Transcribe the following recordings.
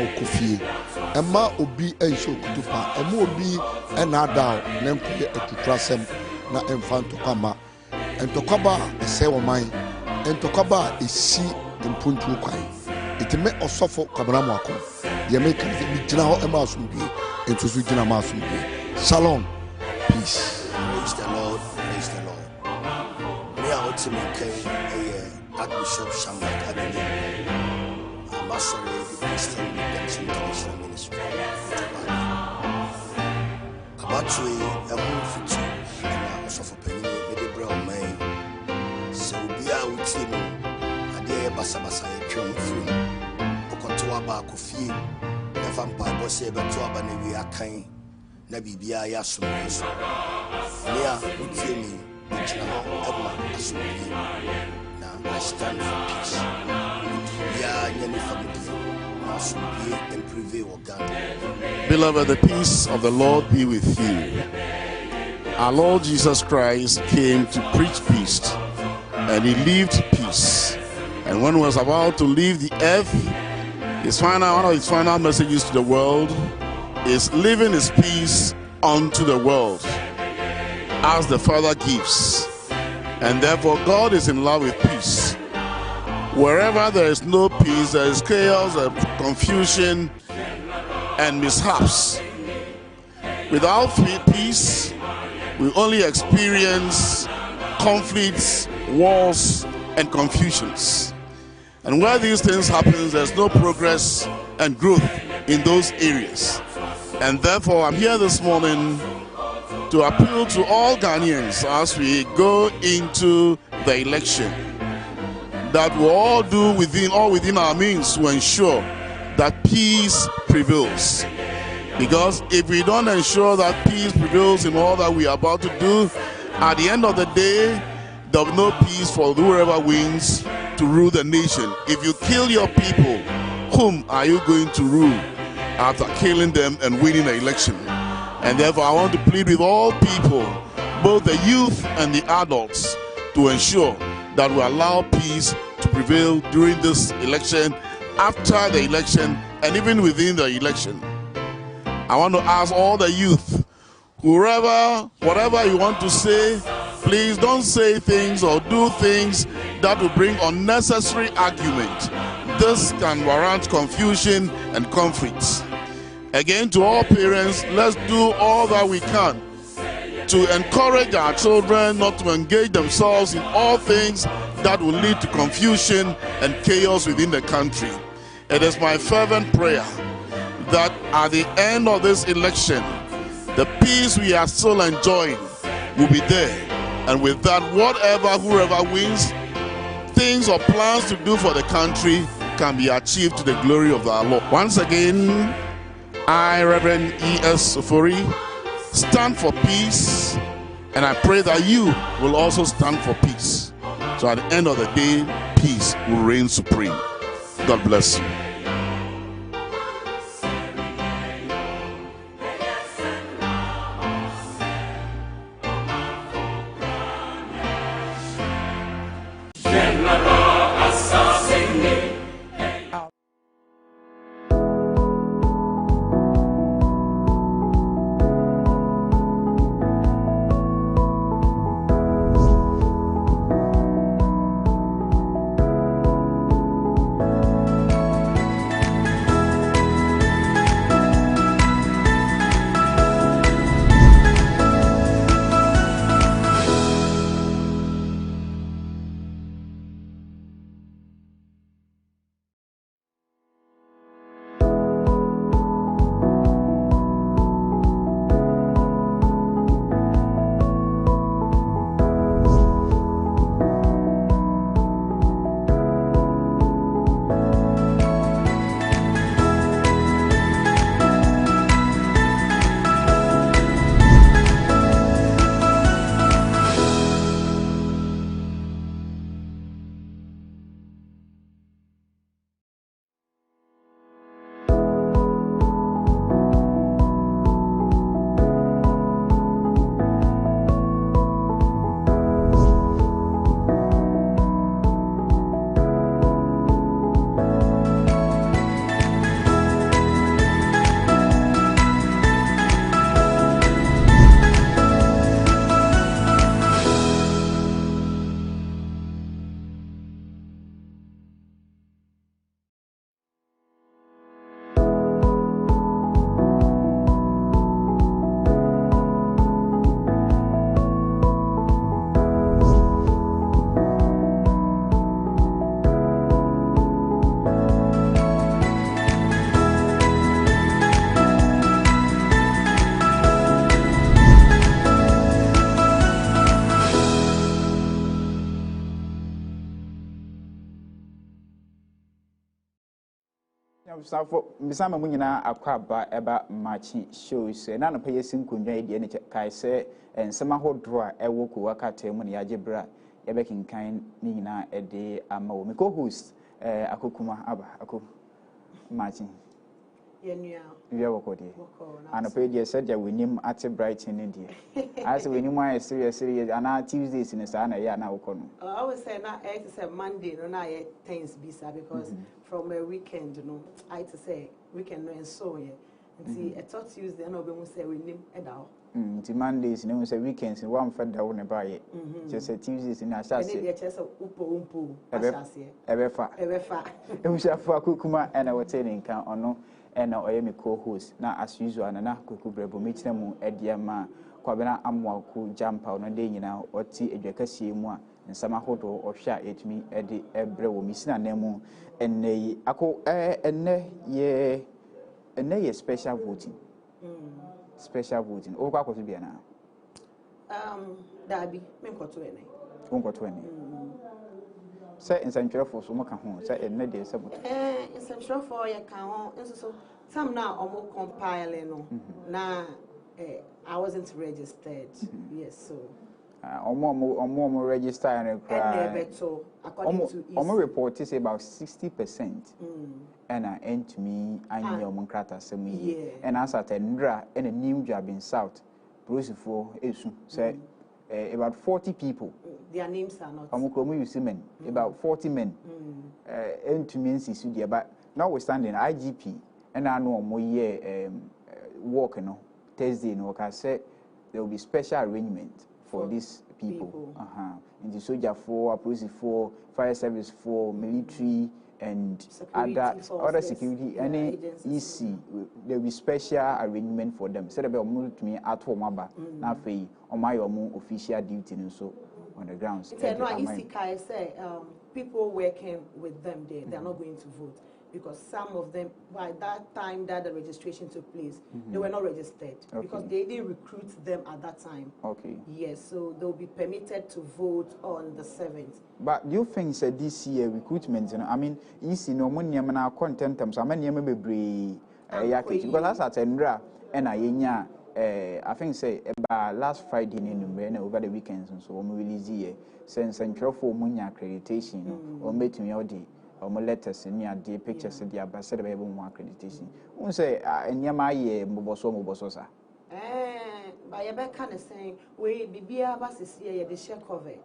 ukufie. Emma obi ensho kutupa. Emma obi enada nempuye etutrasem na emfanto kama. Entokaba ese womai. Entokaba esi impuntu kwai. Itime osofo kabramu akon. Yeme kan jina ho emma asumdue. Entusu jina ma asumdue. Shalom. Peace. Praise the Lord. Praise the Lord. Me a ultimate Archbishop Shamba Academy. I'm also the Christian Redemption International Ministry. About to a whole future and also for penny with the brown man. So be out with him. I dare Basabasa come through. Okotoa Bakofi. The vampire boss ever to Abane we are kind. Nabi Bia Yasum. Mea with him. I stand for peace. Beloved, the peace of the Lord be with you. Our Lord Jesus Christ came to preach peace, and he lived peace. And when he was about to leave the earth, one of his final messages to the world is living his peace unto the world, as the Father gives. And therefore God is in love with peace. Wherever there is no peace, there is chaos and confusion and mishaps. Without peace, we only experience conflicts, wars, and confusions. And where these things happen, there's no progress and growth in those areas. And therefore I'm here this morning to appeal to all Ghanaians as we go into the election, that we all do within our means to ensure that peace prevails. Because if we don't ensure that peace prevails in all that we are about to do, at the end of the day, there will be no peace for whoever wins to rule the nation. If you kill your people, whom are you going to rule after killing them and winning the election? And therefore I want to plead with all people, both the youth and the adults, to ensure that we allow peace to prevail during this election, after the election, and even within the election. I want to ask all the youth, whatever you want to say, please don't say things or do things that will bring unnecessary argument. This can warrant confusion and conflicts. Again, to all parents, let's do all that we can to encourage our children not to engage themselves in all things that will lead to confusion and chaos within the country. It is my fervent prayer that at the end of this election, the peace we are still enjoying will be there. And with that, whoever wins, things or plans to do for the country can be achieved to the glory of our Lord. Once again, I, Reverend E.S. Sofori, stand for peace, and I pray that you will also stand for peace. So at the end of the day, peace will reign supreme. God bless you. for Misama Munina Aquaba about Maakye shows, and none of pay sinkunja the NH Kaise, and some hot draw, a woku wakate when Yajibra, Ebekin kind Nina a day amo. Miko host, Akukuma Abba, Aku Maakye. You are what and a page said that we name at a bright in India. As we knew my serious, and our Tuesdays in the sun, I now come. I always say, now it's a Monday, no, I things bisa because from a weekend, you know, I to say weekend, no, and so, yeah. And see, I thought Tuesday, no, we say we name a down. The Mondays, you know, say weekends, and one fed down about it. Just a Tuesdays in a chassis. A chest of upo, ever far. It was a for Kukuma and our training count or no. And now I am a co-host. Now, as usual, and I could meet them at the Yama, Quabana Amwa, who jump out on a day now, or tea a jacassi moi, and some hoto or shot at me at the Ebro, Missina Nemo, and nay, I call ye special voting. Special voting. Oh, what could be now? Darby, Minko 20. Uncle 20. Say in Central for some home, say in Neddy, in Central for your count, and so some now are more compiling. Now, I wasn't registered, yes, so. Or more register and cry. According to Omo report is about 60%. And I end to me, I know Monkrata semi. And as at Ndra and a new job in South, Bruce for Isu, say about 40 people. Their names are not. Amukromu you see men, about 40 men. And to me, Sisudia, but notwithstanding IGP, and I know more year walk, you know, Thursday, no, I said there will be special arrangement for these people. In the soldier for, police for, fire service for, military, and other security, any EC, there will be special arrangement for them. Said about move to me at home, now pay on my own official duty and so on the grounds. It's not easy, I say, people working with them, they are not going to vote. Because some of them, by that time that the registration took place, they were not registered. Because they didn't recruit them at that time. Yes, so they'll be permitted to vote on the 7th. But do you think that this year recruitment, you know, I mean, easy no money, I'm not content, so many may be because that's at Ndra and I think say about last Friday in over the weekends and so on release here since Central for Munya accreditation or made to me all day. Or letters in your dear pictures of the ambassador by one accreditation. Won't say, and Yamaye Mobososa. By a back kind of saying, we be a basis here, the share COVID.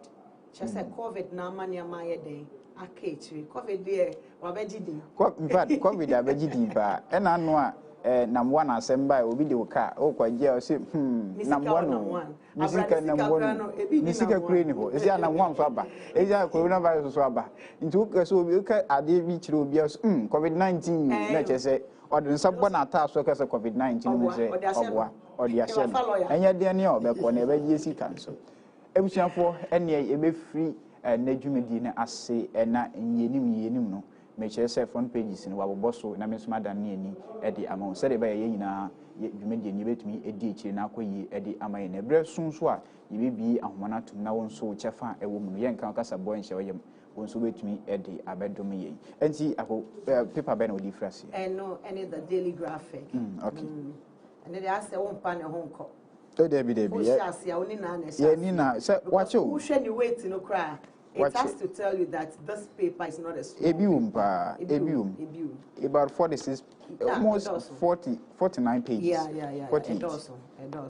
Just a COVID now, mania my day. I catch you. COVID there, or veggie. In fact, COVID, a veggie, and I know. Number one assembly will be the car. Oh, quite yeah, say, number one. Musica number one. Musica cranial. Is there one swabber? Is there coronavirus swabber? Into so we can add the beach will be COVID-19. Let's just say, or the someone attached to COVID-19 or the assembly. And yet, they know that whenever you see council. Every for any a free and Nedumedina as say, and not in Yenim. Make sure front pages in our boss, and I miss Madame Nieni at the amount. Said by Yena, you made the new me a ditch in Aquay at the Amay, and a soon swat. You may be a one to now on so chaffa, a woman, young Cancasa boy, and show him, won't so wait me at the Abedomi. And see, I go paper ben with the phrase. And no, any of the daily graphic. Okay. And then I say, one pan a home call. So there be there be. Yeah, Nina, watch you. Who should you wait to no cry? It has to tell you that this paper is not a strong Ebium. About 46, almost 49 pages. Yeah. 40. It does.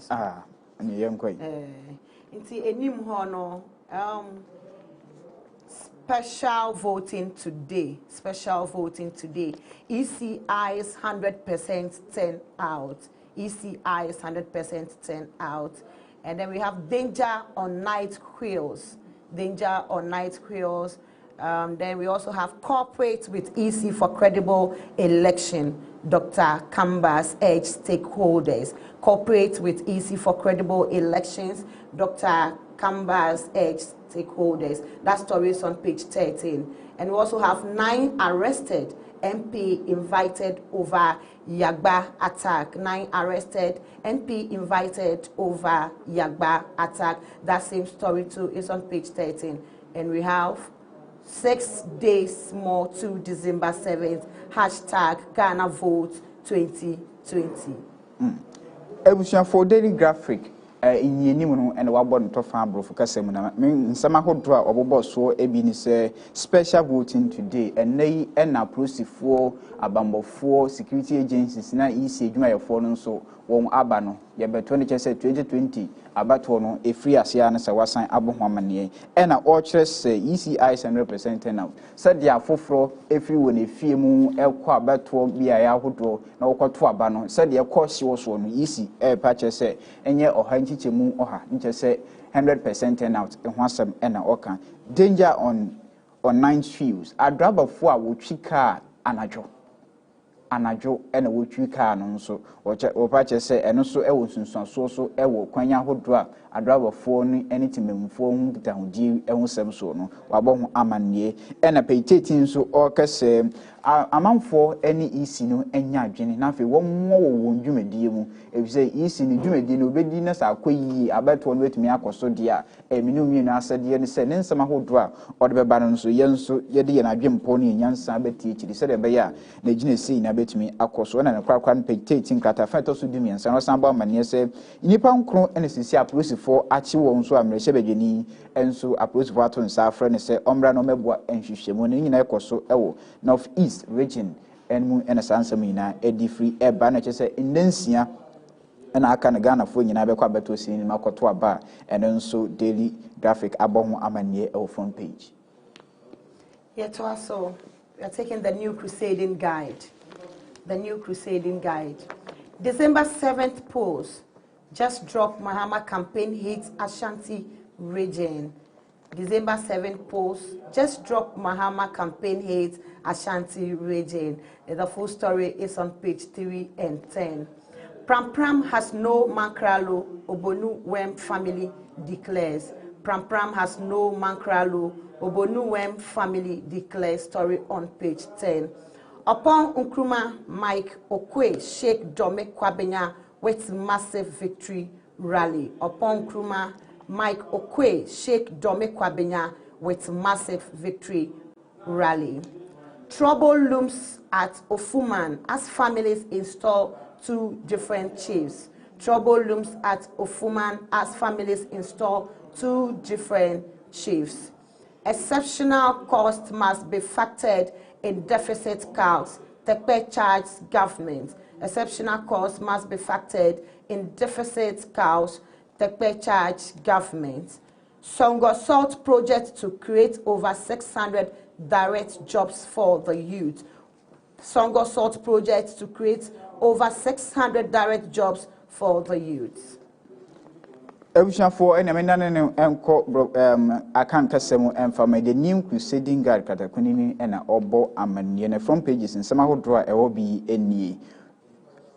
And you're young quite. Into a new honor, special voting today. ECI is 100% 10 out. ECI is 100% 10 out. And then we have danger on night wheels. Then we also have cooperate with EC for credible election. Dr. Kambas urged stakeholders. Cooperate with EC for credible elections. Dr. Kambas urged stakeholders. That story is on page 13. And we also have 9 arrested MP invited over Yagba attack. 9 arrested, MP invited over Yagba attack. That same story too is on page 13. And we have 6 days more to December 7th. Hashtag Ghana Vote 2020. Ebusia for daily graphic in Yenimu and Wabon to farm bro for Casemuna. Some hodra or bosso ebini say special voting today and nay and approve for abambo 4 security agencies na easy juma for so won abano yebe 2020 abato no e free asia na sawasan abohwamane e na all church ECI and representing now said dia foforo efri won efie mu ekọ abato bia ya hodo na wokoto aba no said dia course wo so no easy pache say enye oha nchichemu oha nche say 100% turnout ehwo asem e na oka danger on 9 fields adrabafo a wotwi car anajo ena wotwi kaa no nso wopache se eno so ewo sunsuaso so ewo kwanya hodo a adrabafo ni ene timemfo hu kita hodi ehusem so no wabɔ ho amanne ena peiteti nso okese amanfo ene isi no enya adwene na fe wonwo wo ndwumadie mu efise isi ni dwumadie no obedi na sa akoyi abato no betumi akoso de a eminu mienu asade ne se ne nsama hodo a ode beba no nso yenso yede ye na adwempo ne nyansa beti ekiri se de be ya na gine sei na betumi akoso na kwakwa no peiteti nkata fa to so dumi nsa no san ba manne se nipa nkro ene sisi apolisifoɔ achi wo nso amrehye bedwani enso apolisifoɔ ato nsa afre ne se omra no meboa enhwehwemu ne nyina ekoso ewo North East region enmu ena sansam nyina edi free eba na kyese ndansia na aka na Ghana fo nyina bekwa beto sini makoto aba eno nso daily graphic abɔho amanie ewo front page. Yet also we are taking the new crusading guide. December 7th polls just dropped Mahama campaign hits Ashanti region. December 7th polls just dropped Mahama campaign hits Ashanti region. The full story is on page 3 and 10. Pram has no Mankralo, Obonu Wem family declares. Pram has no Mankralo, Obonu Wem family declares. Story on page 10. Upon Nkrumah, Mike Okwe shake Dome Kwabena with massive victory rally. Upon Nkrumah, Mike Okwe shake Dome Kwabena with massive victory rally. Trouble looms at Ofuman as families install 2 different chiefs. Trouble looms at Ofuman as families install 2 different chiefs. Exceptional cost must be factored in deficit calcs. Tekpe charges government. Exceptional costs must be factored in deficit calcs. Tekpe charge government. Songo Salt project to create over 600 direct jobs for the youth. Songo Salt project to create over 600 direct jobs for the youth. Ebusia for enko akan kasemu emfa the new crusading guard katakunini ena obo amanie na front pages nsema hodro a ewo bi enie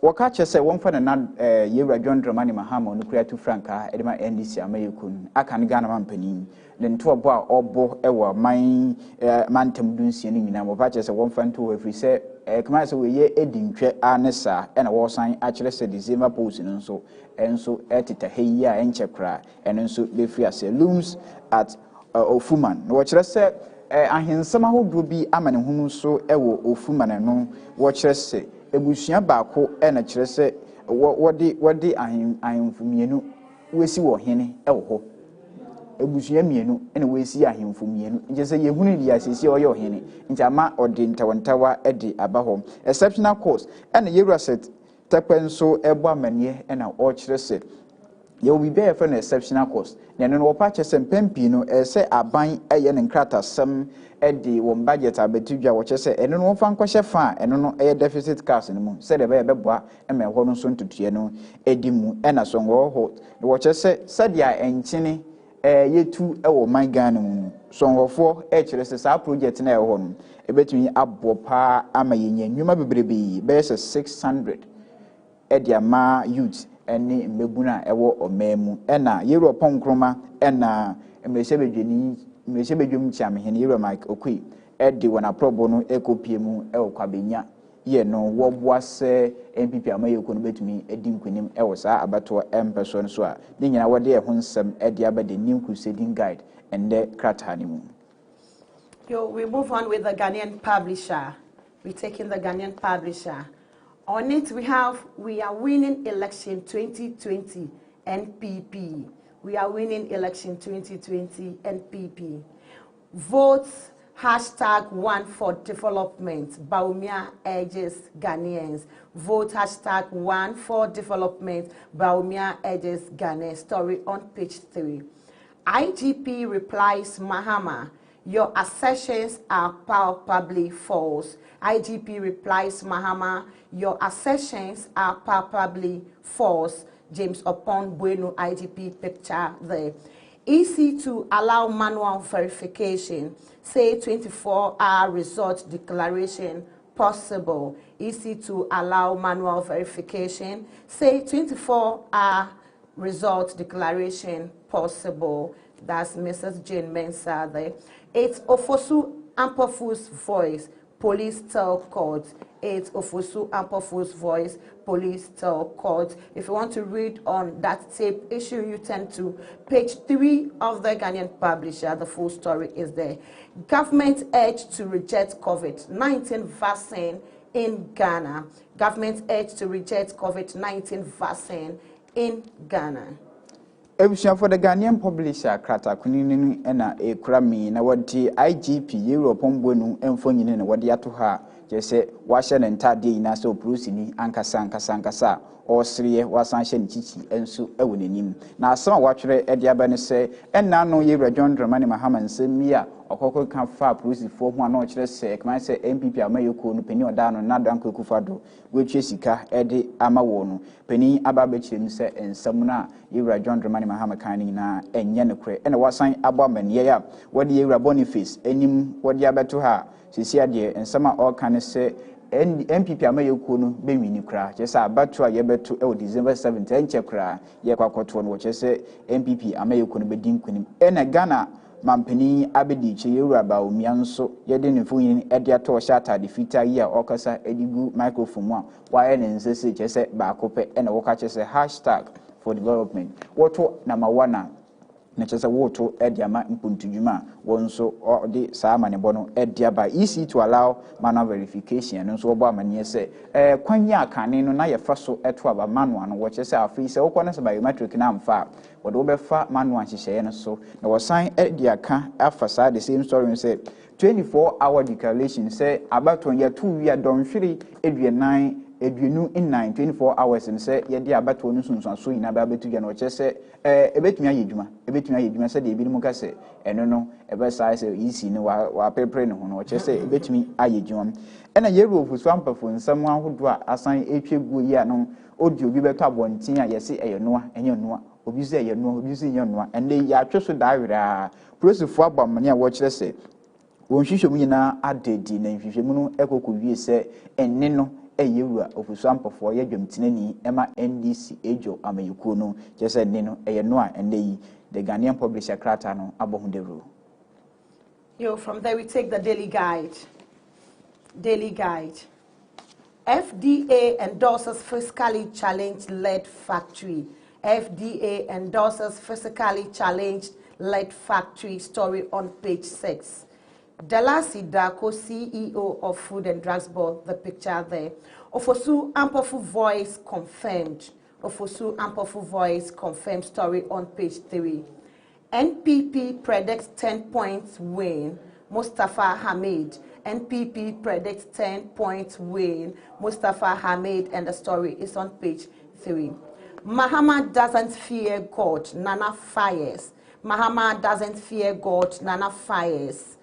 wakache se wonfa na yewra John Dramani Mahama no creative franka edema NDC amayekun akan Ghana mampani ne nto obo a obo ewo mantem dunsie ni nyina mo pache se wonfa nto afri se kama se we ye edintwe anesa ena wo san akire se December post no nso enso etita heya enchekra eno nso be free as looms at Ofuman no kire se ahensama hodro bi amane hunu so ewo Ofuman no wo kire se ebusia baako ena kire se wodi ahemfo mienu wesi wo hene ewo ho ebusia mienu ena wesi ahemfo mienu nje se yehunu dia sesi oyo hene nje ama odi ntawantawa edi abaho exceptional course ena yewra set tekwenso ebo amanie ena o kire se ye will be for an exceptional course na no wo pa chese mpempi no se aban eye ne nkrata sam edi wo budget abetidwa wo chese eno no fa nkwahye fa eno no deficit cars no mu se de be beboa ema ho no so ntutue no edi mu ena so ngo ho wo chese sadia enchine yetu ewo man Ghana mu so ngofo kire se sa project na eho no ebetumi abopa ama yenya nwuma bebrebe be 600 ediama youth eni mbebuna ewo omemu ena yero ponkroma ena emrese bedwum chiamhene yero Mike Okwe edi wona probo no ekopiemu ewo kwabenya ye no wo boase MPP amayeko no betumi edi nkwenim ewo saa abato empeso no so a ne nyina wode ehonsem edi abade new crusading guide ende kratani mu. We move on with the Ghanaian publisher. We're taking the Ghanaian publisher. On it, we are winning election 2020 NPP. We are winning election 2020 NPP. Votes #1 for development. Baumia urges Ghanaians. Vote #1 for development. Baumia urges Ghanaians. Story on page 3. IGP replies Mahama, your assertions are palpably false. IGP replies Mahama, your assertions are palpably false. James Upon Bueno IGP picture there. EC to allow manual verification. Say 24-hour result declaration possible. EC to allow manual verification. Say 24-hour result declaration possible. That's Mrs. Jane Mensah there. It's Ofosu Ampofu's voice. Police tell court. It's Ofosu Ampofu's voice. Police tell court. If you want to read on that tape issue, you turn to page 3 of the Ghanaian publisher. The full story is there. Government urged to reject COVID-19 vaccine in Ghana. Government urged to reject COVID-19 vaccine in Ghana. Ebusia for the Ghanaian publisher krata kunini ena ekrami na wadi IGP Europe ombonu emfonyine na wadi ato ha jese wahye ne ntade ina so prusini ankasa osriye wasanhye ne chichi enso ewo nanim na asama watwere ede aba ne se enna no Yewura John Dramani Mahama nsemi okoko kan fa prusifo ho ana okere se ekman se MPP amayeko no peni oda no na danko kufado wetwe sika ede ama wo no peni aba ba kirem se ensam na Yewura John Dramani Mahama kan ni na enye ne kure ena wasan abo amane ya wode Yewura Boniface enim wode abeto ha sisi ade ensama all kan se MPP amayeko no benwini kura chesa abato a yebeto e December 7th enche kura ye kwakoto no chese MPP amayeko no bedin kunim ena Ghana mampeni abedi che Yewura Baumia nso yede ne fonyin ede ato shata de fita yi a okasa edigu microphone a waye ne nsese chese ba kope ena woka chese #for development woto number 1 na chese woto ede ama mpuntudwuma wonso de saa manebo no ede aba EC to allow manual verification nso obo amane se kwanya akane no na ye fa so eto aba manual no wo chese afi se wokɔ se biometric na amfa wode obefa manual hyehyɛ no so na wosan ede aka afa saa the same story say 24-hour declaration say abaton ya 2 wi adonhwere eduenan eduenu in 24 hours and say ye dia abato no sunsunso ina ba betu gya no che se ebetumi ayedwuma se de ebi mu ka se eno no ebe sai se isi ne wa pepre ne ho no che se ebetumi ayedwuma ena Yewura ofusu ampafo nsam ahodo a asan etwegu yi ano odi obi beto abonten a yesi eyenoa enye noa obi se eyenoa obi se eyenoa ende ya atweso da awira prosefo abamane a wo kire se wonhwehwemu nyina adedi na nhwehwemu no ekoko wie se enne no Yewura ofusu ampafo ye dwamtinani ema NDC ejo amayeko no jese enne no eyeno a enne yi the Ghanaian publisher krata no abohunderu. From there we take the daily guide. FDA endorses fiscally challenged lead factory. FDA endorses fiscally challenged lead factory. Story on page 6. Dalasi Dako, CEO of Food and Drugs Board, the picture there. Ofosu Ampofu voice confirmed. Ofosu Ampofu voice confirmed. Story on page 3. NPP predicts 10 points win. Mustafa Hamid. NPP predicts 10 points win. Mustafa Hamid, and the story is on page 3. Mahama doesn't fear God. Nana fires. Mahama doesn't fear God. Nana fires.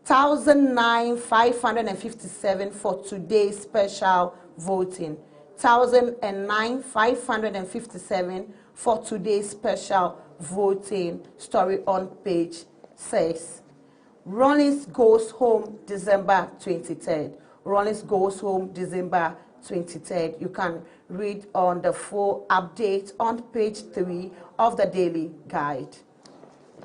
1,957 for today's special voting. 1,957 for today's special voting. Story on page 6. Rollins goes home December 23rd. Rollins goes home December 23rd. You can read on the full update on page 3 of the daily guide.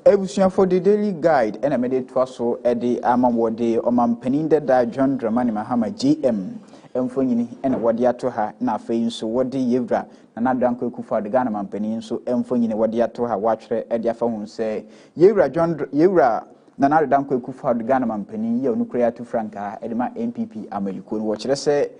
Ebusia for the daily guide and I made it so Eddie Amawode Omampanin da John Dramani Mahama GM Emfonyini and Wadia to her na fain so what the Yewura and Adanko Kufa the Ghana Mampanin so Emfonyini Wadia to her watcher Edia Phone say Yewura na na redam kwaku fa de Ghana mampani ye onu creative franka edema MPP amaliko no wo kire se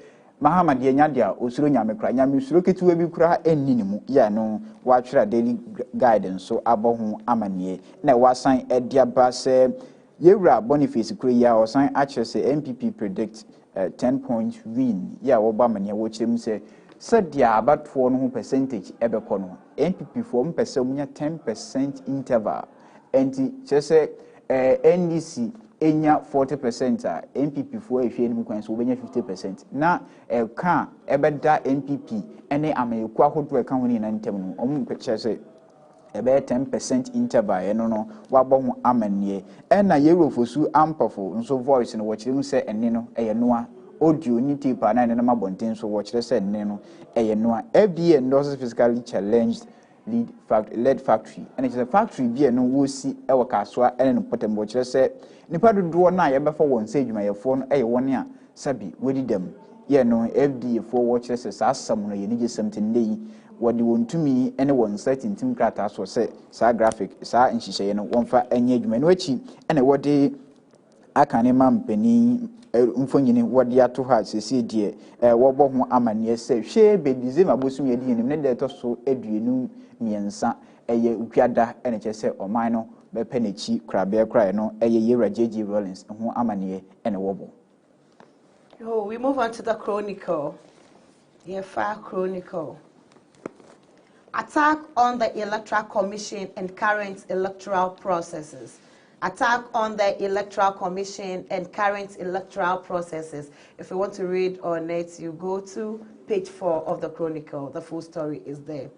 Mahama de nya de a osuro nyame kra nyame osuro ketuwa bi kra enni ne mu ya no wa twera daily guidance so abohu amanie na wasan ediaba se Yewra Boniface Kuya or sign actually say MPP predict 10-point win. Yeah, Obama watch them say said yeah about 4 percentage ebekono. MPP form percent 10% interval. And just say NDC enya 40%. MPP for if you any so 50%. Na can ebeda MPP ene amekwa hodo eka honi na ntem no. Omu say about 10% interval eno no wabɔ amanie na yerofosu ampafo nso voice no wɔkyerɛ mu sɛ enne no ɛyɛ noa audio ni tape na enne no mabɔnten so wɔkyerɛ sɛ enne no ɛyɛ noa FDA endorses physically challenged lead factory and it's a factory bi no wosi ɛwɔ kasoa ɛne no potem wɔkyerɛ sɛ nipa dodoɔ na yɛbɛfa wɔn sɛ adwumayɛfoɔ no ɛyɛ wɔn a sabi wedi dem ye no FDA fo wɔkyerɛ sɛ saa asɛm no yɛ ni gye something dey wadi wontumi ene won certain team krata so say sa graphic sa nhihye no wonfa anya adwuma no achi ene wodi akane mampani mfonyini wodi ato ha sesi die wobo ho amane se hwe bedize mabosum ye die nim ne de to so aduenu miensa eye ukwiada ene che se oman no be penachi krabe krai no eye Yewra JG Rollins ho amane ene wobo. Oh, we move on to the Chronicle. Far Chronicle. Attack on the Electoral Commission and current electoral processes. Attack on the Electoral Commission and current electoral processes. If you want to read on it, you go to page 4 of the Chronicle. The full story is there.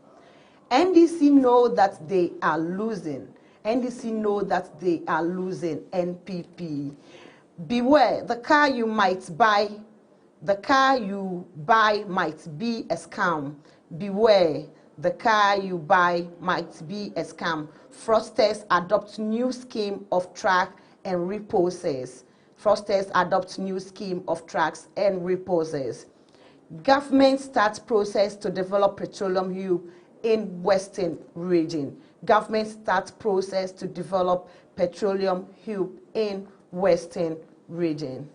NDC know that they are losing. NDC know that they are losing. NPP. Beware, the car you buy might be a scam. Beware. The car you buy might be a scam. Fraudsters adopt new scheme of track and reposes. Fraudsters adopt new scheme of tracks and reposes. Government starts process to develop petroleum hub in Western region. Government starts process to develop petroleum hub in Western region.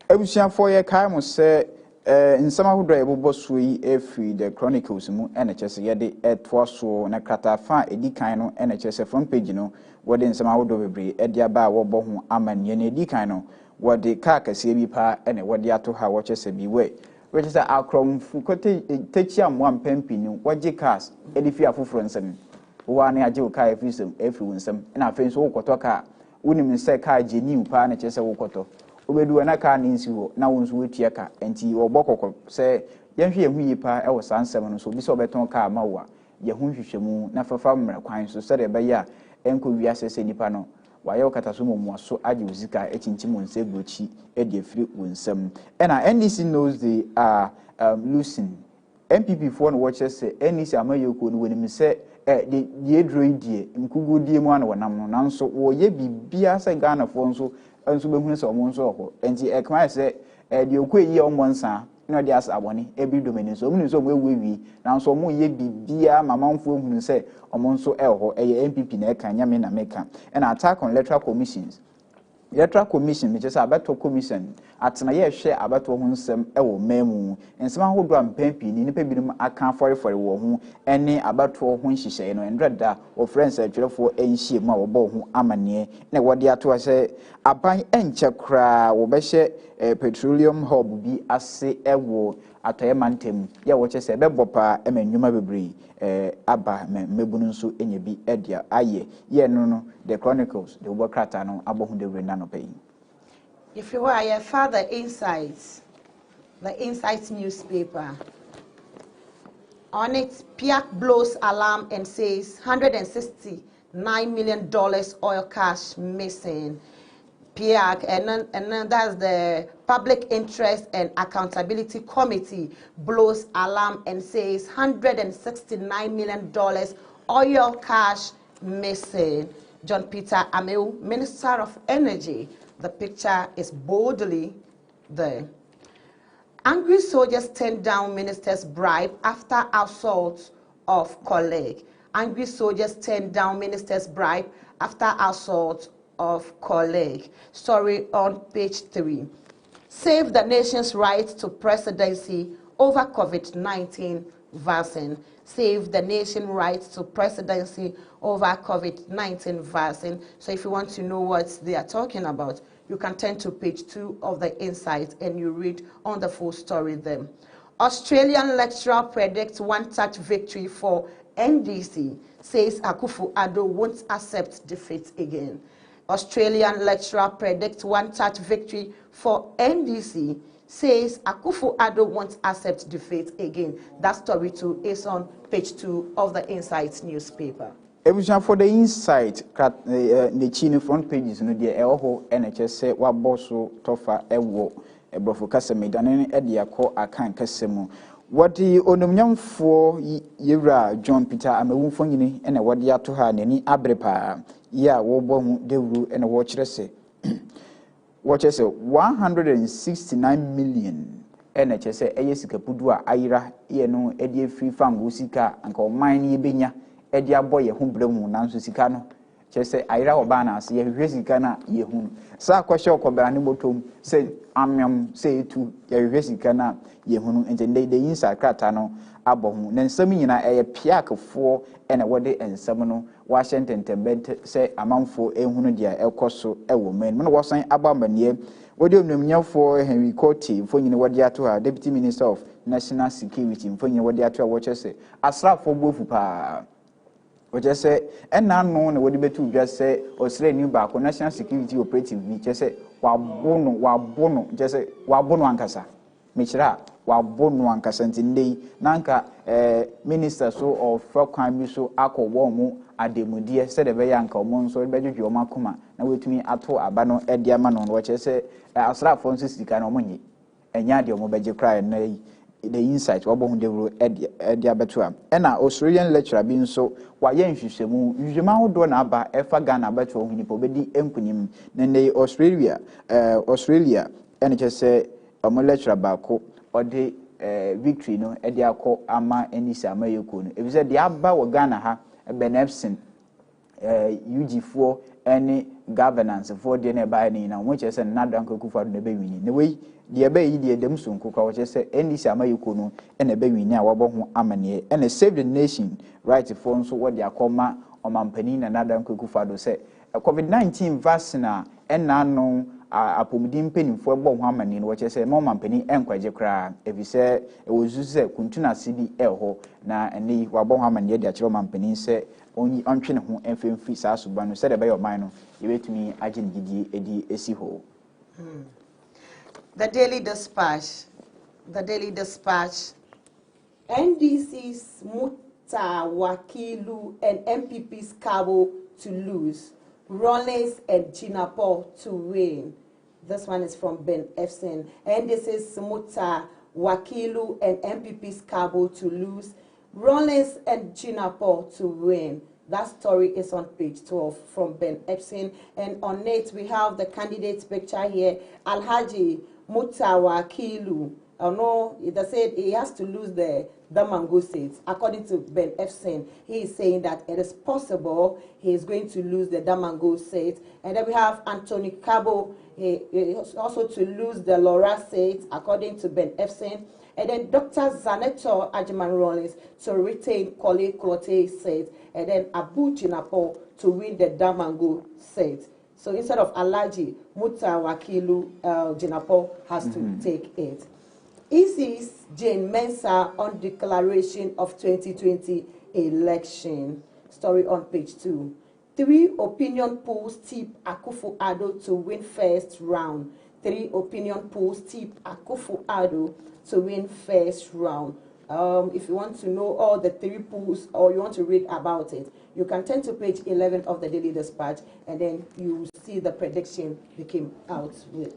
Ebusian for your time was say in some of the Bosui every the Chronicles mu NHS yede etwaso na kratafa edikan no NHS front page no wode in some of the bebre ediaba wo bo ho amanye na edikan no wode car kase bi pa ene wode ato ha wo chese bi we which is akromfu kote techia mo ampempi ni woje cars edifi afoforo nsem wo ane age wo car efisem every nsem na afen so wo koto car wonim se car geni pa na chese wo koto obedu na ka ninsi ho na wonso wetua ka enti obokokko se yenhwe yehu yipa e wo sansem no so bi se obeton ka ma wa yehu hwehwemu na fafa mmra kwan so se de be ya enko wiase se nipa no waye okataso momuaso age uzika echinchim onse brochi e de afiri wonsam na NDC knows they are losing. MPP for no watch say NDC amayoko no wonim se de edroidie nkugudie mu ana wonam no nanso wo ye bibia se Ghana for nso enso behunu se omo nso ho enti ekwan se de okweyi omo nsa na de asa abone ebi domini so omu nso omo ewewi nanso omo ye bibia mamanfo hunu se omo nso ho eye MPP na eka nyame na meka and attack on electoral commissions. Electoral commission which is abato commission atena ye hwe abato ho nsem ewo memu nsem ahodo ampampi ni nipa binom aka for wo ho ene abato ho nhihye no endrada o friends atwerefo enhie mu a wo bo ho amane na wode ato se aban enche kra wo behye petroleum hub bi ase ewo atoye mantem ye wo chese bebopa emanyuma bebre aba mebunu nso enya bi edia aye ye no the Chronicles the Ubokrata no abohu de rena no pay. If you are your father insights, the Insights newspaper. On it, PIAC blows alarm and says $169 million oil cash missing. PIAC, and then that's the Public Interest and Accountability Committee, blows alarm and says $169 million oil cash missing. John Peter Ameu, Minister of Energy. The picture is boldly there. Angry soldiers turned down minister's bribe after assault of colleague. Angry soldiers turned down minister's bribe after assault of colleague. Story on page 3. Save the nation's right to presidency over COVID-19 vaccine. Save the nation right to presidency over COVID-19 vaccine. So if you want to know what they are talking about, you can turn to page 2 of the Insight and you read on the full story there. Australian lecturer predicts one-touch victory for NDC, says Akufo-Addo won't accept defeat again. Australian lecturer predicts one-touch victory for NDC, says Akufo-Addo won't accept defeat again. That story too is on page 2 of the Insight newspaper. For the Insight, the Chino front pages no dear Elho NHS Waboso Tofa Ewo Ebrofo Casamidane Ediako Akan Casemo. What the Onomyam for Yera John Peter Amewufoni and a wadia to her Neni Abrepa, Ya Wobom Deru and a watchresse. Watches 169 million NHS Ayesika Pudua Aira Yeno Edia Free Fangusika and call mine Yebenya Edia Boy Humbremu Nansu Sikano. Chese Aira Obana see a Resikana Yehun. Sa Kwasho Kobanimotum said Amiam say to Yeresikana Yehunu and the inside Kratano Abomu. Then Samina a piak 4 and a wade and Samano Washington Tembet say amount for Ehunudia El Coso a woman. When was saying Abamania, what do you know for Henry Coty for Wadia to her Deputy Minister of National Security for Wadia to watches say Asra for Bufupa. What just say, and now known what the two just say, Australian back national security operative, just say, Wabono, just say, Wabono Ankasa, Michra, Wabono Ankasa, and day, Nanka, minister so of for crime so, Ako Womo, Ademudia, said a very uncle, Monso, Bedu Makuma, and with me at all, Abano, Ediamanon, what you say, Asra Francis Canomoni, and Yadio Mobaji cry, and the Insight wabon de ro edia betua ena Australian lecturer bin so waye nhwehwemu nhwema do na aba efa Ghana betua hunipo bedi enkunim na ne Australia ene chese omo lecturer ba ko ode victory no edia akọ ama enisa amayeko no ebise de aba wo Ghana ha benefsin UG4 any governance for the nearby na which is another uncle for the baby the way the bay the demson cook which is any samayuko no and a baby now wabo amane and save the nation right for so what they are coma or mampani and another uncle for say a COVID-19 vaccine and no apomdim penny for bon hamani which is a more mampani and quajekra if you say it was just kuntuna cd elho na any wabo hamani the actual mampani say only untwene ho emfemfi saa suba no said by your mind no yebetumi agene gidi edi esi ho. The Daily Dispatch NDC's Mutta Wakilu and MPP's Cabo to lose, Rollins and Jinapor to win. This one is from Ben Efsen. And this is Mutta Wakilu and MPP's Cabo to lose, Rollins and Jinapor to win. That story is on page 12 from Ben Epson. And on it, we have the candidate's picture here, Alhaji Mutawa Kilu. No, it said he has to lose the Damango seats. According to Ben Epson, he is saying that it is possible he is going to lose the Damango seat. And then we have Anthony Cabo, he also to lose the Laura seat, according to Ben Epson. And then Dr. Zaneto Ajiman Rollins to retain Kole Klote seat, and then Abu Jinapo to win the Damango seat. So instead of Alaji, Muta Wakilu Jinapo has to take it. EC's Jane Mensah on declaration of 2020 election. Story on page 2. 3 opinion polls tip Akufo-Addo to win first round. 3 opinion polls tip Akufo-Addo to win first round. If you want to know all the 3 polls or you want to read about it, you can turn to page 11 of the Daily Dispatch and then you see the prediction they came out with.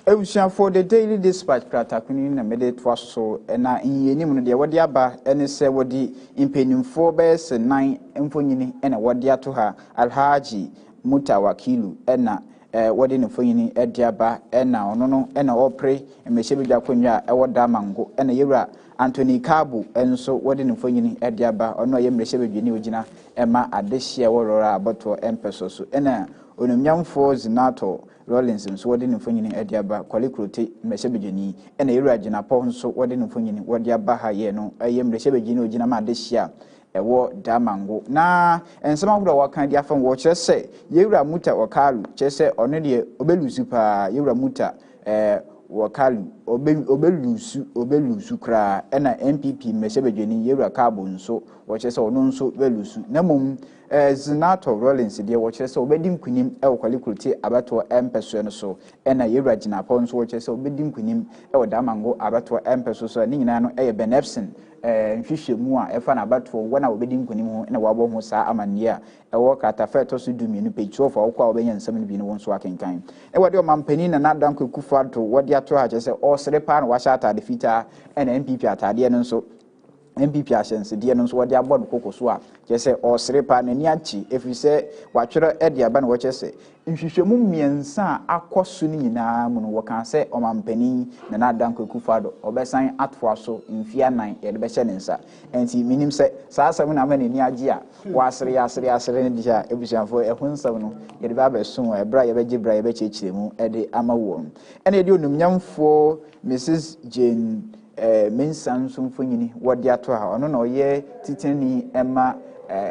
For the Daily Dispatch, Pratakuni na mede twaso na inyeni de wode aba ene se wode impenim 4 bears 9 emfonyini ena wode ato ha Alhaji Mutawakilu ena wode ne mfonyini ede aba ena ono no ena opre emehye bidwa konwa ewoda mango ena yewura Anthony Cabo enso wode ne mfonyini ede aba ono ye mehye bidwa ni ogina ema adehye worora aboto empeso so ena onumnyamfo Zinato Rollins nso wode ne mfonyini ade aba kwalekrote mrehebejeni ena ewura ginapo nso wode ne mfonyini wode aba ha ye no eye mrehebejeni ogina ma de hia ewo damango na ensema gura wakan dia fa wo kire se yewura muta wakalu kire se ono de obelusu pa yewura muta wakalu obelusu kra ena MPP mrehebejeni yewura kabo nso wo kire se ono nso belusu na mom Zinato Rollins de wo kire se obedim kunim ewo kwalekrote abato empeso no so ena yewura ginapo nso wo kire se obedim kunim ewo damango abato empeso so ni nyina no eye benepsin nhwehwemu a efa na bato wona obedi nkonim ho na wabo ho saa amane a ewo katafeto so du mienu page 12 akwa obenya nsam no bi no wonso akenkan e wode o mampani na nadan kwekufa to wode ato ha kyese o sere pa na washa atade fita na MPP atade no nso MPP ashense de no nso wode abodo kokoso a kyese o sere pa na ni achi efise watwere ede aba na wo kyese nhwehwemu miensa akoso ni nyina mu no wokan se o mampani na nadan kwekufa do obesan atfoa so mfia 9 ye de be hye nensa enti minim se saa asem na ma ni agi a wasere asere ne dia ebusianfo ehunsam no ye de ba beso ebra ye beje bra ye be chechiremu ede ama wo ene ede onumnyamfo Mrs Jane mensan so mfonyini wode ato ha ono na oye titani ema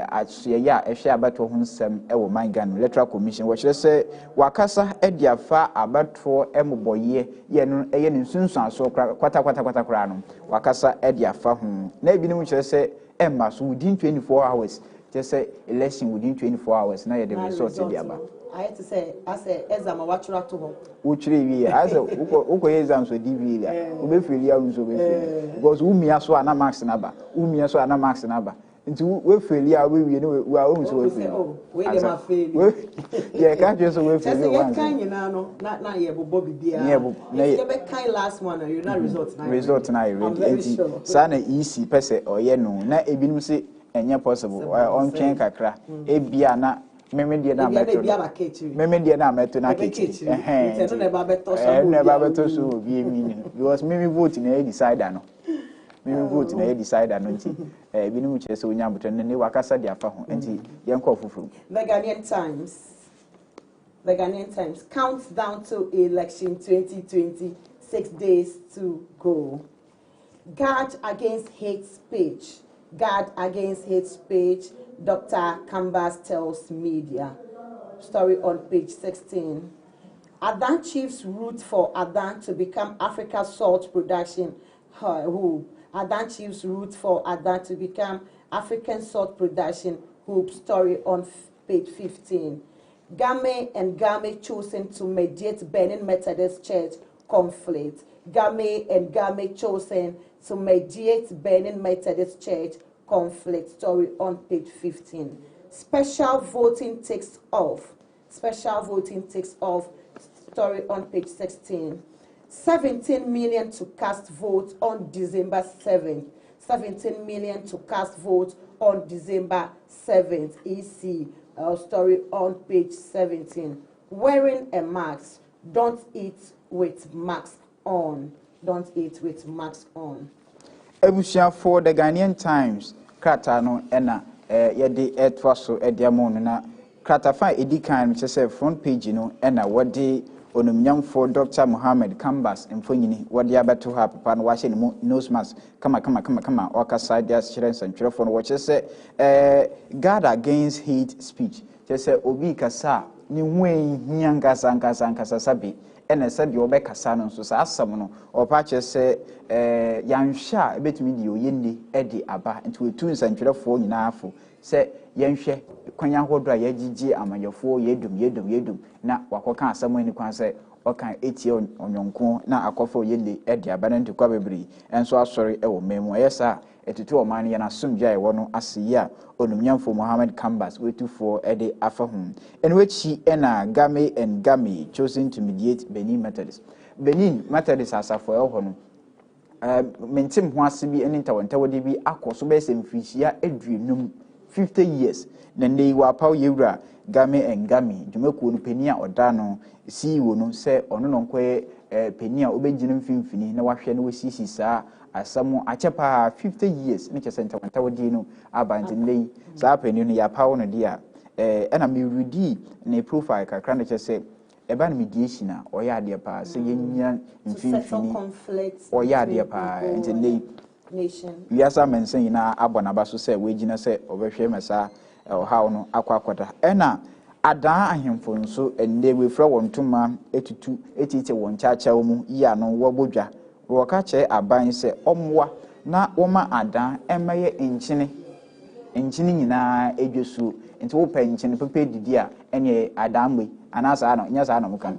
asuye ya ehwe abato ho nsem ewo mangan electoral commission wo kire se wakasa ediafa abato emboye ye no eye ne nsunsun aso kwata kra no wakasa ediafa ho na ebinim kire se emma so within 24 hours kire se election within 24 hours na ye the result ediaba I had to say, I say, exam a watch to home. Which really, I said, Uko exams with DV, Ubefilia, because Umia so ana max number, Umia so ana max number. Into we failure, we know we are almost fail. Yeah, can't just wait for you. Kind, you know, not now, yeah, but Bobby Beer. Yeah, but kind last one, you're not results. Results now, really. Sana easy, person, or yeah, no, not a bin say, and yeah, possible, on chain kakra, a biana. Meme dia na meto na kitchen never beto so bi emi because meme vote na decide no meme vote na decide no nti bi no kire se onya boto ne wakasa dia fa ho nti ye nko fufuru. The Ghanaian Times counts down to election 2020, 6 days to go. Guard against hate speech. Dr. Canvas tells media. Story on page 16. Adan chiefs root for Adan to become Africa's salt production hub. Adan chiefs root for Adan to become African salt production hub. Story on page 15. Game and Game chosen to mediate Benin Methodist Church conflict. Game and Game chosen to mediate Benin Methodist Church conflict. Story on page 15. Special voting takes off. Story on page 16. 17 million to cast votes on December 7th. 17 million to cast votes on December 7th. EC. Story on page 17. Wearing a mask. Don't eat with mask on. Ebusia for the Ghanaian Times. Krata no ena yede etwa so ediamo no na krata fa edikan me say front page no ena wode onumnyamfo Dr. Mohammed Canvas mfonyini wode abeto ha papa no wahye ne nose mask kama wakasa dia children santwerefo no wache say guard against hate speech say obi kasa ni hwen hiankasa sabi ena sabi obekasa no so sa asam no opa che say yanhwa ebetumi di oyenne ede aba nti wetu nsantwerefo nyina afo say yenhwe kwanya hodo a yagigi amanyefo yedum na wakoka asam ani kwan say okan etie onyonko na akofo oyelle ede aba na nti kwa bebri enso asori ewo memu yesa etutu oman ya na sumdwa ewo no asiya onumnyamfo Mohammed Canvas wetu for ede afa hum enwechi ena Game chosen to mediate Benin Methodist asafo ewo no mentim ho asibi eni ntawontawo bi akoso be semfishia edwunum 50 years na nei wa paw yewura Game dwumekuo no peni a oda no CEO no se ono no nkwe peni a obegine mfimfini na wahwe na wasisi saa asamu achepa 50 years ne chesenta wantawodi no abanti nei saa peni no ya paw no dia ɛna me ready ne profile kakra na kyerɛ sɛ eba na mediation a ɔyɛ adeɛ paa sɛ yɛnya mfimfini ɔyɛ adeɛ paa nti ne wiasa mensa nyinaa abɔ n'aba so sɛ wɔgyina sɛ ɔbɛhwɛ mɛsa ɔhaw no akɔda ɛna adan ahemfo nso ɛnde wefra wɔn ntoma etutu etite wɔn kyaakyaaw mu yi ano wɔbodwa wɔka kyerɛ aban sɛ ɔmmoa na wɔma adan ɛmɛyɛ nkyene nyinaa edwesuo nti wo pɛ nkyene pepe didi a ɛne adamwe anasa no nya saa na muka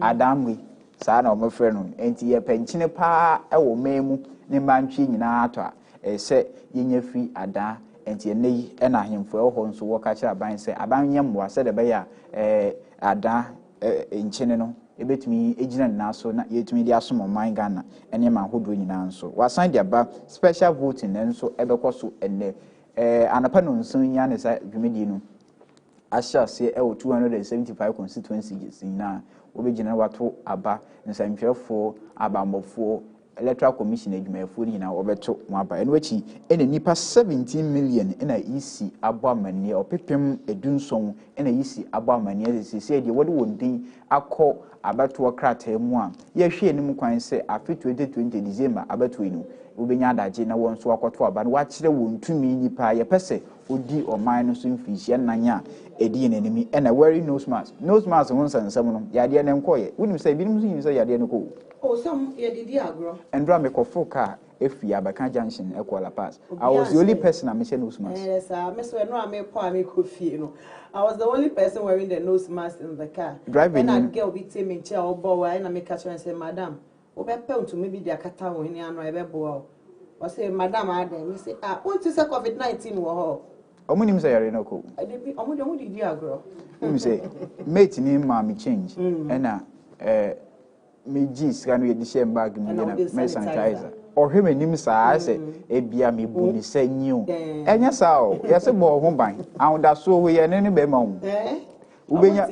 adamwe saa na ɔmofrɛ no nti yɛ pɛ nkyene paa ɛwɔ memu ne mantwi nyinaa atɔ a sɛ yenya firi adan nti ene yi ɛna ahemfo ɛwɔ nso wɔka kyerɛ aban sɛ aban nyɛ mmoa sɛ de bɛyɛ adan nkyene no ebetumi egyina nyinaa so na yɛtumi de asom ɔman Ghana ɛne ma ahodoɔ nyinaa nso wasan de aba special voting nso ɛbɛkɔ so ɛnɛ anapa no nso nya ne sa dwumedi no ahyɛ ase ɛwɔ 275 constituencies nyinaa wobɛgyina wato aba nsɛntwerɛfoɔ abambɔfoɔ electoral commission adwumayɛfoɔ nyinaa wɔbɛto mo aba ɛno akyi ɛna nipa 17 million ɛna yisi abɔ amanneɛ ɔpepem edunson ɛna yisi abɔ amanneɛ sɛ deɛ wɔde wɔn din akɔ abatoɔ krataa mu a yɛhwɛ anim kwan sɛ afi 2020 December abatoɔ no wobɛnya adagye na wɔn nso akɔto aba no wakyerɛ wɔn tumi nipa yɛpɛ sɛ odi ɔman no so mfihyia nan a ɛdi n'anim ɛna wearing nose mask ho nsɛnsɛm no yadeɛ ne nkɔyɛ wonim sɛ binom nso nim sɛ yadeɛ no kɔ some yɛdidi agorɔ ɛndra mekɔfo car efi Abaka Junction ɛkɔ La Paz I was the only person a mehyɛ nose mask yes sir no me coffee no I was the only person wearing the nose mask in the car driving and a girl be tell me chair obo and I make catch and say madam obepɛ to maybe dia kata wo ni ano ɛbɛboa o say madam adam me say want to say COVID-19 wo ho omunim say yare no ko omu didi agorɔ omu say mate ni ma me change ɛna me jeans kan we di share bag me na me sanitizer ohwe manim saa sɛ ebia me bu ni sɛ nyiu ɛnya saa o yɛse bɔ ho ban ahoda so we ye ne be ma wo ubenya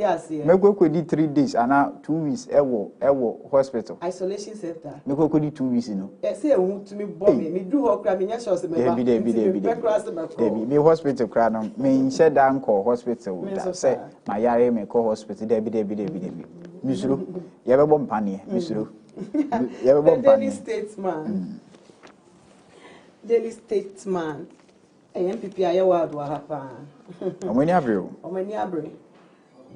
mekokodi 3 days ana 2 weeks ɛwɔ hospital isolation center mekokodi 2 weeks no say ehun tumi bɔ me du ho kra me nya sure se me ba me hospital kra no me nhyɛ da nkɔ hospital da sɛ ma yare me kɔ hospital debi misuro yɛbɛbɔ mpane misuro yɛbɛbɔ mpane Daily Statesman MPP ayɛwɔ ado ahapa omani abre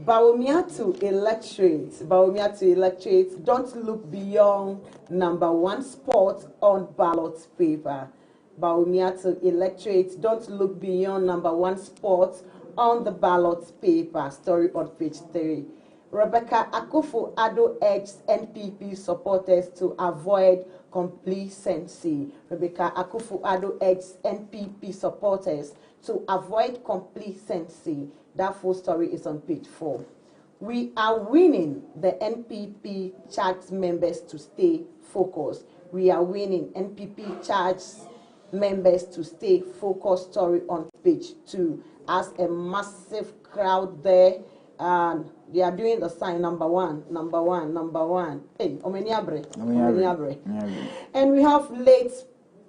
Bawumia to electorate, don't look beyond number 1 spot on ballot paper. Bawumia to electorate, don't look beyond number 1 spot on the ballot paper. Story on page 3. Rebecca Akufo-Addo urged NPP supporters to avoid complacency. Rebecca Akufo-Addo urged NPP supporters to avoid complacency. That full story is on page 4. We are winning. The NPP charged members to stay focused. We are winning. NPP charged members to stay focused. Story on page 2. As a massive crowd there, and they are doing the sign number one. Hey, Omeniabre. And we have late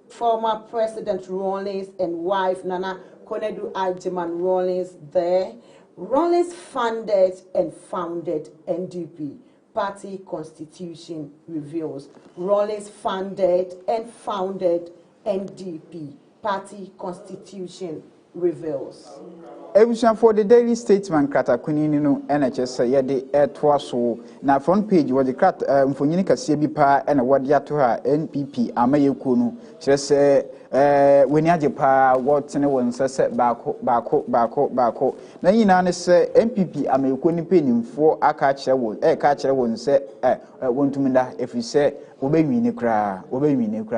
former President Rawlings and wife Nana Konedu Algerman Rawlings there. Rawlings funded and founded NDP. Party constitution reveals. Rawlings funded and founded NDP. Party constitution reveals. Ebusan for the Daily Statesman kratakuni no NHS yede etoa so na front page wo de krat mfonyini kase bi pa na wode ato ha NPP amayekuo no kire se weni age pa wotene won sese baako na nyina ne se NPP amayekuo ni penimfo aka kire won ka kire won se wontumida efise obewini kra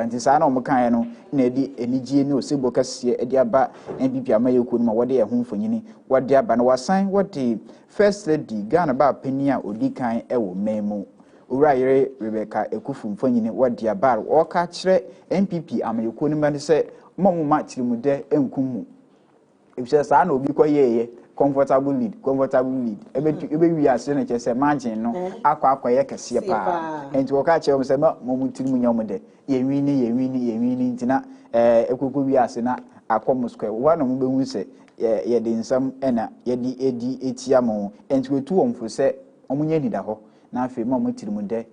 nti saa na omkan no na edi enigie ne osebo kase edi aba NPP amayekuo no ma wode ehun mfonyini wode aba na wasan wode first lady Ghana ba pani a odikan ewo memu Urayere Rebecca Ekufu mfonyini wode aba o ka kire NPP amayekuo no ma ne se momma chirimude enkumu ebise saa na obi koyeye comfortable lead ebe wi ase na che se margin no akwa ye kese pa enti wo ka che o se ma mo tiri mu nyom de ye wini ntina ekoko wi ase na akom square wo na mo be hu se ye de nsam ena ye di edi etia mo enti wetu omfo se omunye nida ho na afi ma mo tiri mu de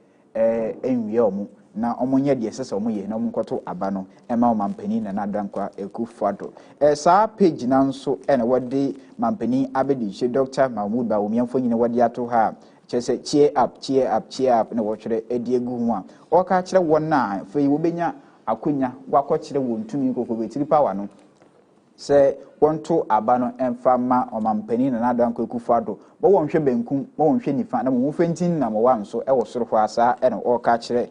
enwie omu na omunye de sese omuye na omunkoto aba no ema o mampani na nadankwa ekufado saa page na nso ena wode mampani abedi che Dr. Mahmoud Bawumia nyine wode ato ha chese cheer up na wo twere edi egu ho a o ka kire won na fe wo benya akonya wakọ kire won tumi kokko betiri power no se wonto aba no emfa ma o mampani na nadankwa ekufado bo won hwe benkum bo won hwe nifa na mo fentin na mo wa nso e wo soro ho asa ena o ka kire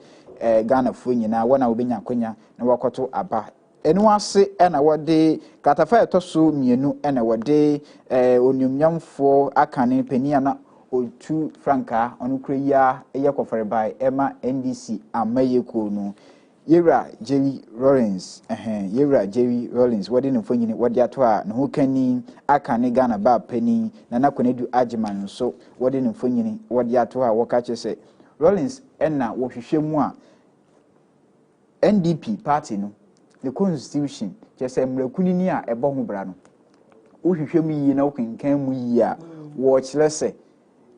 Ghana fu nyina wona obenya akonya na wakoto aba enu ase na wode katafa etoso mienu na wode onyumnyamfo akane pania na otu franka onu kreya eye kofere bai ema NDC amaye ko no Yera Jerry Rollins wode no fonyini wode ato a no kani akane Ghana ba pani na nakwanedu agiman so wode no fonyini wode ato a woka chese Rollins na wo hwehwemu a NDP party no the constitution just mrakuni ni a ebo ho bra no wo hwehwemu yi na wo kenkan mu yi a wo kire se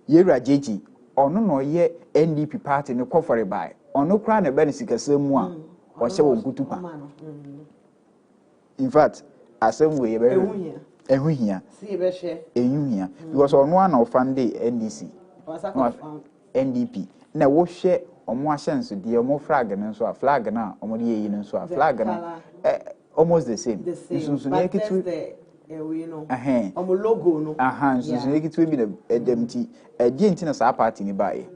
Yera Jeji ono no ye NDP party no kofore bai ono kra na be ne sikasem mu a wo hye wo nkutupa in fact asem we ye be ehuhia si ye be hye ehuhia because ono ana ofande NDC NDP na wo hye omo asenso de omo flag no so a flag na omo de yi no so a flag na almost the same so na ekitu we know omo logo no so na ekitu bi na edemti die ntina sa party ni bae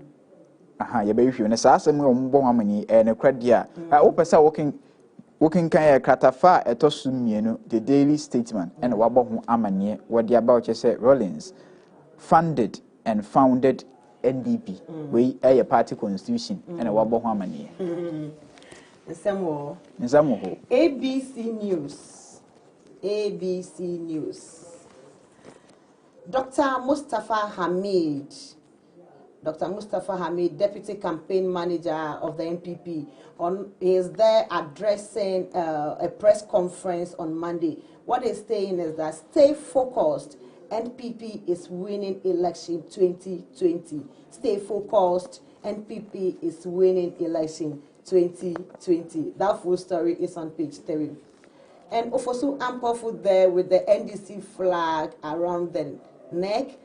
ye be hwe na sa asem omo bo amani ne kradia wo pesa working kan ya kratafa etosu mienu the daily statement and wabo ho amane wode about say Rollins funded and founded NDP we a party constitution and wabo ho amane nsamo ho ABC News Dr. Mustafa Hamid, Deputy Campaign Manager of the NPP, is there addressing a press conference on Monday. What he's saying is that stay focused. NPP is winning election 2020. Stay focused. NPP is winning election 2020. That full story is on page 3. And Ofosu Ampofu there with the NDC flag around the neck.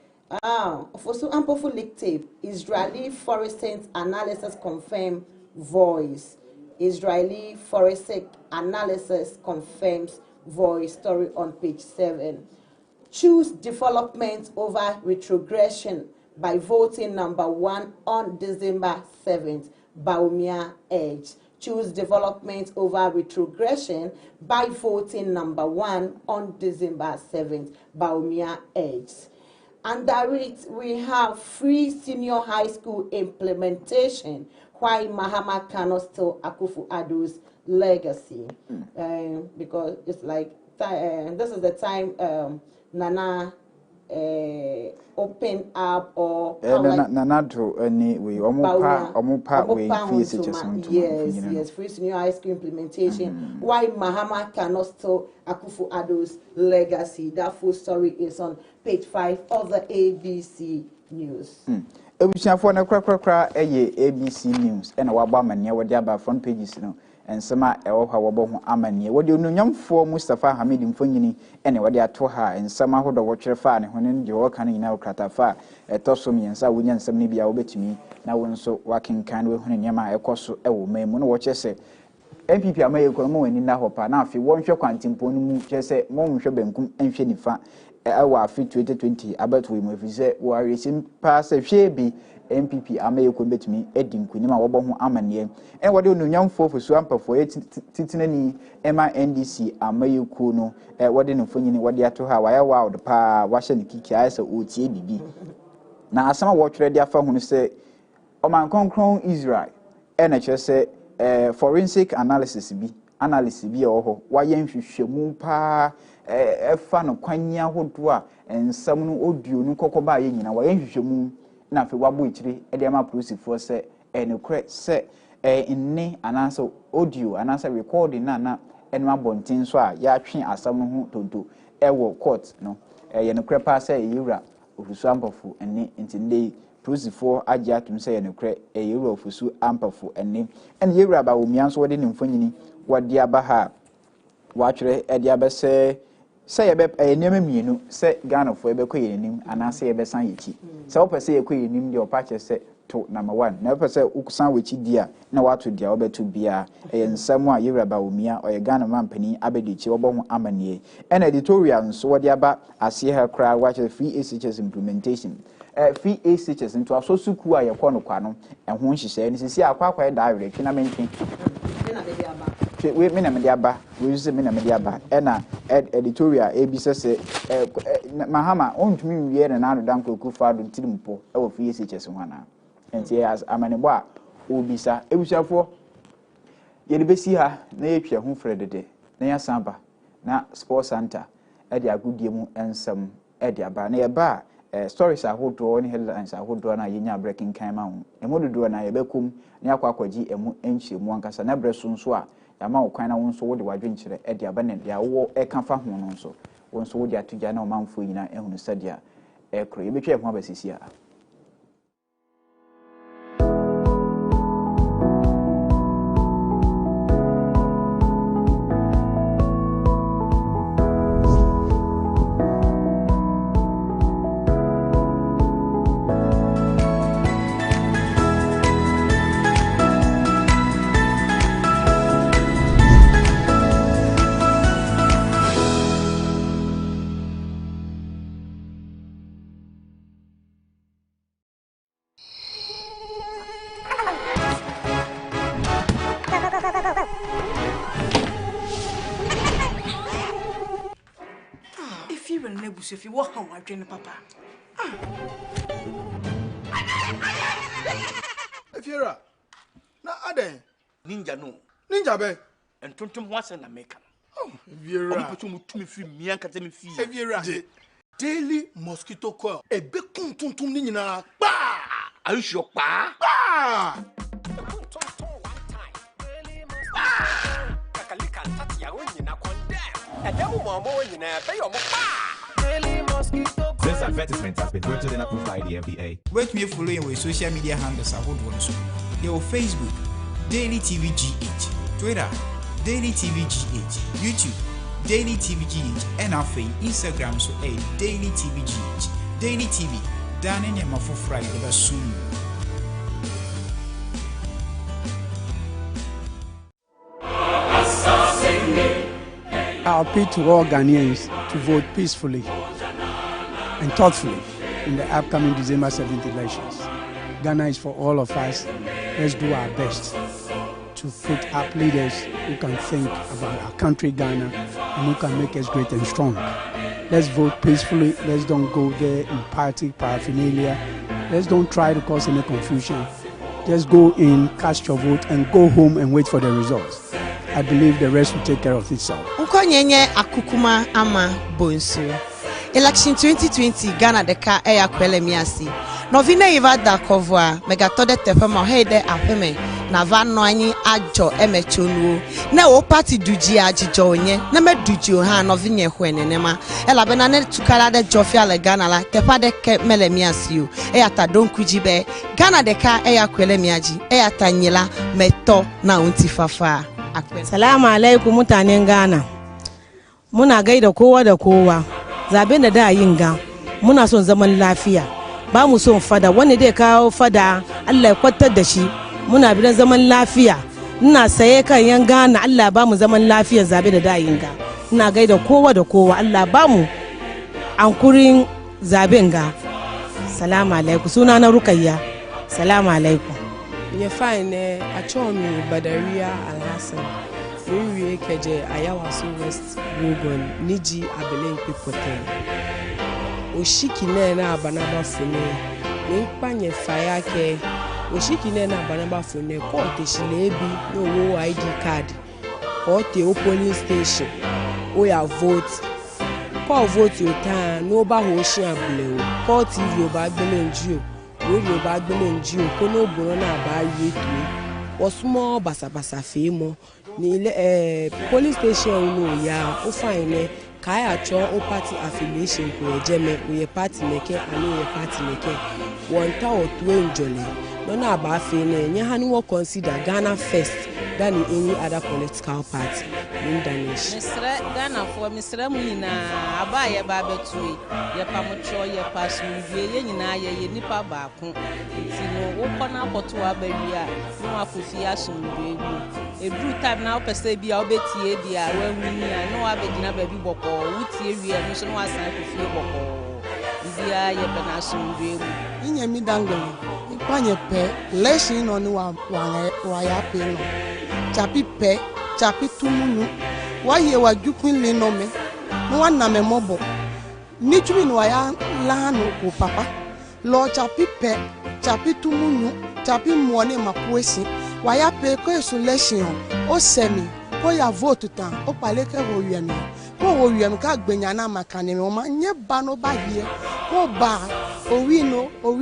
Ofosu Ampofu leak tape. Israeli forensic analysis confirm voice. Israeli forensic analysis confirms voice. Story on page 7. Choose development over retrogression by voting number 1 on December 7th. Bawumia Edge. Choose development over retrogression by voting number 1 on December 7th. Bawumia Edge. Under it, we have free senior high school implementation. Why Mahama cannot steal Akufo-Addo's legacy? Because it's like this is the time Nana open up or Nana do any way omupa we face yes free senior high school implementation. Why Mahama cannot steal Akufo-Addo's legacy? That full story is on page 5 of the ABC News. Ebusiafo na krakrakra ABC News ena waba amane wode aba front pages no ensema ewo ha wobo ho amane wode ononyamfo Mustafa Hamid mfonyini ene wode ato ha ensema hodo wotwere fa ne hono nje wo kan nyina kratafa etoso miensa wonya nsem ne bia wobetumi na wonso wakenkan we hono nyama ekoso ewo memu no wo kyese MPP amaye ko mo wani na hopa na afi wonhwe kwantimpo no mu kyese mo nhwe benkum enhwe nifa awa afi 2020 about we mo fize wo aresim pass hwe bi MPP amaye ko betumi edi nkunim a wobo ho amane en wode ononyamfo fosu ampafo titinani ema NDC amaye ko no wode no fonyini wode ato ha waya wa od pa wahye ne kiki ayesa otie bibi na asama wo twere dia fa hunu se oman konkron Israel ena kyerese forensic analysis bi analysis bi ho waye nhwehwemu pa efa no kwanya hodo a ensam no audio no kokoba ye nyina waye nhwehwemu na afi wabo ikire e de ama prosifo se enekre se nne anasa audio anasa recording na enu abontin so a ya twe asam no ho tonto ewo court no yenekre pa se yewura ofusu ampafo enne ntinde prosifo agye atum se yenekre yewura ofusu ampafo enne ene yewura ba omia so wode ne mfanyini wade aba ha watwere ede abese se yebe enema mienu se Ghana fo ebe koyenim anase yebe san yechi se opese yekoyenim de opache se to number 1 na opese ukusan wechi dia na watu dia obetu bia ensam a yewura ba omia oye Ghana mampani abedichi obo amanie ene editorial so wade aba ase ha kra watch free ACHS implementation free ACHS into asosuku a yekono kwa no ehwo nhihye ni sisi akwa da awere twina mentwe we me na me aba we use me na me aba na editorial abisese mahama ontumi wiye na anu dan koku fado ntirimpo e wo free ACHS ho ana enti as amanebo a obisa ebusafo ye de besi ha na yetwa ho fredede na ya samba na sports center e de agudie mu ensam e de aba na ye ba stories ahodo ne headlines ahodo na yenya breaking kan ma ho emododo na ye bekum na yakwakwagi emu enchiemu ankasa na breso nso a yama okwan na wonso wo de wadwenkyere e de aba ne ya wo e kan fa ho no nso wonso wo de atugya na omanfo nyina ehunu sadia e kro ye betwa ho abasisi a if you walk home, I train papa. If you're na ade Ninja no. Ninja be And Tontum was an American. Oh, if you're to me free me and me fee. if you're daily mosquito coil e be kuntum ni nyina ba Are you sure, pa? ba This advertisement has been voted and approved by the FDA. Wait me following with social media handles I hold one so. Your Facebook, Daily TV GH, Twitter, Daily TV GH, YouTube, Daily TV GH, and our Instagram so Daily TV GH. Daily TV, Dan and Yamafo Friday soon. I appeal to all Ghanaians to vote peacefully and thoughtfully in the upcoming December 7th elections. Ghana is for all of us. Let's do our best to put up leaders who can think about our country, Ghana, and who can make us great and strong. Let's vote peacefully. Let's don't go there in party paraphernalia. Let's don't try to cause any confusion. Just go in, cast your vote, and go home and wait for the results. I believe the rest will take care of itself. Nkonyenye akukuma ama bonsu. Election 2020 Ghana deka eya kwele miasi. Novine iva da kovwa megatode tefema heide apeme na vano anyi ajo emechonu na o party duji ajijo onye na meduji ha novine hwenenema ela bena ne tukala de jofia le Ghana la tepa de ke mele miasi eya ta donkujibe Ghana deka eya kwele miaji eya tanyila meto na untifafa. Salamu alaikum mutanen Ghana. Muna gaida kowa da kowa. Zaben da da yin ga muna son zaman lafiya. Ba mu son fada wanda dai kawo fada Allah ya kwatar da shi. Muna bidan zaman lafiya. Ina saye kan yan Ghana Allah ba mu zaman lafiya zabe da da yin ga. Ina gaida kowa da kowa Allah ba mu ankurin zaben ga. Salamu alaikum. Suna na Rukayya. Salamu alaikum. Ye fine achomi Badaria Alhassan Wiwi keje Ayawaso West Rogon Niji Abelen Pipoten Oshiki na abanaba fune Nimpanye fayake Oshiki na abanaba fune Kote shilebi no wo ID card ko te o polling station o ya vote ko vote yo tan no ba ho shi abule o ko TV o ba gbele nji o lórí o ba gbele nji o ko no gboro na ba ri eto o sumo basabasa fe mo ni police station no ya o fine kaya cho o party affiliation ko ejeme o ye party meke ani ye party meke won ta o to enjole no na ba fe na nya ha ni wo consider Ghana first than any other political party in the nation. Mr. Ghana for Mr. Muna, Abaya Babetui, Yapamucho, Yapasu, Yena, Yenipa Baku, Tino, open up to Aberia, no Afufia soon, baby. A blue time now, per se, be our Betty, dear, when we know Abedina baby boko, Wuti, and no one sign to feel boko. Dia Yapanasun, baby. In your midangle, Panya pe, lashing on one wire pin. Chapi pe, chapi tumunu. Why you were juking linome? No one name mobo. Nichuin waya lano ko papa. Lord chapi pe, chapi tumunu, chapi mwone mapuesi. Waya pe ko isolation. O semi, ko ya vote tan. O paleke ho yemi. Ko yemi ka gbenyana makane mo ma nye bano ba hie. Ko ba owino wo.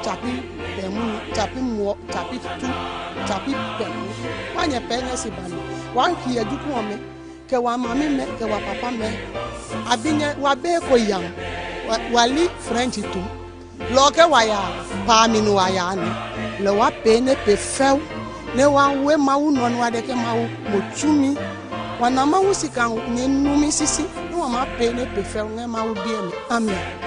Chapi pe mu, chapi mo, chapi tu. Chapi pe wanye penye si bani wan ki eduku ome ke wa mami me ke wa papa me abinye wa be ko yam wali French tu lo ke wa ya pa mi no wa ya ni le wa pe ne pe few ne wa we ma wu no wa de ke ma wu mo tumi wana ma wu sika ni numi sisi no wa ma pe ne pe few ne ma wu bi mi amen.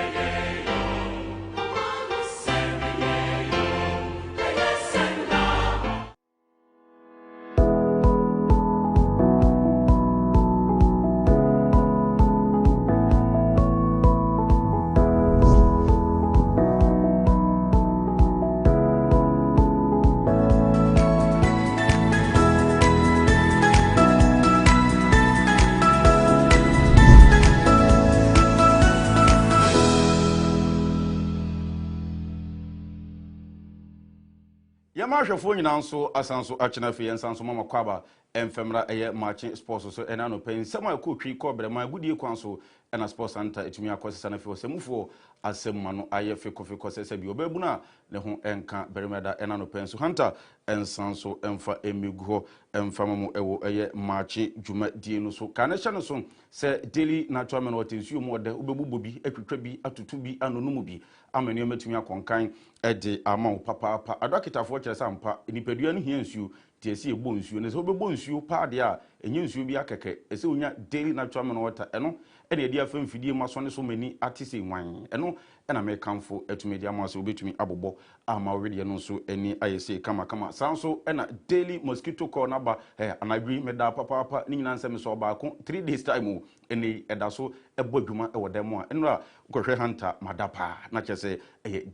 Yamahwefo nyina nso asanso achena fe ensanso mama kwaba emfemra eye Maakye sports so ena no pen sema ekotwi ko brema gudie kwan so ena sports center etumi akosesa na fe osemufo asemma no aye fe kofiko sese bi obabu na ne ho enka beremeda ena no pen so hunter ensanso emfa emiguho emfamamu ewo eye Maakye dwuma die no so kanehye no so se daily natural men watensuo mu ode obebubo bi atwetwa bi atutu bi anonumu bi amani ometumi akonkan ede ama papa adokitafo kire sampa nipadua no hia nsuo tiesi egbo nsuo ne so obebo nsuo paade a enye nsuo bi akeke ese onya daily natural men water eno ene edi afa mfidie maso ne so mani atise nwan eno ena me kamfo etumi dia maso obetumi abobo ama wede no so eni ayese kama sanso ena daily mosquito coil na ba anagri meda papa ni nyina nsem so ba ko 3 days time eni eda so ebo dwuma e wodemo a enra gohwe hunter madapa na chese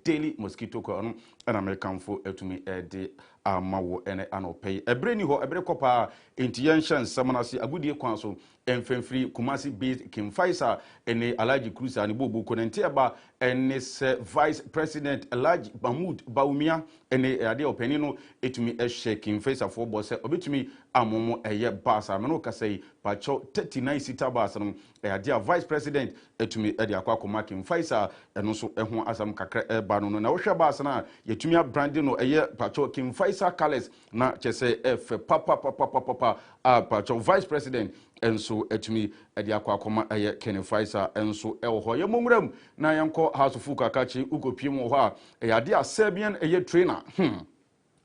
daily mosquito coil no ena me kamfo etumi ede amawo ene anopei ebre ni ho ebre kopa entianshan samanasi agudie kwan so emfemfiri Kumasi based Kim Faisa ene Alhaji Cruiser ni bobo konente aba ene se Vice President Alhaji Mahmoud Baumia ene ade openi no etumi ehye Kim Faisa for boss obetumi amomo eye basa me no kasei pacho 39 sita basa no ade Vice President etumi ade akwa Kim Faisa eno so eho asam kakra eba no na wohwe basa na yetumi brand no eye pacho Kim Faisa colors na chese f papa pacho Vice President enso etumi ade akwa eye Ken Faisa enso ewo ye momram na yanko house of kakachi ukopiem wo ha ade asabian eye trainer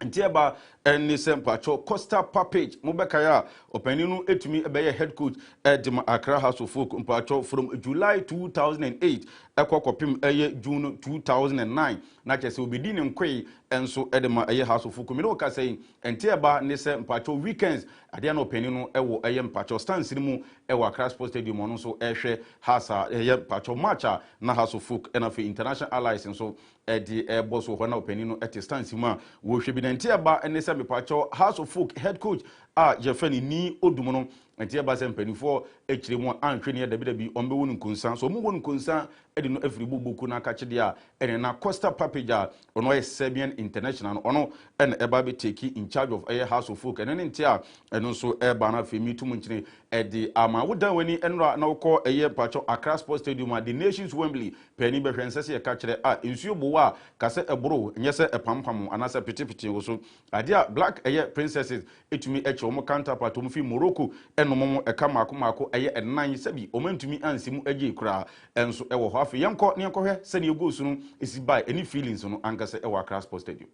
Ntieba eni sempacho Costa Papage Mubekaya openinu etumi ebeye head coach Edima Accra House of Folk mpacho from July 2008 ekokopim eye June 2009 na chese obidi ne nkwe enso Edima eye House of Folk mino ka say ntieba ne sempacho weekends ade na openinu ewo eye mpacho stance mu ewo Accra Sports Stadium ono so ehwe hasa eye mpacho matcha na House of Folk enafe International Alliance so edi boss wo na openinu eti stance mu a wo hwe bi ntieba ene se mepacho House of Folk head coach a yɛfɛ ni odum no nti yɛba sɛ mpanimfoɔ akyire mu anhwɛ ne dabi ɔmbɛwo no nkonsa so ɔmo wo no nkonsa ɛde no afiri boboku no aka kyede a ɛne na Costa Papage a ɔno ɔyɛ Serbian international no ɔno ɛna ɛba bɛteki in charge of ɛyɛ House of Folk ɛne ne nti a ɛno nso ɛba no afei mitum nkyene ɛde ama wodan w'ani ɛnora na wokɔ ɛyɛ mpakyɛ Accra Sports Stadium a the Nations Wembley pani bɛhwɛ nsɛ sɛ yɛka kyerɛ a nsuo bowo a ka sɛ ɛboro nyɛ sɛ ɛpampam anaasɛ petepete wo so adeɛ a Black ɛyɛ Princesses ɛtumi ɛkyɛ ɔmo counterpart ɔmo fi Morocco ɛnom mo ɛka maako ɛyɛ ɛnan sɛbi ɔmo ntumi ansi mu agye kura ɛnso ɛwɔ hɔ afei yɛnkɔ ne yɛnkɔhwɛ sɛnea goals no esi by any feelings no ankasa ɛwɔ Accra Sports Stadium.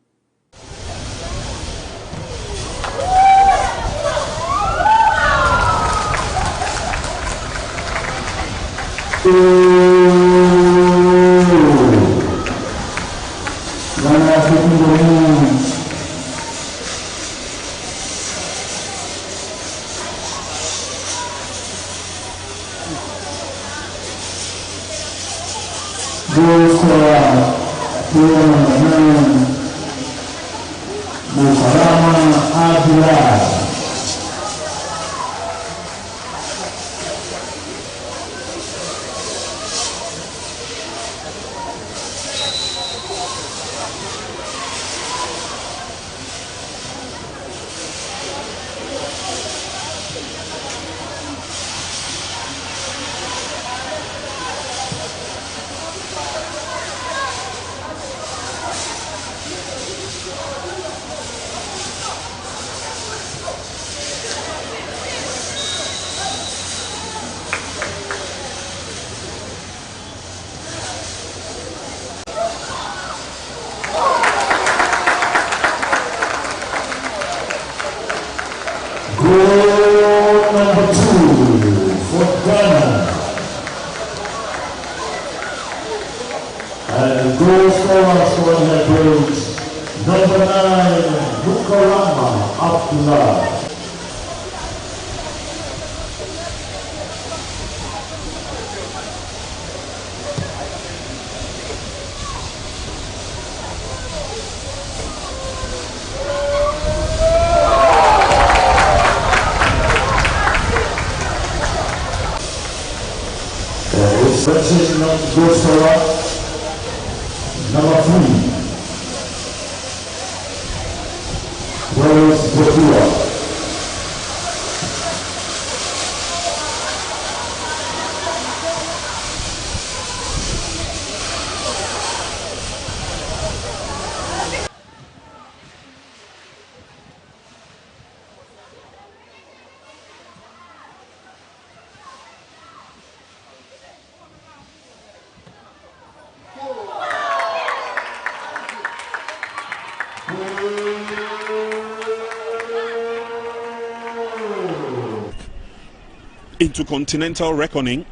Into continental reckoning,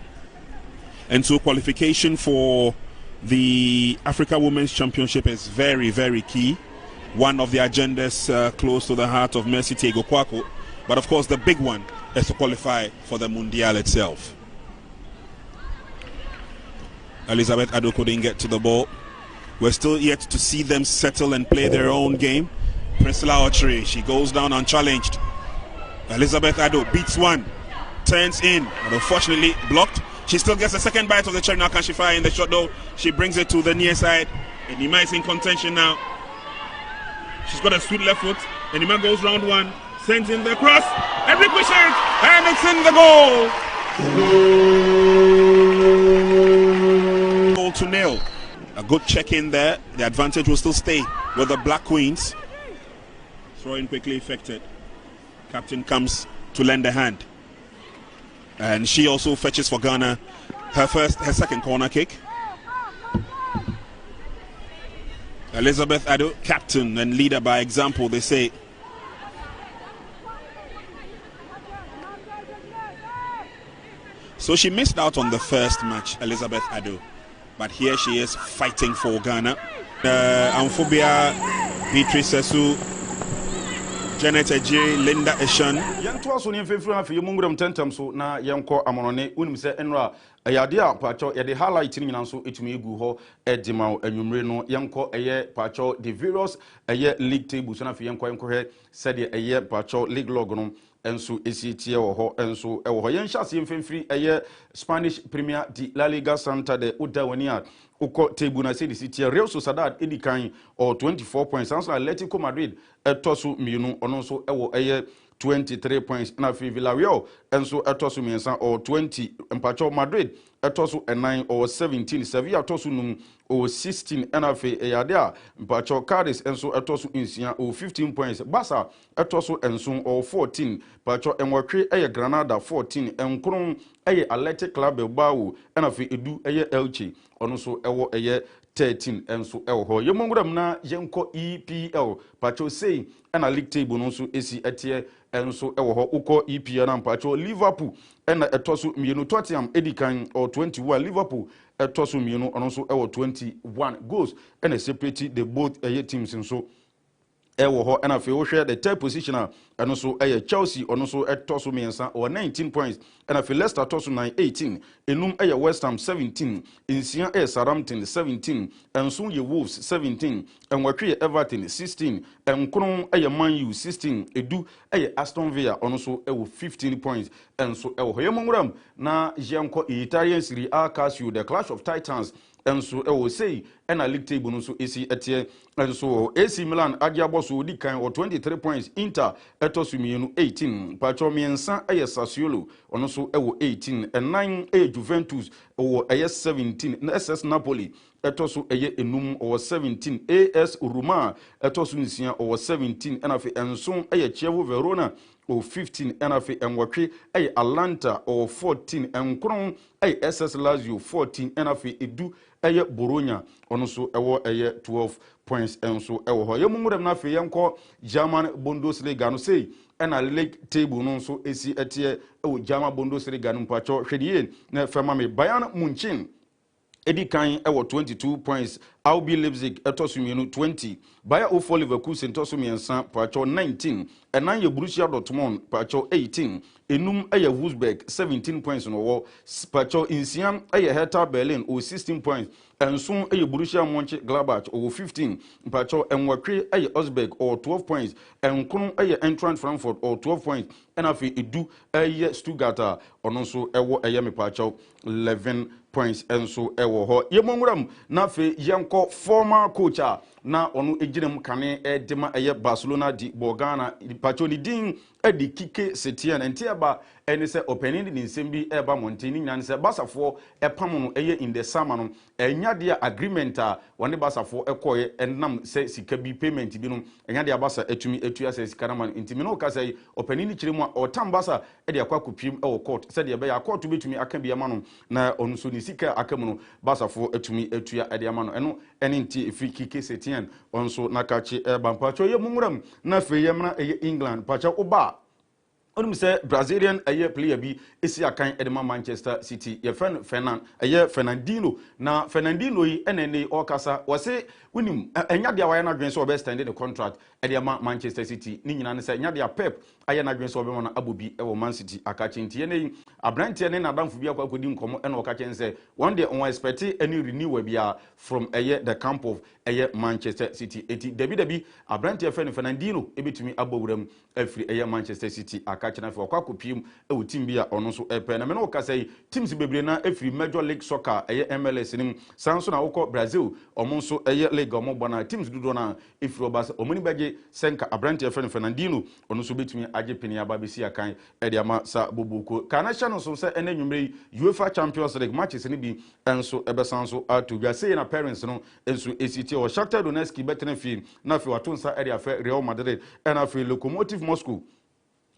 and so qualification for the Africa Women's Championship is very, very key. One of the agendas close to the heart of Mercy Tego Kwako, but of course the big one is to qualify for the Mundial itself. Elizabeth Ado couldn't get to the ball. We're still yet to see them settle and play their own game. Priscilla Autry, she goes down unchallenged. Elizabeth Ado beats one, turns in, but unfortunately blocked. She still gets a second bite of the cherry. Now can she fire in the shot though? She brings it to the near side. Enima is in contention now. She's got a sweet left foot. Enima goes round one, sends in the cross, and ricochets, and it's in the goal. Goal to nil. A good check in there. The advantage will still stay with the Black Queens. Throw in quickly effected. Captain comes to lend a hand. And she also fetches for Ghana her second corner kick. Elizabeth Ado, captain and leader by example, they say. So she missed out on the first match, Elizabeth Ado. But here she is fighting for Ghana. Amphobia, Beatrice Sesu, Janet Ejiri, Linda Eshan. Yanto aso ne mfefuru afi yemungurem tentem so na yenko amonone unim se enra ayade a pacho ye de highlight ni nyina so etumi egu ho edima anwumre no yenko eye pacho the various eye league table so na fi yenko he said eye pacho league log no enso esitie wo ho enso e wo ho yenhyase mfemfiri eye Spanish Premier de La Liga Santa de Udawani a uko table na say the Real Sociedad edikan or 24 points and Atletico Madrid etosu mienu ono so ewo eye 23 points na fi Villarreal enso etosu miensa or 20 Mpacho Madrid etosu 9 or 17 Sevilla etosu num or 16 na fi eyadea Mpacho Cadiz enso etosu insia or 15 points Barca etosu enso or 14 Mpacho enwatwe eye Granada 14 enkron eye Athletic Club Bilbao na fi edu eye Elche ono so ewo eye 13 enso ewo ho yemonguram na yenko EPL pacho sei na league table no so esi etie enso ewo ho uko EPL na pacho Liverpool na etoso mienu Tottenham edikan or 21 Liverpool etoso mienu ono so ewo 21 goals na separate the both teams so ewo ho na fe wo hwe the third position eno so Chelsea ono so etoso miensa or 19 points and fe Leicester toso 18 enum West Ham 17 insia Southampton 17 enso ye Wolves 17 enwatwe Everton 16 enkron Man U 16 edu Aston Villa ono so 15 points enso ewo ho yemonguram na yenko Italian Serie A Calcio the Clash of Titans enso say na league table no so esi etie enso AC Milan agiabo so di kan 23 points Inter etosu mienu 18 pacho miensa Sassuolo ono so 18 and 9 Juventus 17 SS Napoli etosu enum 17 AS Roma etosu nsia 17 na fe enso Chievo Verona 15 na fe enwatwe Atlanta 14 enkron SS Lazio 14 na fe edu Bologna ono so 12 points enso ho yemumurem na fe yenko German Bundesliga no sei na league table no so esi etie German Bundesliga no mpacho hwedie na fema me Bayern Munchen edikan 22 points RB Leipzig etosu mienu 20 Bayer 04 Leverkusen etosu miensa pacho 19 enan ye Borussia Dortmund pacho 18 enum Wolfsburg 17 points no wo pacho insiam Hertha Berlin 16 points enso Borussia Mönchengladbach 15 pacho enwatwe Augsburg 12 points enkron Eintracht Frankfurt 12 points enafi edu Stuttgart ono so me pacho 11 points enso ho yemonguram na fe yenko former coach na onu ejirem kane edema Barcelona di Borgana pacho ni din edi Kike Setien entiaba eni se opening ni nsembi eba montini nyan se basafo epam no in the summer no enyade agreement wone basafo ekoye enam se sika bi payment bi no enyade basa etumi etua se sika na man ntimi no ka se opening ni kiremu otam basa edi akwa kopim court se de be ya court betumi aka bi ama no na onu so ni sika aka mu no basafo etumi etua edi ama no eno eni nti efi Kike Setien onso nakachi eba mpacho ye mumuram na fe ye mna England pacha oba onum se Brazilian player bi esi akan edema Manchester City ye Fernandinho na Fernandinho yi enene okasa wose unim enya dia waya na dwen so obe extend the contract edema Manchester City ni nyina ne se enya dia Pep aya na dwen so obe na abobi ewo Man City akachi ntie ne abrante ne na damfo bi akwa kodi nkomo ena okache nse one day on expect any renewal bia from the camp of Manchester City eti debi abrante Fernandinho ebetumi abowuram afiri Manchester City akachina for kwakopiem team bia ono so epe na me no kasai teams bebre na afiri Major League Soccer MLS nim sanso na wokọ Brazil omo so league omo bona teams dudo na afiri obasa omuni baje senka abrante Fernandinho ono so betumi age peni ababesi akan ediama sa bobuko kana sha no so se enanwumre UEFA Champions League matches ni bi enso ebesanso atugwa sei na parents no enso esiti o Shakhtar Donetsk betena na fi watonsa area Real Madrid na fi Lokomotiv Moscow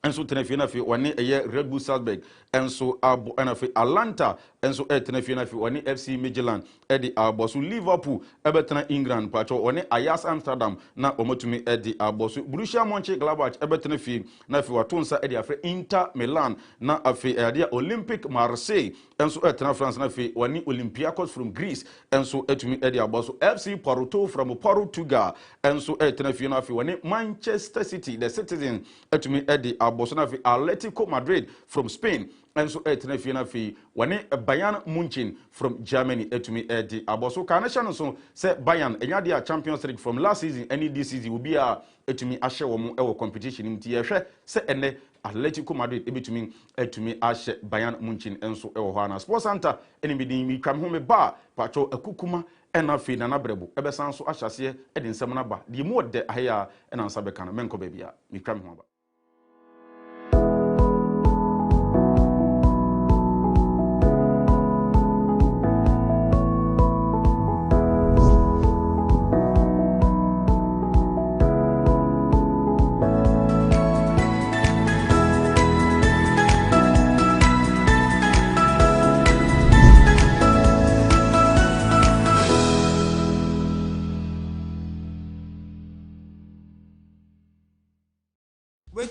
enso tenefi na fi wane Red Bull Salzburg enso abo na fi Atlanta enso etena fie na fie woni FC Midtjylland edi aboso Liverpool ebetena England pacho woni Ajax Amsterdam na omotumi edi aboso Borussia Mönchengladbach ebetena fie na fie watonsa edi afre Inter Milan na afi edi Olympique Marseille enso etena France na fie woni Olympiacos from Greece enso etumi edi aboso FC Porto from Portugal enso etena fie na fie woni Manchester City the Citizen etumi edi aboso na fie Atletico Madrid from Spain enso etena fie na fie woni Bayern Munich from Germany etumi edi aboso kanation so say Bayern enyade a Champions League from last season any this season will be a etumi ahye wo mo e competition nti ye hwe say ene Atletico Madrid ebetumi etumi ahye Bayern Munich enso e wo ho ana Sports Center eni bidin mi twam ho me ba pacho akukuma ena fi na nabrebo ebesan so ahyase e de nsem na ba de mu de ahya ena nsa beka na menko ba bia mi twam ho ba.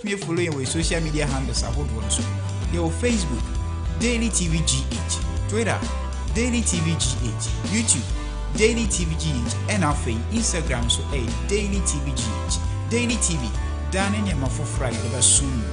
Me following with social media handles ahodoɔ your Facebook Daily TV GH, Twitter Daily TV GH, YouTube Daily TV GH, and our Instagram so Daily TV GH. Daily TV dane nyama for Friday ba soon.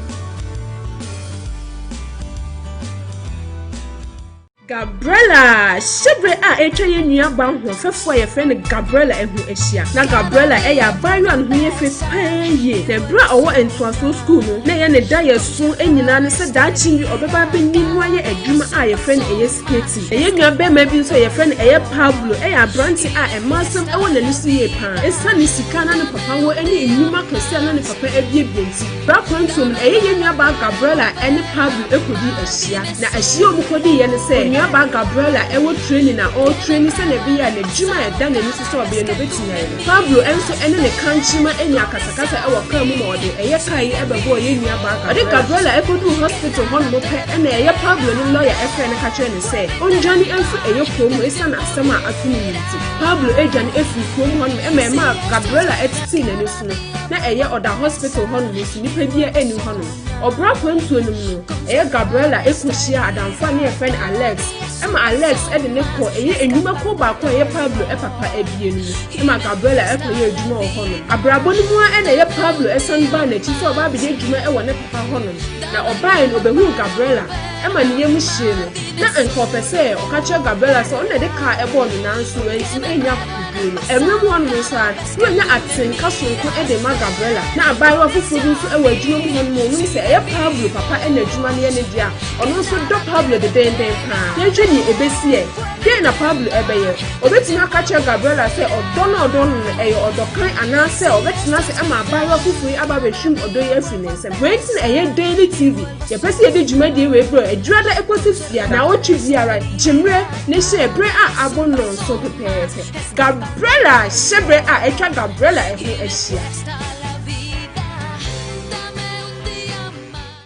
Gabriela shebre a etwa ye nua ba ho fefo ye friend Gabriela ehu ehia na Gabriela ya bayo an hu ye fepaye na bra owo entoaso school no na ye ne da ye so enyina ne se da chi obeba be nimu aye adwuma a ye friend eye sketi ye nua be ma bi so ye friend eye Pablo ya branch a emasem ewo na ni so ye pa esani sika na ne papa wo eni enuma kwese na ne papa ebiebienti bra kwantum ye nua ba Gabriela ene Pablo ekodi ehia na ehia omukodi ye ne se ba Gabriela ewo training na all training se na bi ya na djuma ya da na ni so obe no betina ye Pablo enso ene ne kanchima enya kasakasa ewo kan mu ma ode eye kai ebebo ye nua ba Gabriela ekodu hospital hon mo pe ene eye Pablo ni lawyer efe ne ka kire ne se onjani enso eye komu esa na asema atuni nti Pablo ejani efi komu hon ma Gabriela etiti na ni suno na eye oda hospital hon mo si nipa bia eni hon obra kwantu enum no eye Gabriela ekuhia adamfa ne efe Alex Emma Alex ede ne ko eye enuma ko ba ko eye Pablo papa ebienu Emma Gabriela ko ye adwuma ho no abrabo ni mu ene ye Pablo esan ba na chi so ba bi de adwuma e wo ne papa ho no na obai no obehu Gabriela Emma ni yemu hie no na enko pese o ka che Gabriela so na de ka ebo no nanso ensi enya kudu emem ho no so a no nya atenka so ko ede ma Gabriela na abai wa fufu so e wa adwuma mu ho no no se eye Pablo papa ene adwuma ne ne dia ono so do Pablo de den pa ni obesie dey na Pablo ebeye obetina ka che Gabriela se odon eye odokan anase obetina se ama bayo fufui ababehwim odoye afinense waiting eye Daily TV ye pese ye de djumadi we bro edwada ekosi fia na otwi biara jimre ne se ebre a abono so pepepe Gabriela shebre a etwa Gabriela ehu ehia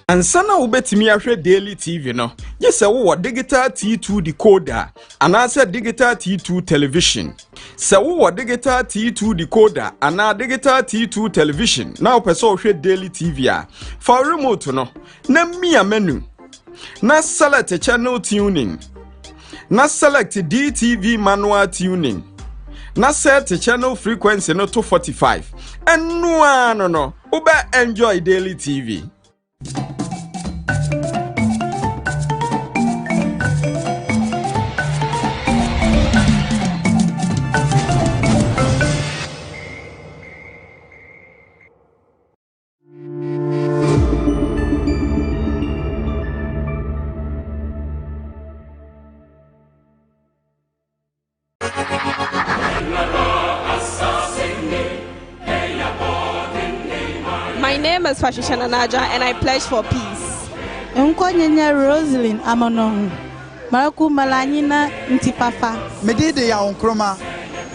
Ansana ubetimi ahwe Daily TV no yese wo digital T2 decoder anase digital T2 television se wo digital T2 decoder ana digital T2 television na opese ohwe Daily TV a fa remote no na mia menu na select channel tuning na select DTV manual tuning na set channel frequency no 245 enu no ube enjoy Daily TV. My name is Fashishana Naja and I pledge for peace. Nkonyenya Roselyn Amono. Maraku Malanyina Ntipafa. Medide ya onkroma.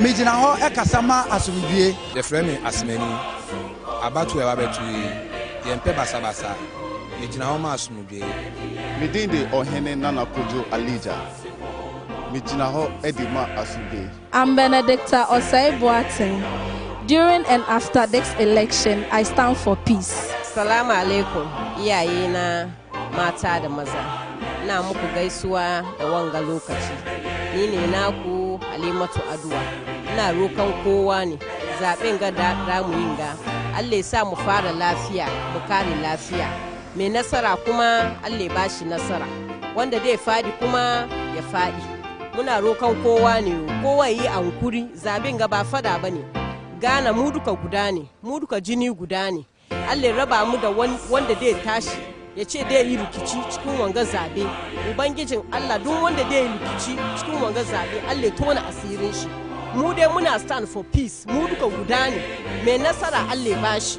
Mejina ho ekasama asumdie. The friend Asmeni. Abatu ewabetu yempe basabasa. Mejina ho ma asumdie. Medinde Ohene Nana Kojo Alija. Mijinaho Edima Asude. I'm Benedicta Osei Boateng. During and after this election, I stand for peace. Salamu alaikum, iyaye na mata da maza. Na muku gaisuwa da wanga lokaci. Ni ne naku Halimatu Aduwa. Ina rokan kowa ne, zaɓen ga da mu yin ga. Allah ya sa mu fara lafiya, mu kare lafiya. Mai nasara kuma Allah ya bashi nasara. Wanda zai fadi kuma ya fadi. Muna rokan kowa ne, kowa yi ankuri, zaɓen ga ba fada bane. Gana mu duka guda ne, mu duka jini guda ne. Allah raba mu da wanda zai tashi ya ce dai yi rikici cikin wanga zabe. Ubangijin Allah duk wanda dai yi rikici cikin wanga zabe Allah tona asirin shi. Mu dai muna stand for peace, mu duka guda ne. Mai nasara Allah bashi.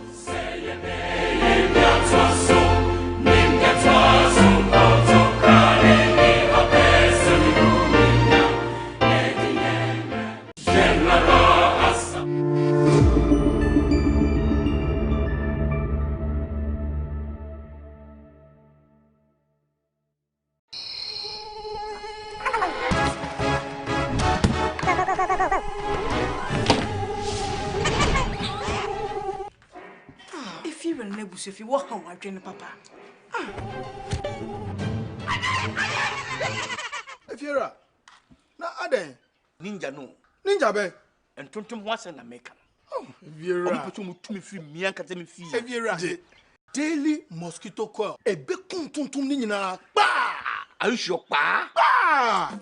If you walk home, I train papa. If you're a ninja, no ninja, be and Tontum was an American. Oh, Vera, to me free, me and Catemi fee. If you're a daily mosquito coil, a big tuntum nina. Bah! Are you sure, pa? Bah!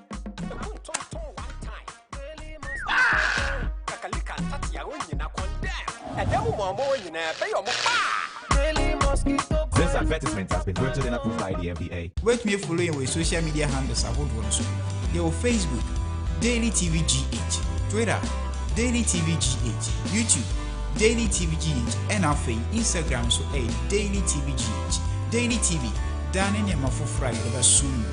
This advertisement has been printed and approved by the FDA. Wait me following with social media handles I would want to. Your Facebook, Daily TV GH, Twitter, Daily TV GH, YouTube, Daily TV GH, and our Instagram so a Daily TV GH, Daily TV, Dan and Yamafu Friday soon.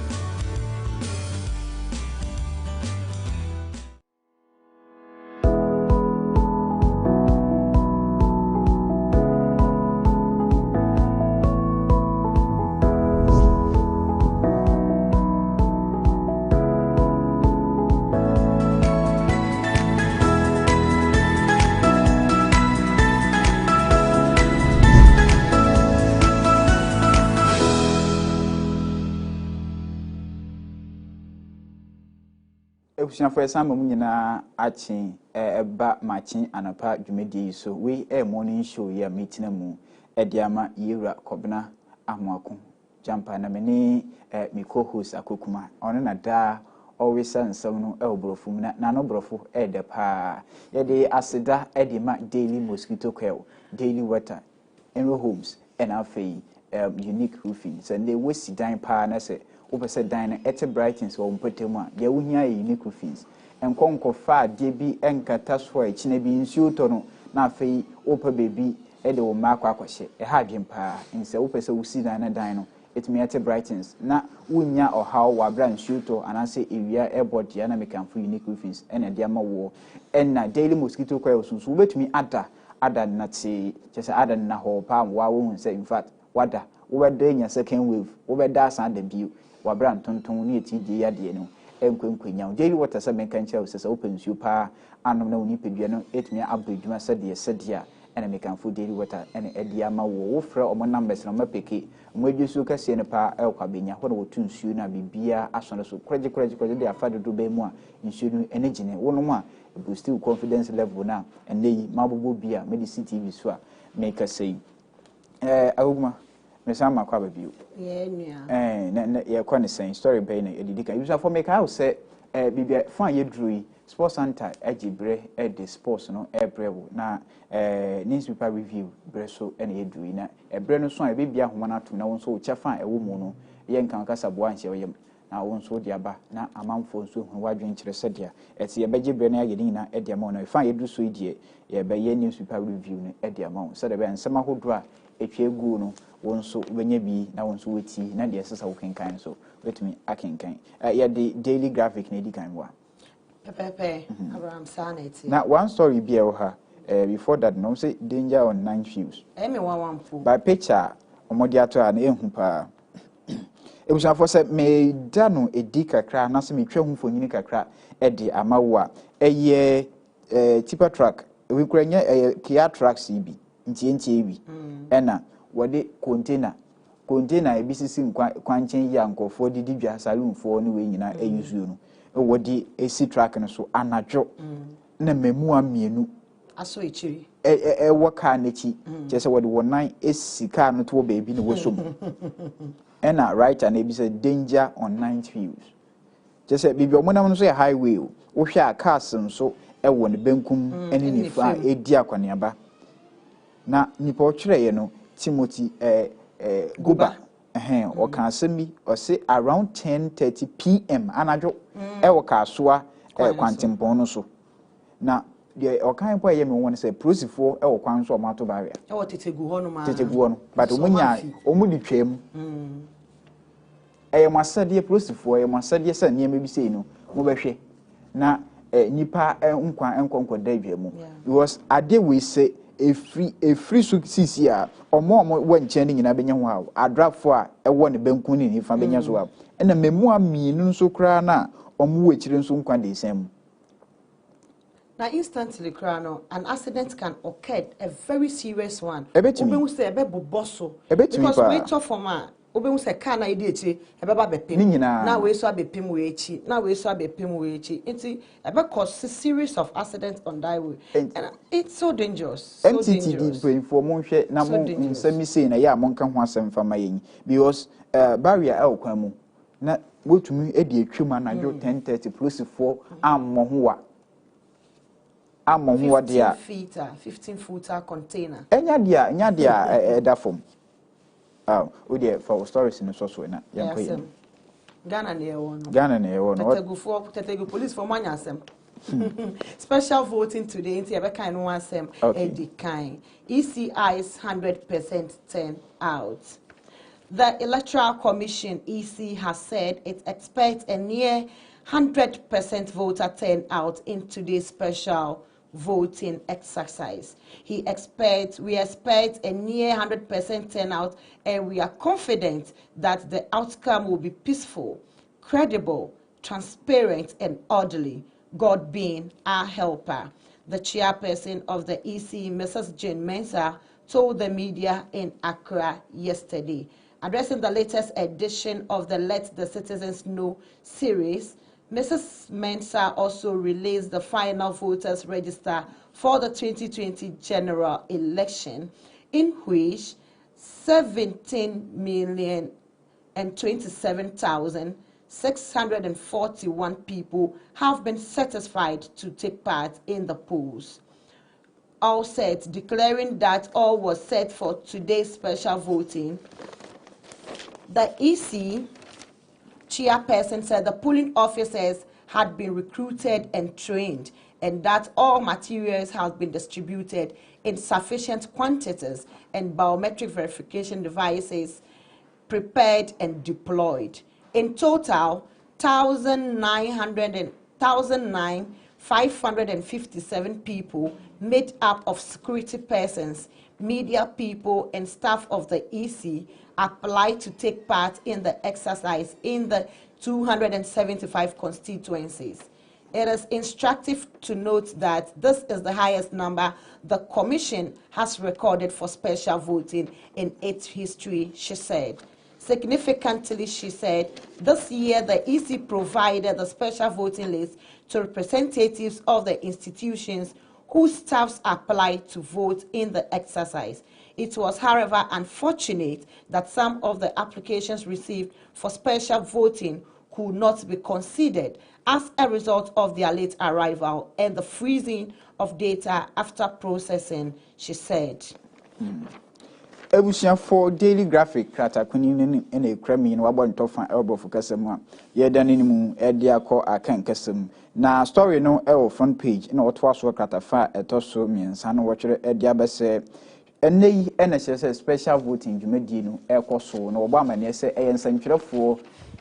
Ebusuafo esamba mu nyina achi eba machi anapa dwumedi so we morning show ya meeting mu ediama yewura kobna ahwako jampa na meni mi co-host akokuma ono na da always ansam no obrofo mu na no brofo de pa ye de aseda de ma daily mosquito coil daily water enro homes and afei unique roofing so they wasi dan pa na se opese dan na ete brightens wo mpotemu a ye wohia unique roofings enkonko fa de bi enkata so a chine bi nsuo to no na afei opa bebi de wo makwa akwahye ha adwen pa nse opese wosi dan na dan no etimi ete brightens na wonya ohaw wa bra nsuo to anase ewia airport ya na mekanfo unique roofings ene de ama wo enna daily mosquito coil sunsu betumi ada na ti chese ada na ho pa wa wo hu say in fact wada wo beda nya second wave wo beda asan da bio wa brand tonton ni etidi ya de no enkwenkwenya daily water se menka ncha wo se open nsuo pa anom na woni pedua no etumi abadwuma sede a ena mekanfo daily water ena edi ama wo frɛ omo numbers na mapeke mwadwusu kase ne pa elkwa benya ho na wotu nsuo na bibia aso so kreje de afa dodo be mu a nsuo no ene gine wo no mu a boost confidence level na enei mabobo bia medicine tv so a make say aguma mesama kwa babio na ye kwa ne sen story be na edidika you for make how say bibia fan ye drui sports center ejibre the sports no ebrewo na newspaper review breso ene ye drui na ebre no so a bibia homa na to na won so wo chefa ewo mu no ye nkan kasa bo anche oyem na won so de aba na amanfo so hu wadwen kire sedia eti ye beje bre na ye ni na e ma no fan ye dru so die ye be ye newspaper review no e de ma so de be nsema hodo a etwe gu no won so benya bi na won so weti na de sesa wo kenkan so wetumi akenkan ye the daily graphic na edikan wa pepe Abraham Sanity na one story bi e wo ha before that no say danger on 9 fuse me one fu by picture omodi ato na ehu pa ebusafo se me da no edi kakra na se me twa hu fonyini kakra edi amawa eye tipper truck we kuranya Kia truck CB ntie bi ena wode container ebisisi kwanchen ya nkofo didi dwa salonfo ne we nyina eyusuo no wode esi truck no so anadwo na memu amienu aso echiri waka nechi chese wode wonan esi car no to baby no wosom ena right and ebise danger on 9 fields chese bibi omonam no so highway o wo hwe a cars nso ewo ne benkum ene nifa edi akwaneaba na nipa otwere ye no Timothy Guba o kan asemi o say around 10:30 p.m. anadwo ewo kasoa kwantempon no so na de o kan po ye me won say prosifo ewo kwan so o mato barrier ewo tetegu ho no ma tetegu ho no but omunya omudi twam masade prosifo masade se niam bi sei no mo behwe na nipa nkwa da dwam because ade we say a free sisi a omo wanche ni nyina benya ho a adrafo a ewo ne benku ni nifa benya so a na memu aminu nso kra na omo wechire nso nkwa de sem. Now instantly crano an accident can occur, a very serious one. Obetumi say ebe boboso because we talk from a obetumi say car na ide echi ebe ba bepim na we so abepim we echi na we so abepim we echi nti ebe cause a series of accidents on that way and it's so dangerous. MTTD brain for mo hwe na mo nsami sei na ya mo nka ho asem fama yen because barrier el kwan mu na wotumi edi atwuma na jo 10:30 plus 4 ammo ho a 15 footer container. Enya dia da form. O dia for stories in so na yanko. Ghana na e wono. Tetegu police for manyasem. Special voting today into ebe kind one sem edi kind. ECI is 100% turn out. The Electoral Commission EC has said it expects a near 100% voter turnout in today's special voting exercise. We expect a near 100% turnout, and we are confident that the outcome will be peaceful, credible, transparent, and orderly, God being our helper. The chairperson of the EC, Mrs. Jane Mensah, told the media in Accra yesterday. Addressing the latest edition of the Let the Citizens Know series, Mrs. Mensah also released the final voters register for the 2020 general election, in which 17,027,641 people have been satisfied to take part in the polls. All set, declaring that all was set for today's special voting. The EC chairperson said the polling officers had been recruited and trained, and that all materials have been distributed in sufficient quantities and biometric verification devices prepared and deployed. In total, 1,557 people made up of security persons, media people, and staff of the EC applied to take part in the exercise in the 275 constituencies. It is instructive to note that this is the highest number the Commission has recorded for special voting in its history, she said. Significantly, she said, this year the EC provided the special voting list to representatives of the institutions whose staffs applied to vote in the exercise. It was, however, unfortunate that some of the applications received for special voting could not be considered as a result of their late arrival and the freezing of data after processing, she said. Ebusia for daily graphic kratakuni in a cremi in wabon tofa elbow for kasema ye daninimu edia ko akan kasem na story no e front page na otwa so kratafa etoso miensa no wotwere edia bese enei NHS special voting dwumadi no ekoso na obo amane se ensantwerefo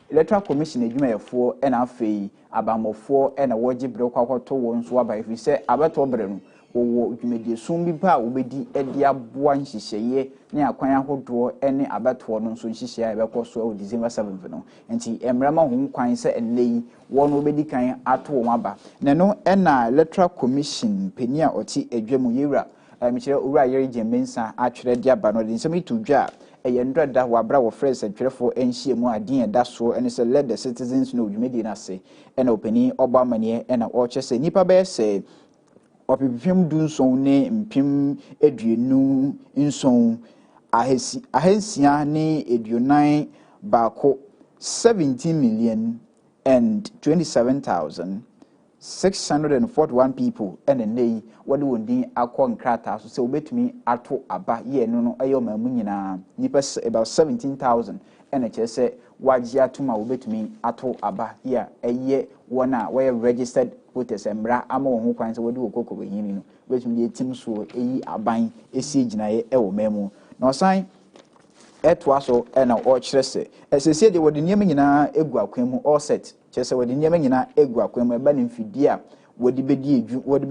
Electoral Commission edwumayefo na afei abamofo na wogi bre kwakwato won so aba ifi se abeto bre no wo dwumedie so bi pa obedi edi aboa nhyehyeye ne akwan ahodoɔ ne abɛtoɔ no nso nhyehyeye ɛbɛkɔ so wɔ December 7th no enti emrama ho kwan sɛ enne yi wɔn obedi kan ato wɔn aba na no ɛna electoral commission peni a ɔte adwam yewura mekyerɛ owura yɛre gyembensa atwerɛ de aba no de nsɛm itu dwa ɛyɛ ndrada wabra wɔ fresh atwerɛfo enhyia mu adin ɛda so ɛne sɛ let the citizens know dwumedie na se ɛna openi ɔbɔ amane ɛna ɔkyɛ sɛ nipa bɛyɛ sɛ opipim du nson ne mpim eduenu nson ahensia ne edunan baako 17 million and 27,641 people and nei what do wondin akọ nkrata so say obetumi ato aba ye no no ayo mamu nyina nipa about 17,000 and che say waji atuma obetumi ato aba here eye wona we registered voters emra ama wo ho kwan say wodi okoko benyini no obetumi ye tim so eyi aban esi ginaye e wo mamu na osan eto aso e na o kire se esese de wodi niam nyina egu akwan mu all set chese wodi niam nyina egu akwan mu e ba ne mfidi a wodi be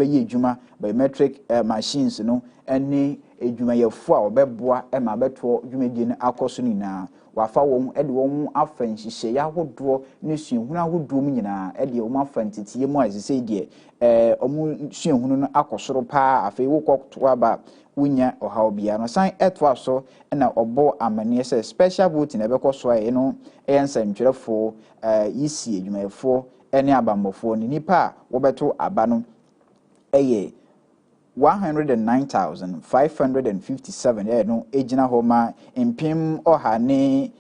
ye adwuma biometric machines no ene adwuma yefo a obeboa e ma beto dwumadie ne akoso nyina wafa won e de won afa nhihye ya hodo ne suehunu ahodo mu nyina e de won afa ntitiye mu asese de omu suehunu no akosoro pa afei wo kokto aba wunya ohaw bia no san eto aso na obo amane se special voting e bekoso e no e nsantwerefo isi adwumayefo ene abamofo ni nipa wo beto aba no eye 109,557 no ejina ho ma empim oha ne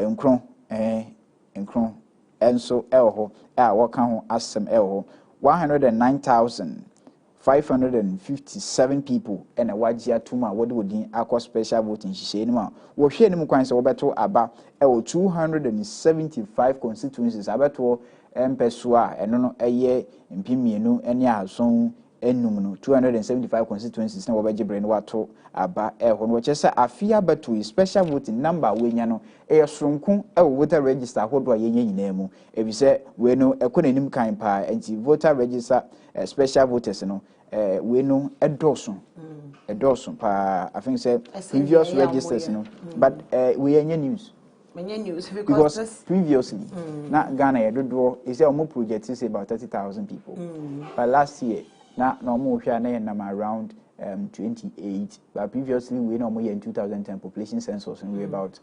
nkron enso elho a woka ho asem elho 109,557 people and a wajia tuma wodi wodi akọ special voting hihye ni ma wo hwe ni mu kwan se wo beto aba e wo 275 constituencies abeto empeso a eno no eye mpimienu ene ason enum no 275 constituencies na wo beje bre no wato aba ho no che se afia beto special voting number wenya no e soronko e wo voter register hodo a yenya nyina mu e bi se we no ekonanim kan pa anti voter register special voters no we no edoso pa I think say previous registers no but we enya news because previously na Ghana yedodo is say omo project is about 30,000 people but last year na omo hwa na nam around 28 but previously we no omo in 2010 population census and we about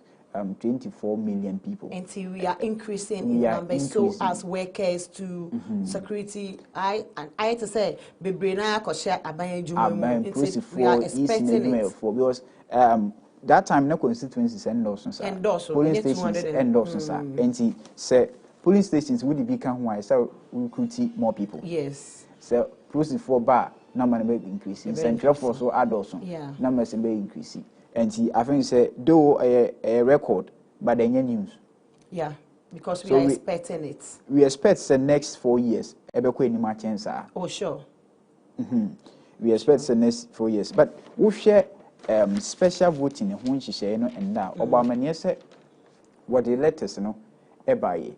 24 million people. And we are increasing in numbers, so as workers to security. I had to say, we are expecting it. Because that time, no constituencies endorse polling stations endorse and say polling stations would become why so recruiting more people. Yes. So process for bar number may increasing. Central for so adults numbers may increasing. And I think say though a record, but then news. Yeah, because we are expecting it. We expect the next 4 years. Oh sure. We expect the next 4 years. But we share special voting when she share no and now. Obama say what the letters no ebaye.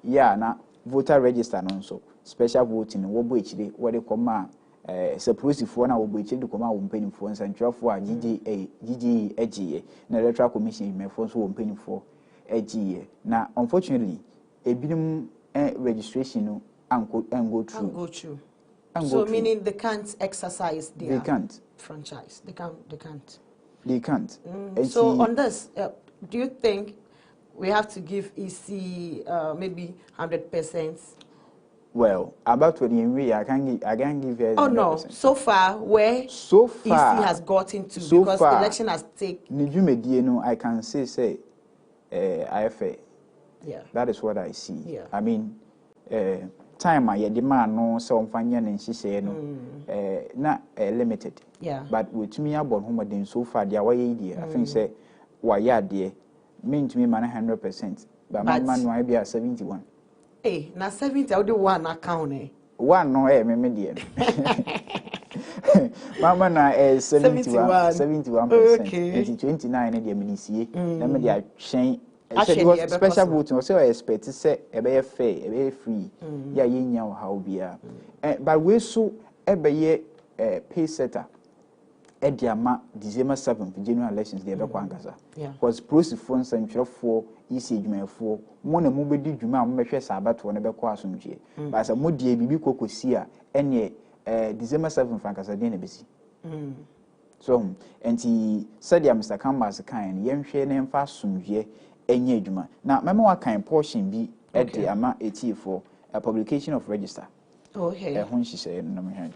Yeah, na voter register no so special voting wo bo echi what they come suppose for na oboche de koma wo mpanimfo nsantwafo a GG egiye na electoral commission mefo so wo mpanimfo egiye na unfortunately ebinim registration no go through. So meaning they can't exercise their franchise. They can't. So on this, do you think we have to give EC maybe 100%? Well, about 20 I can't give you. Oh no! So far, EC has gotten to because the election has taken. I can say IFA. Yeah. That is what I see. Yeah. I mean, time I demand no so and she say no, not limited. Yeah. But with me about whom so far they are way I think say why dear mean to me man 100%, but my man might be at 71. Hey, na 70 I do one account One no me dear. Mama na 71%. Okay. 29 in the ministry. Na me dey chain. Special voting so I expect say e be fair, e be free. Yeah, yenya how bia. But we so ebeye pay setter Ediama December 7th general elections the ebe kwankasa was process for nsantwerefo isi adwumayefo mo na mo bedi dwuma mo behwe sabato ne bekọ asomdwe ba sa mo die bibi kokosi a ene December 7th kwankasa de na besi so enti said ya Mr. Canvas kan yenhwe ne mfa asomdwe enye adwuma na mema wa kan portion bi ediama etifo a publication of register okay no me.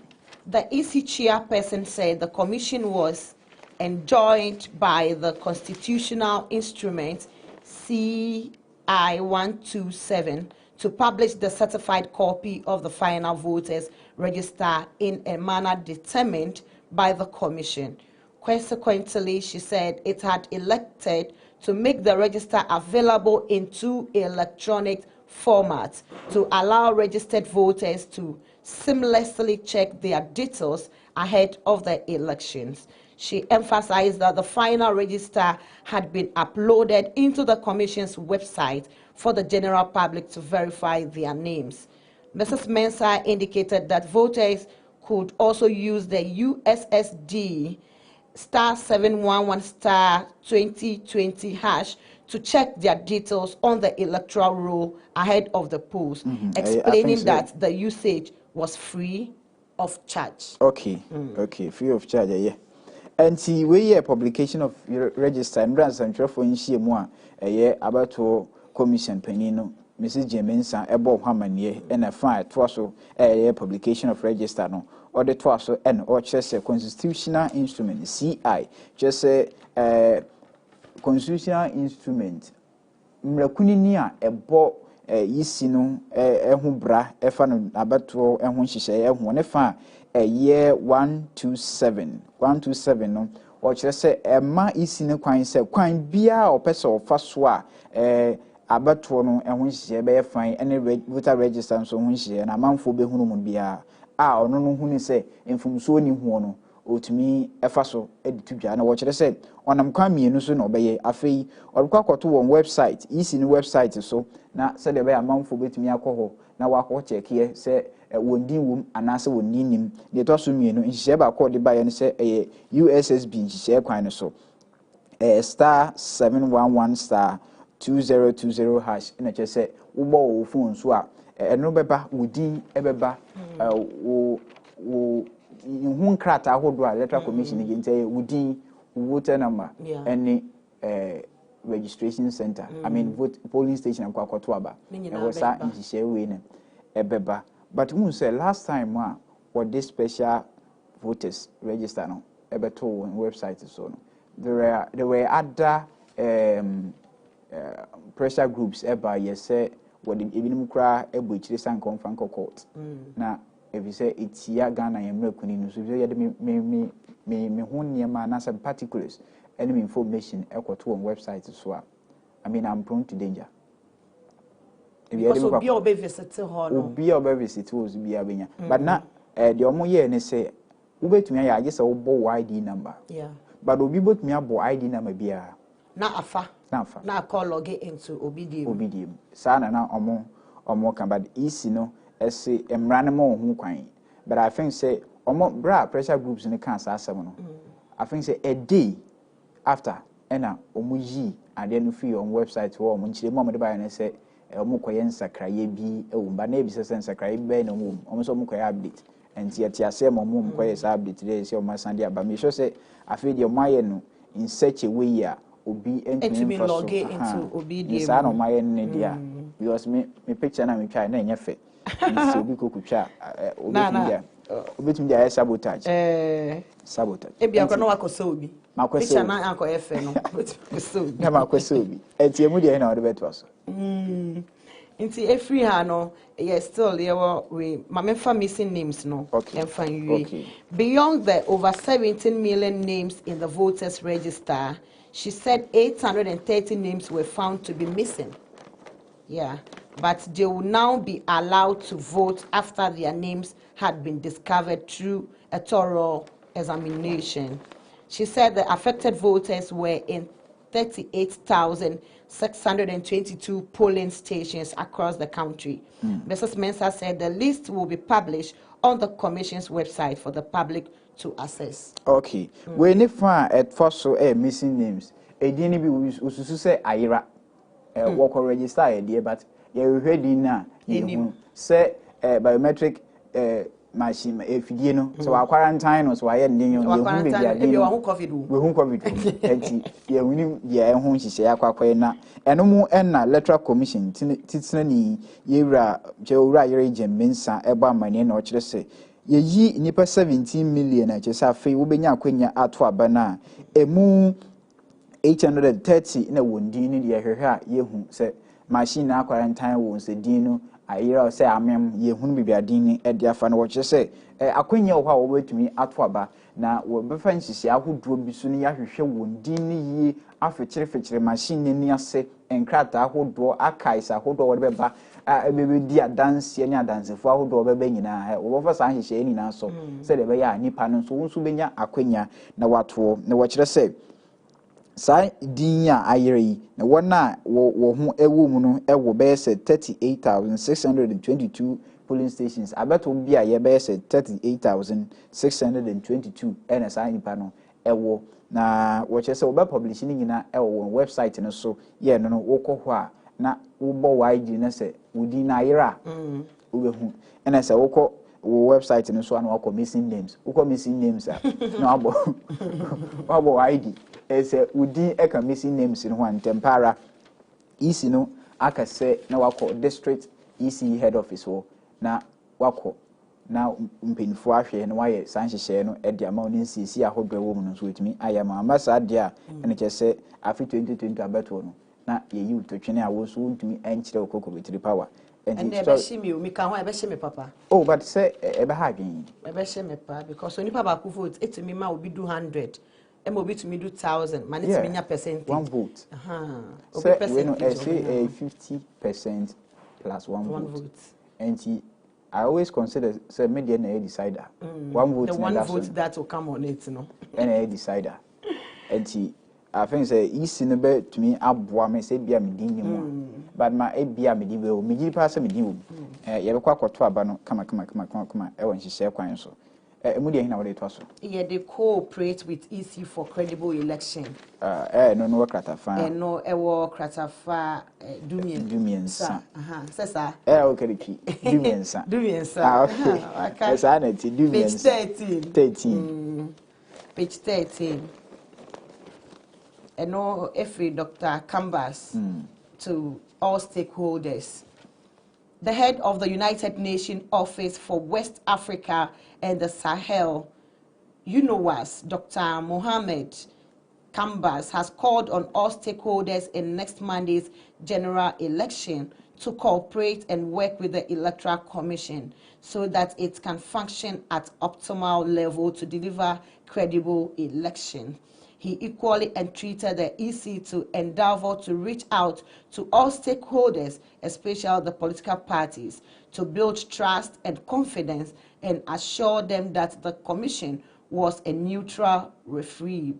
The EC chairperson said the commission was enjoined by the constitutional instrument CI 127 to publish the certified copy of the final voters register in a manner determined by the commission. Consequently, she said it had elected to make the register available in 2 electronic formats to allow registered voters to seamlessly check their details ahead of the elections. She emphasized that the final register had been uploaded into the Commission's website for the general public to verify their names. Mrs. Mensah indicated that voters could also use the USSD *711*2020# to check their details on the electoral roll ahead of the polls, explaining that the usage was free of charge. Okay, okay, free of charge, yeah. And see, we a publication of register and brands and for inshie mo a about to commission penino, Mrs. Jemensa, Ebo Hamanie, and a fire twasso a publication of register no, or the twasso and or just a constitutional instrument, CI, just a constitutional instrument. Mrakuninia a bo yisino ehu bra efa no abato ehu hihye ehu ne fa year 127 no o kire se ema isine kwan se kwan bia opese ofa so a abato no ehu hihye be fan ene voter register so hu hihye na manfo be hunu mu bia a ono no hunu se mfumso ni hu no otumi efa so editudwa na wo kire se onam kwa mienu so na obeye afei orukwa kwoto won website isi ni website so na se de be amanfo betumi akoho na wakọ check ye se wondin wom anase wonninim de to so mienu nhye ba ko de ba ye ne se USSB nhye kwan ne so *711*2020# na che se wo wo phone so a eno beba wodin ebeba wo hu nkrata ahodo a electoral commission gi nte wodin voter number any registration center I mean vote polling station and kwakoto aba e was that nhye we ne ebeba but who say last time what this special voters register no ebeto on website so no there were other pressure groups eba yes what ebinim kra ebo chire san konfanko court na if you say it's ya Ghana yemre kuni no so you me ho niema na some particulars enemy information ekoto on website so I mean I'm prone to danger. If you also be obe visit ho no be obe visit was be abenya but na the omo ye ne say ubetumi ya age say wo bo ID number but obi betumi abo ID number bia na afa na call log into obidiem sana na omo kan but easy no ese emrane mo hu kwan but I think say omo bra pressure groups ne kan sa asem no I think say a day after ena omo yi ade no free on website wo omo nchire mo de ba ne say omo koye nsakraye bi ewo ba na bi se nsakraye bi na omo so omo koye update enti ati ase mo omo koye sa update dey say omo sande aba me sure say afi de omo aye no in such a way ya obi entumi log into obidiem sa na omo aye ne dia because me picture na me try na enye fe nti obi kokutwa obi dia sabotage sabotage ebi akọ na wakosa obi picture na anko efe no na makosa obi enti emu dia na ode beto so Inti every no, yes, still we mamefa missing names no. Beyond the over 17 million names in the voters register, she said 830 names were found to be missing. Yeah, but they will now be allowed to vote after their names had been discovered through a thorough examination. She said the affected voters were in 38,622 polling stations across the country. Mrs. Mensah said the list will be published on the Commission's website for the public to access. Okay. We need find at first so missing names. A didn't be usually say Ira. Walk or register idea, but you heard in now. Say biometric machine if you know. So our quarantine was why you COVID. And you win ya home she say aqua and no more electoral commission titsani yera jewra yere mensa eba mane na ochire say ye nipa 17 million a chesa fe wo benya akwanya ato abana emu 830 na wondi ni de hwehwe a yehu say machine na quarantine wo se din no ayira say amem yehunu bibiadin ni e de afa na wo say akwanya wo ha wo betumi ato aba na wo befa nhihye ahodoɔ bi so ne yahwehwɛ wondi ni yie afekyerefekyere machine ni ase enkrata ahodoɔ akaisa ahodoɔ wo de beba ebebe di adanse ne adansefo ahodoɔ beba nyina wo bofa san hyehyɛ nyina so sɛ de be ya nipa no so wo nso benya akwanya na wato na wo kyerɛ sɛ sa din a ayere yi na wona wo ho ewo mu no ewo be se 38,622 polling stations abeto bi a ye be se 38,622 ena sa nipa no ewo na wo che se wo be publish ni nyina ewo website no so ye no wo kɔ hɔ a na wo bɔ YG na se wo din na ayere a wo be hu ena se wo kɔ wo website no so ana wo kɔ missing names wo kɔ missing names a na wabo ID ese udi eka missing names no ho antempara EC no aka se na wako district EC head office ho na wako na mpinfo ahwe no waye sanhyehyɛ no e dia ma oni CC ahodo wo mu no so etimi ayama amasa dia ene kyese afi 2020 abeto no na ye yi utotwene a wo so ntumi enkyere okoko betri power and they be shimi o mi kan ho e be shimi papa oh but say e be ha again e be shimi pa because oni papa ku vote etimi ma obi do 100 Mobi to me do 1,000. Man, it's a percentage. 1 vote. So we know I say a 50% plus 1 vote. And I always consider say media a decider. 1 vote. The 1 vote that will come on it, no. And a decider. And I think say easy no be to me aboa me say bia me din mu. But my e bia me di we o me gi pa say me di wo. Ye be kwa kwato aba no kama e won hyehyɛ kwan so. Yeah, they cooperate with EC for credible election. No kratafa. No, ewo kratafa dumiensa. Sesa. Okay, dumiensa. Dumiensa. Okay. Esa na ti dumiensa. Page 13. Page 13. No, every Dr. Canvas to all stakeholders. The head of the United Nations Office for West Africa and the Sahel, UNOWAS, Dr. Mohamed Kambas, has called on all stakeholders in next Monday's general election to cooperate and work with the Electoral Commission so that it can function at optimal level to deliver credible election. He equally entreated the EC to endeavor to reach out to all stakeholders, especially the political parties, to build trust and confidence and assure them that the Commission was a neutral referee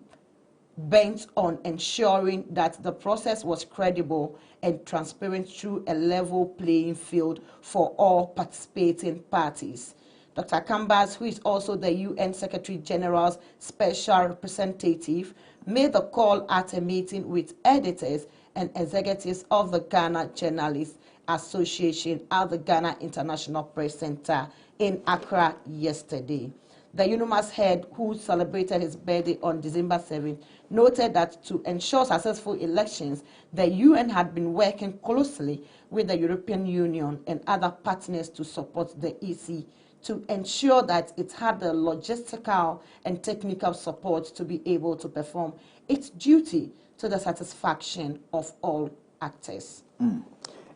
bent on ensuring that the process was credible and transparent through a level playing field for all participating parties. Dr. Kambas, who is also the UN Secretary General's special representative, made the call at a meeting with editors and executives of the Ghana Journalists Association at the Ghana International Press Center in Accra yesterday. The UNOMAS head, who celebrated his birthday on December 7, noted that to ensure successful elections, the UN had been working closely with the European Union and other partners to support the EC to ensure that it had the logistical and technical support to be able to perform its duty to the satisfaction of all actors.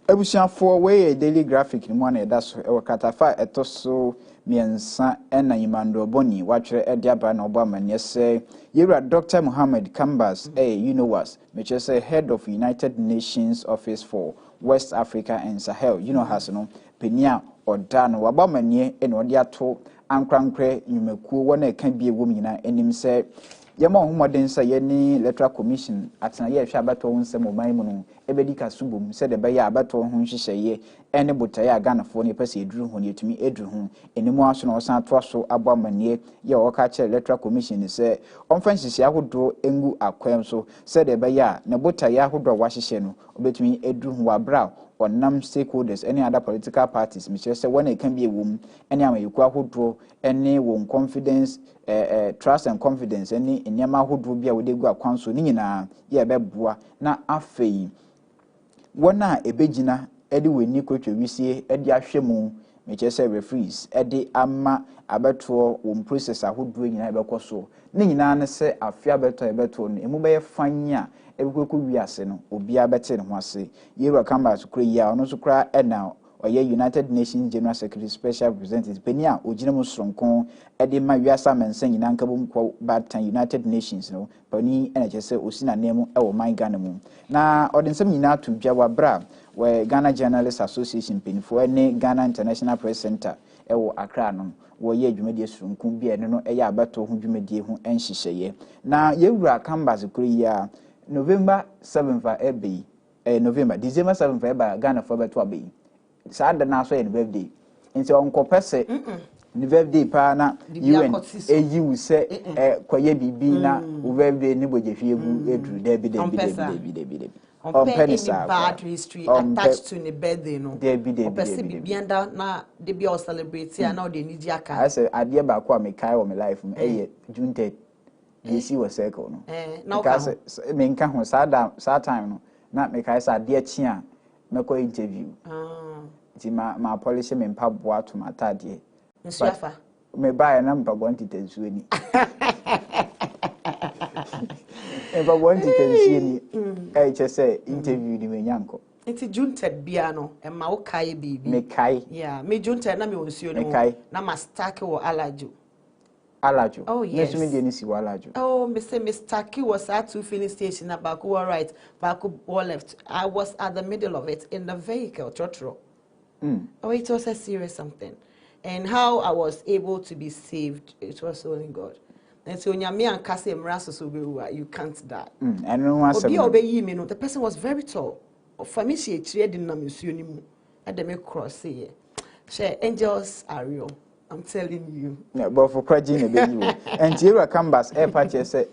Ebusiafo we daily graphic ni mwana eda so e katafa etoso miensa ena imando boni watwere ediaba na obama ne se yewra Dr. Mohamed Kambas UNOWAS which is head of United Nations Office for West Africa and Sahel has no penia odano wabama ne ene odi ato ankrankre nyumakuo wona e kan bie wom nyina enim se yema homoden sa ye ni electoral commission atena ye hwa abato nsem oman mu no ebedi kasubom se de be ya abeto ho nhyehyeye ene botaye aganafo ne pese eduru ho ne etumi eduru ho enimu aso na osan to aso abo amanie ye woka kire electoral commission se onfa nhyehyeye ahodo engu akwem so se de be ya ne botaye ahodo wahyehyɛ no obetumi eduru ho abra onam stakeholders any other political parties me say when it can be a womb any amayiku ahodo any won confidence trust and confidence any enyama ahodo bia we dey go akwan so ni nyina ye beboa na afei wona ebegina edi weni kwetwe wisie edi ahwemu me say referees edi ama abeto won process ahodo nyina ebekoso ni nyina ne se afia beto no emu be fanya ebekweku wiase no obia bete ne ho ase yewa canvas kura ya ono so kura na oye United Nations General Secretary Special Representative penia ogina mu soronko ede ma wiasa mensa nyina nka bom kwa batan United Nations no pani ena chese osina nemu ewo man Ghana mu na odensem nyina to dwa wabra we Ghana Journalists Association penifo ne Ghana International Press Center ewo Accra no wo ye dwumadie soronko bia ne no eye abato ho dwumadie ho enhyehyeye na yewura canvas kura ya November 7th ebe November December 7th ebe Ghana for beto abe sada na so ye birthday nti onko pese ni birthday pa na UN eyi wu se kwaye bibi na u birthday ni bojefie egu edru debi on any bad history attached to the birthday no opese bibianda na de bia o celebrate na o de ni aka I say ade ba kwa me kai o me life me June 3rd DC was circle no because me nka ho saa time no na me kai sa de chi a me ko interview ti ma polish me mpa boa to matade nsuafa me buy na mpa bonti tensuo ni e ba bonti tensuo ni che say interview ni me nyanko enti June 3rd bia no e ma wo kai bibi me kai yeah me June 3rd na me wonsuo no na ma stack wo alajo. Oh yes. Oh, Mr. Ki was at 2 filling station at Baku right, Baku left. I was at the middle of it in the vehicle, Trotro. Oh, it was a serious something. And how I was able to be saved, it was only God. And so me and Cassie you can't die. And no one the person was very tall. For me, she didn't know at the cross here. Angels are real. I'm telling you. Yeah, but for cracking a baby. And here canvas air patch say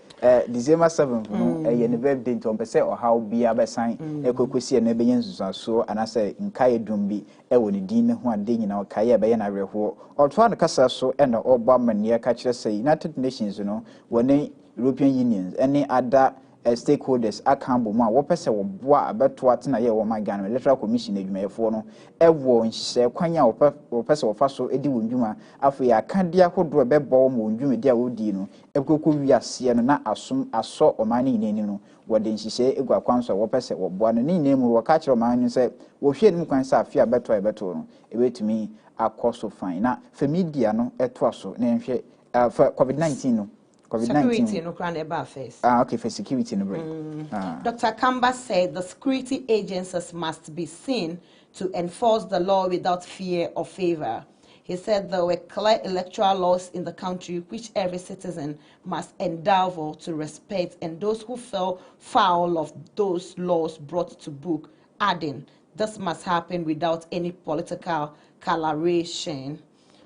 December 7th, no, a birthday to say or how be a sign, a cocosi and a so, and I say in Kaya Dumbi, Ewan Dean, one day in our Kaya Bayana Reho, or Twan Casa so and all Bomber near catcher say United Nations, when they European Unions, any other stakeholders akambo ma wo pese wo boa abeto atena ye wo man Ghana electoral commission adwumayefo no ewo nhye kwanya wo pese wo faso edi wondwuma afu ya kande ahodo bebo mo wondwuma di a wodi no ekoko wiase no na aso omani nini no wo de nhye egu akwanso wo pese wo boa no ni nemu wo ka kire omani se wo hwe nim kwan sa afia beto no ebetumi akoso fine na media no eto aso na nhwe for COVID-19 no Security no crown eba first. Okay, for security no brain. Dr. Kamba said the security agencies must be seen to enforce the law without fear or favor. He said there were clear electoral laws in the country which every citizen must endeavor to respect, and those who fell foul of those laws brought to book, adding, this must happen without any political coloration.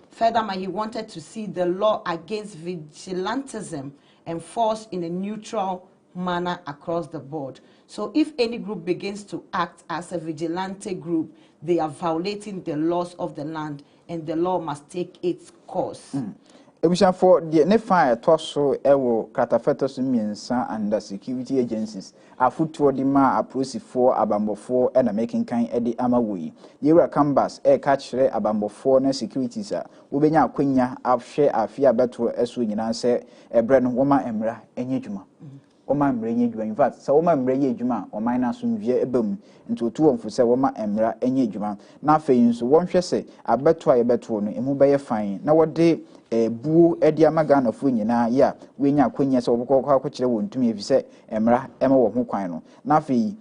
Furthermore, he wanted to see the law against vigilantism enforced in a neutral manner across the board. So if any group begins to act as a vigilante group, they are violating the laws of the land, and the law must take its course. Ebisha for the ne fire toso ewo katafetos miensa and security agencies afutuo di ma aprosifo abambofo e na making kan e di amawoyi yewura canvas e ka kire abambofo na securities a wobenya akwanya afhwe afia beto eso nyina se ebre no woma emra enye dwuma woma emra enye dwuma in fact so woma emra enye dwuma o minus nwie ebam nti otu wonfo se woma emra enye dwuma na afei nso wonhwe se abeto a yebeto no emu beye fine na wode buo edi amagana fo nyina ya wenya akwanya se obokọ akọkire wontumi efise emra ema wo ho kwan no na afei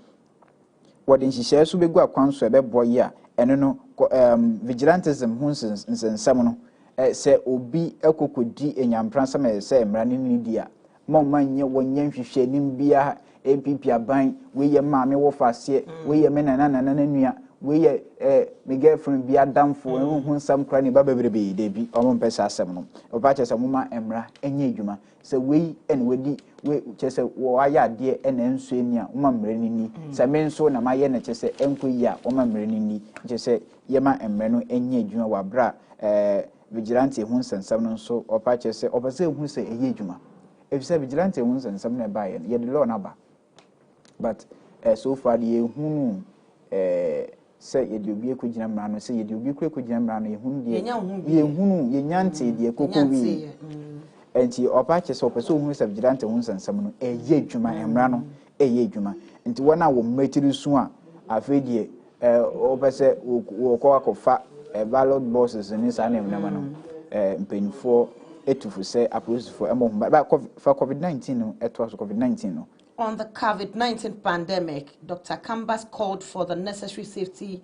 wode nhihye so begu akwanso ebebo ya eno no vigilantism ho nsensam no se obi ekokodi enyampransa me se emra ne ni dia moma nye wonye nhwehwe nim bia APP aban we ye maame wo faase we ye me nana nua we ye me girlfriend bi adamfo hu nsam kra ne ba bebrebe de bi omo mpesa asem no oba che se moma emra enye adwuma se we ene wedi we che se wo aya de ene nso eni a moma mre ni se me nso na maye na che se enkoyi a moma mre ni che se ye ma emre no enye adwuma wa bra vigilante hu nsensam no nso opa che se opase hu se eye adwuma efise vigilante hu nsensam na ba ye the law na ba but so far the hu say ye de obi ekogina mra no say ye de obi ekogina mra no ye hunu ye nyante de kokowi enti opa che so person hu se vigilante hu nsensam no eye adwuma emra no eye adwuma enti wona wo metiri su a afedie opese wo ko akofa ballot boxes ni sa na emna no mpenfo etufu se aposifo emo ba for COVID-19 no eto so COVID-19 no. On the COVID-19 pandemic, Dr. Kambas called for the necessary safety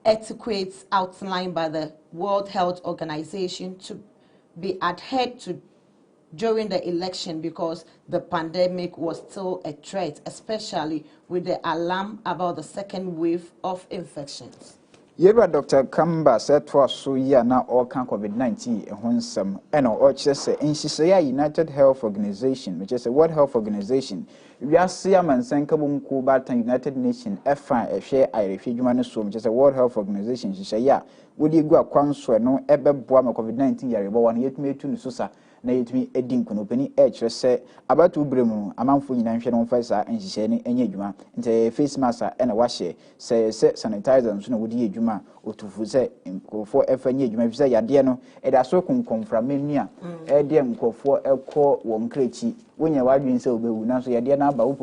etiquettes outlined by the World Health Organization to be adhered to during the election because the pandemic was still a threat, especially with the alarm about the second wave of infections. Yeba Dr. Kamba said to us so ya na all can COVID-19 ehonsam eno o chese nhihye United Health Organization which is a World Health Organization we are see amansan kabum ko batan United Nations efa ehwe ayrefi dwuma ne so which is a World Health Organization nhihye ya wodi gu akwanso no ebeboa ma COVID-19 yarebo wan yetumi etu ne susa na yetumi edin kunopani kire se abatu bremu amanfo nyina nhwe no mfa sa nhihye ne enye dwuma nte face mask ena wahye se sanitizer nso na wodi edwuma otufu se nkofo efanye edwuma fi se yade no eda so konkonframani a ede nkofo ekọ wo nkrechi wonya wadwin se obewu na so yade na aba wo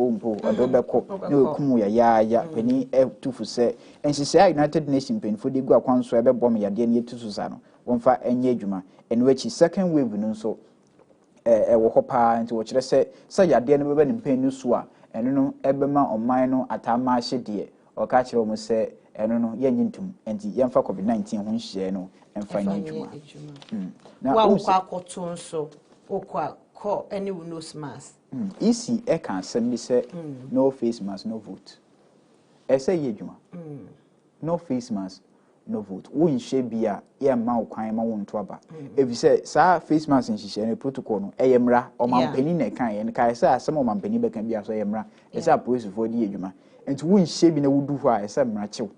odo beko na okumu ya pani etufu se nhihye United Nations penfo de gu akwanso ebebom yade ne yetusu sa no wonfa enye edwuma enwechi second wave no so wo hopa nti wo kire se yade no beba nimpen no so a eno no ebema oman no atama hyede o ka kire mo se eno no yenyi ntum enti yemfa COVID-19 ho nhye no emfa nyedwuma na wa kwa akoto nso okwa ko any nose mask isi e kan asem bi se no face mask no vote e se yedwuma no face mask no vote wo nhye bia ye ma okwan ma wo nto aba ebi se sa face mask nhye ne protocol no e yemra o mampani na kan ye kai se asem o mampani be kan bia so yemra e se police for di edwuma enti wo nhye bi na wudu ho a e se mra chew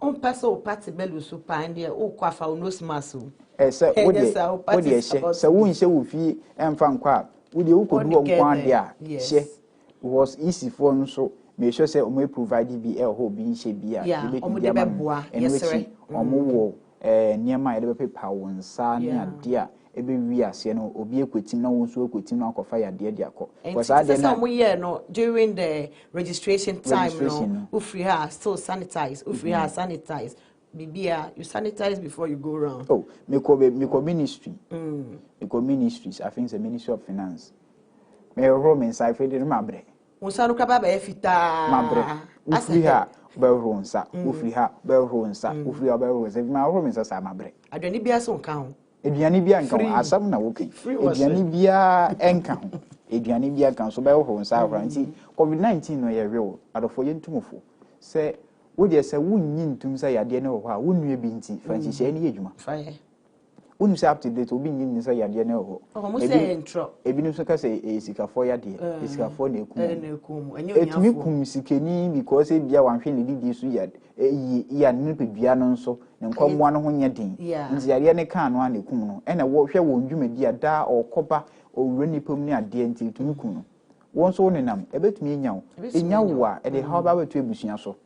on passe au parti belu so pa ndie o kwafa o nose mask se wo de se wo nhye wo fi emfa nkwa wo de wo kodu o nkwa de a hye was easy for nso me sure say omo provide bi ho bi nhye bi a omo de beboa yesere omo wo niema de be pepa wonsa ne ade a ebe wi ase no obi ekwetim na wonso ekwetim na akofa yade de akọ because ade na omo ye no during the registration time no ufri ha still sanitize ufri ha sanitize bibia you sanitize before you go round me ko ministry me ko ministries I think the Ministry of Finance me ro me sai fe de mabre wonsa kaba ba efita mabre ufri ha ba ro nsa ufri ha ba ro nsa ufri ha ba ro nsa ma ro me nsa sa mabre adwani bia so nka ho eduani bia nka ho asam na wokai eduani bia enka ho eduani bia kan so ba ro nsa ahranti COVID-19 no ye real adofo ye ntumofo se wo de se wunyi ntum sa yade ne ho a wonue bi nti franchise ne yedwuma unu say up to date obi nyi nsa yade ne ho mo say intro ebi no so ka say esikafo yade esikafo na ekum etumi kum sikeni because e bia wanhwe ne didi so yade ya ne pedua no nso ne nkomwa no ho nye den nti yade ne kan no na ekum no ena wo hwe wo ndwumadi ada okoba owura nipam ne ade nti etumi kum no won so nenam ebetumi enyawo a e de ha ba betu ebusua so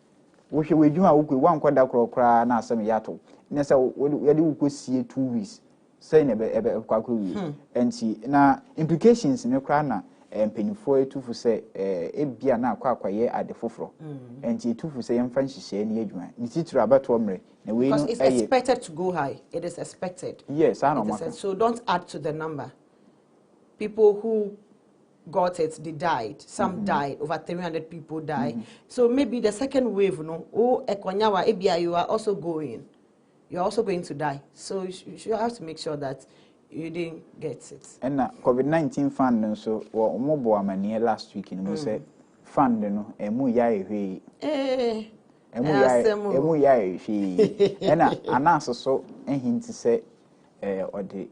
wo hwe wedwuma wo kwe wankwada krokra na asem yato ne se yade wo kosie 2 weeks say na ebe kwakwa wi enti na implications ne kra na mpenifo etufu se ebia na akwa ye ade foforo enti etufu se yemfa nhihye ne adwuma ni titira abato omre na we no it's expected to go high it is expected yes I know so don't add to the number people who got it they died some died over 300 people died so maybe the second wave no ekonyawa ebia you are also going to die so you have to make sure that you didn't get it. And COVID-19 fund so or mobile amani last week in say fund no emu ya ehwe. Emu ya ehwe. And announce so hint say or the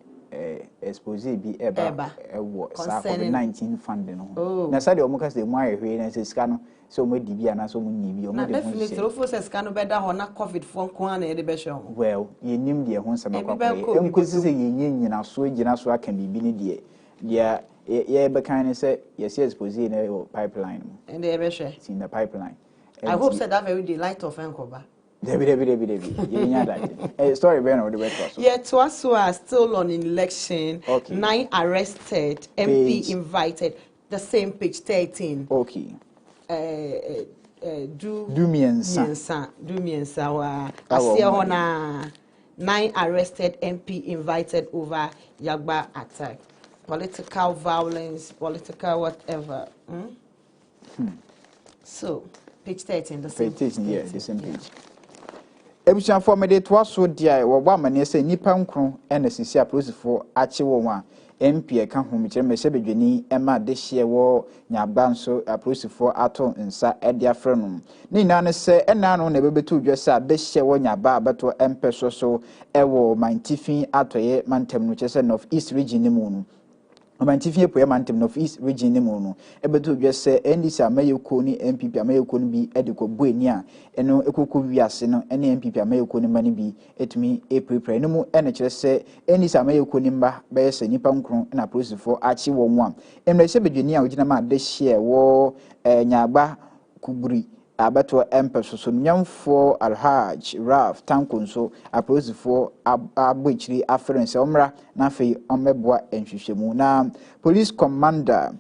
expose bi eba COVID-19 fund no. Na say the omo ka say emu ehwe na say sika no so mo di bi ana so mo ni bi omo de ho. Definitely ofo say sika no beda ho na COVID fo nko ana e de be hwe. Well, ye nim de ho nsema kwakwa. Enkosi say ye nyina so gina so aka bibi ni de. Yeah, yeah, but kind of say yes, expose in a pipeline. And they be share. It's in the pipeline. I hope said that very day light of Enkoba. Story behind all the rest. Yeah, Tuasua still on election. Okay. 9 arrested. MP invited. The same page 13. Okay. Do miensa wa asia hona 9 arrested MP invited over Yagba attack. Political violence, political whatever. So, page 13, the same page. Yeah, the same page. Ebusian for me de to aso dia wo ba mane say nipa nkron na sisi aposifo ache wo wa MP e ka ho mi kire me se bedwani e ma de hye wo nyaba nso aposifo ato nsa e de afre no ni na ne se na no na bebetu dwese a be hye wo nyaba abeto empeso so e wo mantifin atoye mantem no kire se North East region ni mu no Omantifie po mantem North East region ni mu no ebetu dwese NDC amayeko ni MPP amayeko ni bi ediko bueni a eno ekoko wiase no ene MPP amayeko ni mani bi etumi prepare no mu ene kire se NDC amayeko ni mba be yese nipa nkron na prosifo achi wo mu a emre se bedwani a ogina ma de hye wo nyagba kuburi abato empeso so nyamfo Alhaj Raf Tankonso aposifo abochiri aferense omra na fei omeboa enhwehwemu na police commander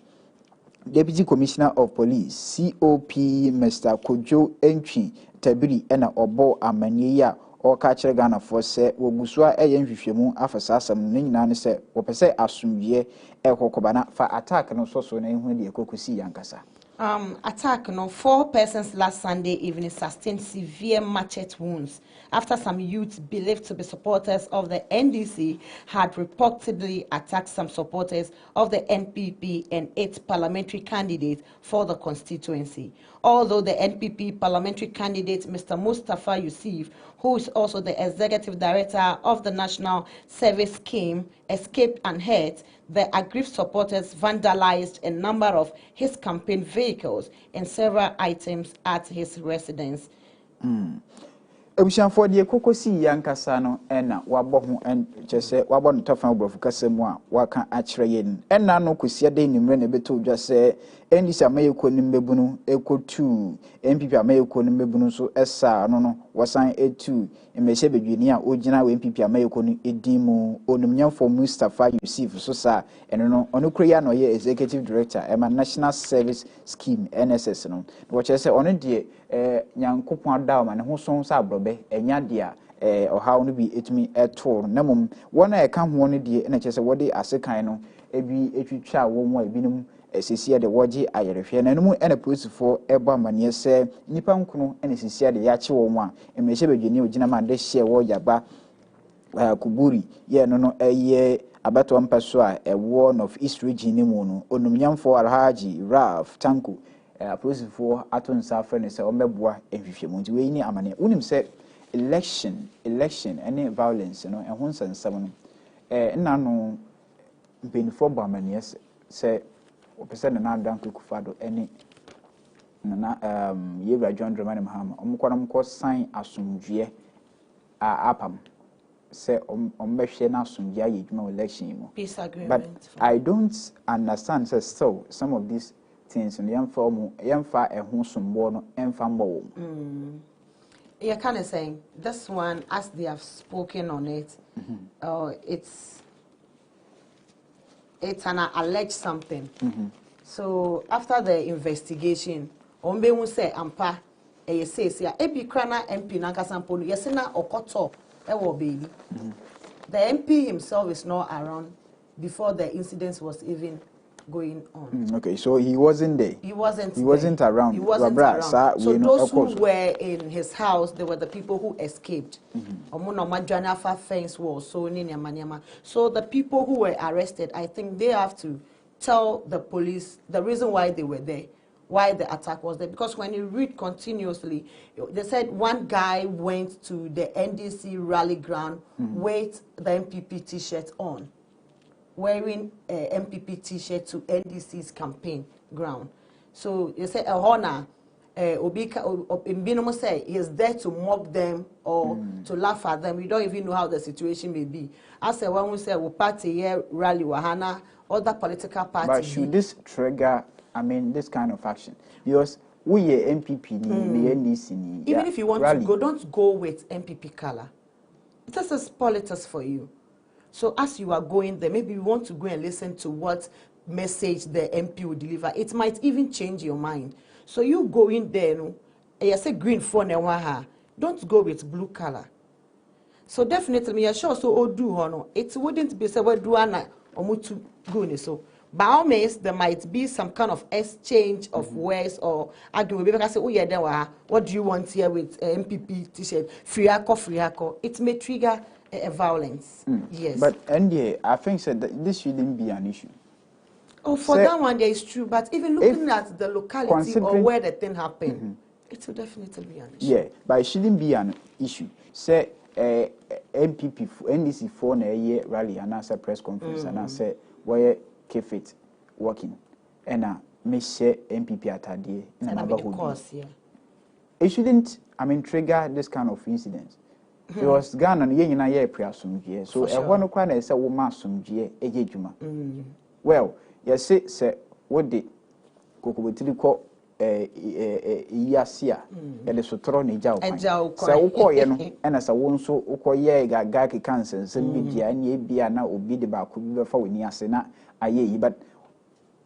deputy commissioner of police COP Mr. Kojo Entwi Tabiri ena obo amanye ya o ka kire Ghana for se wogusua enhwehwemu afasa asam no nyina ne se wo pese asomdie ekokobana fa attack no so na ehu de ekokusi yankasa. Attack, 4 persons last Sunday evening sustained severe machete wounds after some youths believed to be supporters of the NDC had reportedly attacked some supporters of the NPP and 8 parliamentary candidates for the constituency. Although the NPP parliamentary candidate, Mr. Mustafa Yusuf, who is also the executive director of the National Service Scheme, escaped unhurt, the aggrieved supporters vandalized a number of his campaign vehicles and several items at his residence. Ebusian for the kokosi yankasa no ena wabo ho en chese wabo no tofa obrofu kasemu a waka akire yen ena no kosia de nimre na beto dwa se NDC amayeko ni mbebunu ekotu MPP amayeko ni mbebunu so esa no wasan etu emehye bedwini a ogina we MPP amayeko ni edimu onumnyamfo Mustafa Yusuf so sa eno no ono kroya no ye executive director ema National Service Scheme NSS no wo chese ono de nyankopon adaw ma ne ho so sa abrobe enya dia ohaw no bi etumi eto na mom wona e ka ho no de na chese wode asekan no ebi etwitwa wo mu ebinum esisia de woji ayerehwe na nemu ene posifo ebo amane se nipa nkono ene esisia de yache wo mu a emehye bedwani ogina ma de hye wo yaba kuburi ye no no eye abato mpaso a ewo North East region ni mu no onumnyamfo Alhaji Raf Tanko posifo atonsa afre se omeboa ehwehwemu nti we ni amane unim se election any violence no ehun sansam no nna no mpenifo bo amane se opese na adan kukufado ene na yebra John Dramani Mahama omkwanam ko sign asomdwe apam se ombehwe na asomdwe ayedwuma election mo peace agreement. But I don't understand so still some of these things in yamfa ehun sombo no emfa mbo. You're kind of saying this one, as they have spoken on it, it's an alleged something. So after the investigation, ombe won say ampa says ya ebi krana MP na kasampo yes na okoto e wo baby. The MP himself is not around before the incident was even going on. Okay, so he wasn't there. He wasn't. He wasn't around. He wasn't around. So those who were in his house, they were the people who escaped. Fence wall. So the people who were arrested, I think they have to tell the police the reason why they were there, why the attack was there. Because when you read continuously, they said one guy went to the NDC rally ground with the MPP T-shirt on, wearing a MPP T-shirt to NDC's campaign ground. So you say a honor, Mbinomo say he is there to mock them or to laugh at them. We don't even know how the situation may be. As a one who say we party here rally wahana, other political parties. But should this trigger, I mean, this kind of action? Because we are MPP, the NDC. Even if you want to go, don't go with MPP color. This is politics for you. So as you are going there, maybe you want to go and listen to what message the MP will deliver. It might even change your mind. So you go in there, you say green for newaha. Don't go with blue color. So definitely, me sure so odu hono. It wouldn't be say we do ana omutu go so. By all means, there might be some kind of exchange of words or argument. Because say, oh yeah, then what do you want here with MPP T-shirt? Free hako. It may trigger a violence. Yes. But NDA, I think said that this shouldn't be an issue. Oh, for that one, there is true. But even looking at the locality or where the thing happened, it will definitely be an issue. Yeah, but it shouldn't be an issue. Say MPP, NDC for a year rally and answer press conference and I say where keep it working and me share MPP at a day in another course. Yeah, it shouldn't. I mean, trigger this kind of incidents. It was Ghana and yen na ye prayer sumjie. So a one quite a woman sumjie ejejuma. Well, yes, say what did Kokobutiko Yasia and the Sotroni Jow. So call you and as a one so Okoye Gaki cancer, send media and ye be now obey the back before in Yasena aye, but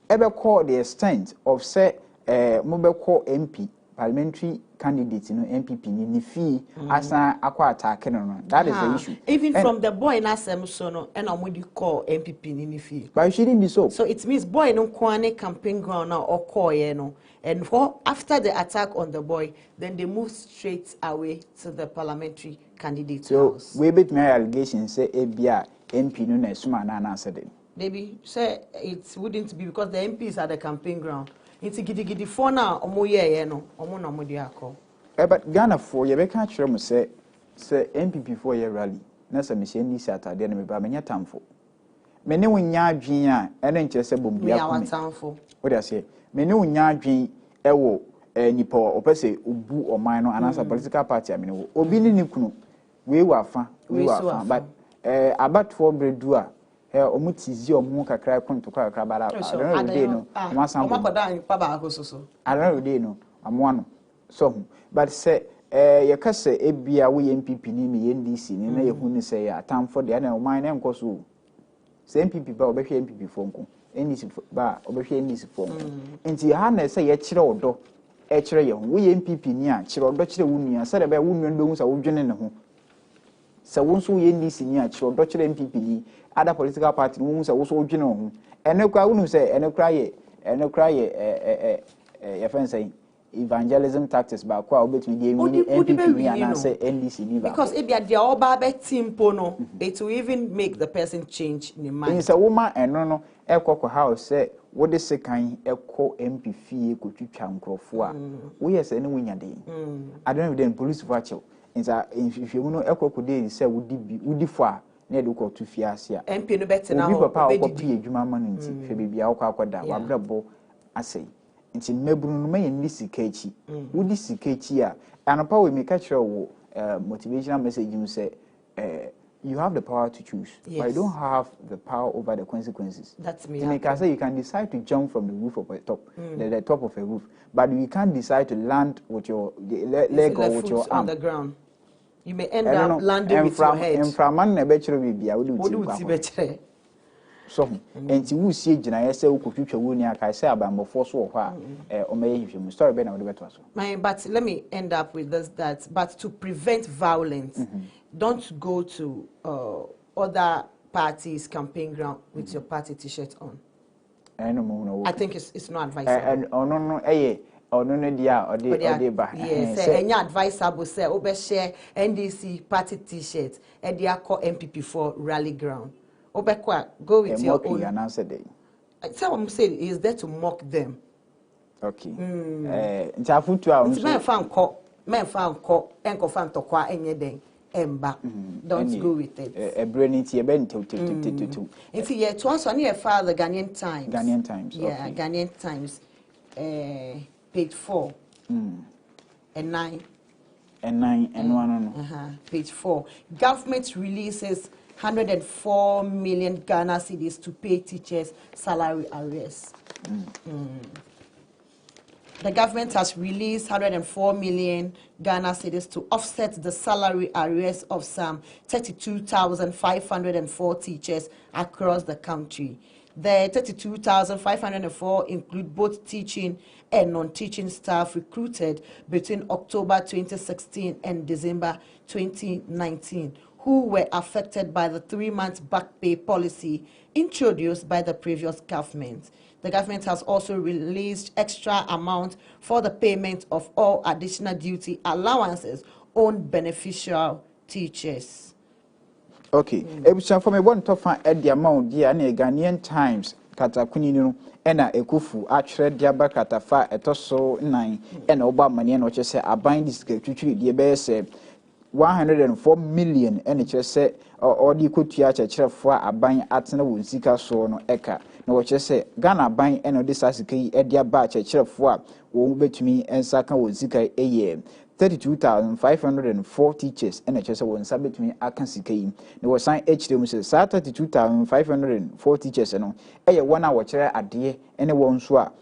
ever call the extent of say mobile call MP. Parliamentary candidates, MPP, ni fee as an aqua attack. That is the issue. Even from the boy in Asemsono, and what do you call MPP ni fee? But it shouldn't be so. So it means boy no kwane campaign ground now or call and after the attack on the boy, then they move straight away to the parliamentary candidate house. So we bit my allegations say ABR MP no na suma na answer them. Maybe say it wouldn't be because the MPs are the campaign ground. It's gidi for now, omoye no, omo na modiako. But Ghana for ye can actually say MPP for ye rally. Na say me say ni Saturday na me ba menya tamfo. Me ne wonya adwen a ene nche se bom bia ko me. Tamfo. What I say? Me ne wonya adwen e wo nipa opese obu oman no anasa political party amene wo. Obi ni kunu we wa fa but about for bredu a omutizi omu kakra konto kakra bara I don't know amwano so but say ye ka say ebia we MPP ni me NDC ni na ye hu ni say atam for de na oman na nkoso say MPP ba obehwe MPP fonko NDC ba obehwe NDC fonko enti ha na say ye kire odo e kire ye hu we MPP ni a kire odo kire wunua say de ba wunua ndo hu sa wodwene ne ho sa wonso ye NDC ni a kire odo kire MPP ni other political party who say also dwene ho ene kwa wonu say ene kra ye your friend saying evangelism tactics ba kwa obetumi dey mean MPP and say NDC ni ba because if they are all ba team pono it will even make the person change in mind. In say woman eno no ekoko house say what the second eko MP fie ko twitwa nkrofo a we yes ene wonya dey I don't know then police watch in say if you know ekoko dey say wudi fo a na do ko to fie ase a MP no better na ho papa ko pie adwuma ma no nti fe bibia wo akoda wabrabo asei nti meburu no maye ni sikachi wudi sikachi a anopa we make sure wo motivational message you say you have the power to choose but you don't have the power over the consequences. That's me. Like I say, you can decide to jump from the roof of a top the top of a roof but you can't decide to land with your leg or with your arm on the ground. You may end up landing with your head. And from man na betray bibia wo do so enti wo sie gina ye se wo kotwetwa wo ni aka se abambofo so ho a o maye hwehwem story be na wo de beto so. But let me end up with this but to prevent violence don't go to other parties campaign ground with your party t-shirt on. I think it's not advisable. No, dia or the ba. Yes, any advisable say share NDC party t-shirt and they call MPP for rally ground. Go with your own. And answer day. Tell them say is there to mock them. Okay. Ntafu to our men found call enko fan to kwa enye den emba. Don't go with it. A brainy tea bent to. If you to us on your father Ghanaian Times. Ghanaian Times. Yeah, okay. Ghanaian Times. Page 4 and 9 and 1 page 4. Government releases 104 million Ghana cedis to pay teachers salary arrears. The government has released 104 million Ghana cedis to offset the salary arrears of some 32,504 teachers across the country. The 32,504 include both teaching and non-teaching staff recruited between October 2016 and December 2019, who were affected by the 3-month back pay policy introduced by the previous government. The government has also released extra amount for the payment of all additional duty allowances on beneficial teachers. Okay. For me, one top at the amount, dear, and a Ghanaian Times, Katakuninu, and a Ekufu, actually, diaba Katafa, a tosso 9, and Obama, and what you say, I bind this secretary, the best 104 million, and it just said, or the could teacher for a buying at no Zika so no eka. No, what you say, Ghana buying and this as a key at their batch a chair for won't bet me and Saka with Zika a year. 32,504 teachers and HSO won submit to me. I can see Kane. There was signed HDM says 32,504 teachers and a 1 hour chair at the and a one swap.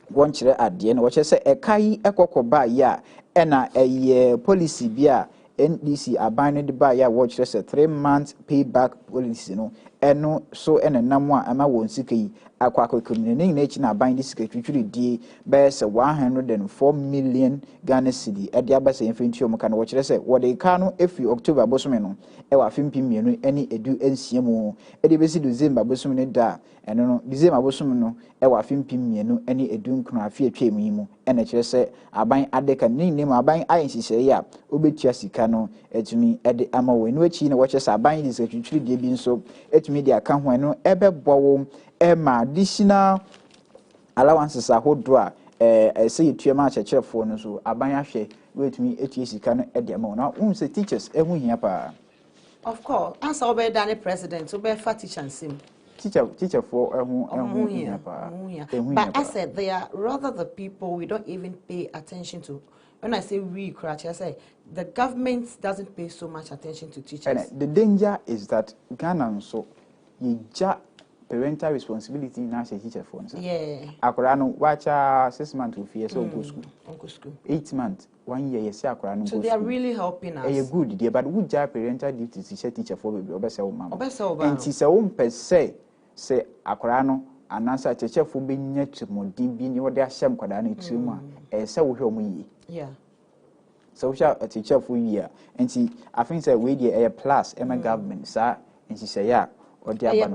One chair at the end, which I say a Kai Eco by ya and a policy beer NDC are binded by ya watch just a 3-month payback policy no and no so and a number ama won siki aquaco community nature na bind this secretary D bears 104 million Ghana cedi at the abasa infantry can watch say what they can if you October bosomeno e wa fimpi mienu any edu ensiemu e de besi December bosomeno da and no December bosomeno e wa fimpi mienu any edu nkno afi atwemu yi mu e na kire say aban adeka ni name aban ayensise ya obetua sika no etumi e de ama we no achi na watch say aban this secretary D bi nso etumi de aka ho no ebe bowo Emma additional allowances ahodo a say you ma chechere fo no so aban ahwe wait me etie sika no e de ma na say teachers ehu hia pa. Of course, answer obe dane president obe fa teacher nsem. Teacher for ehu hia pa. But I said they are rather the people we don't even pay attention to. When I say we crash, I say the government doesn't pay so much attention to teachers. And the danger is that Ghana so you parental responsibility now as a teacher for instance. Yeah. Akorano wacha 6 months to fear so go school. 8 months, 1 year yes akorano. So they are really helping us. A good idea, but would ja parental duties teacher for baby obese o mama. Obese o ba. And ti se o per se say akorano anasa teacher for be nya tumodi bi ni wode ahyem kwada na etumu a se wo hwe mu yi. Yeah. So we a teacher for year and see I think say we dey a plus em government sir and she say yeah.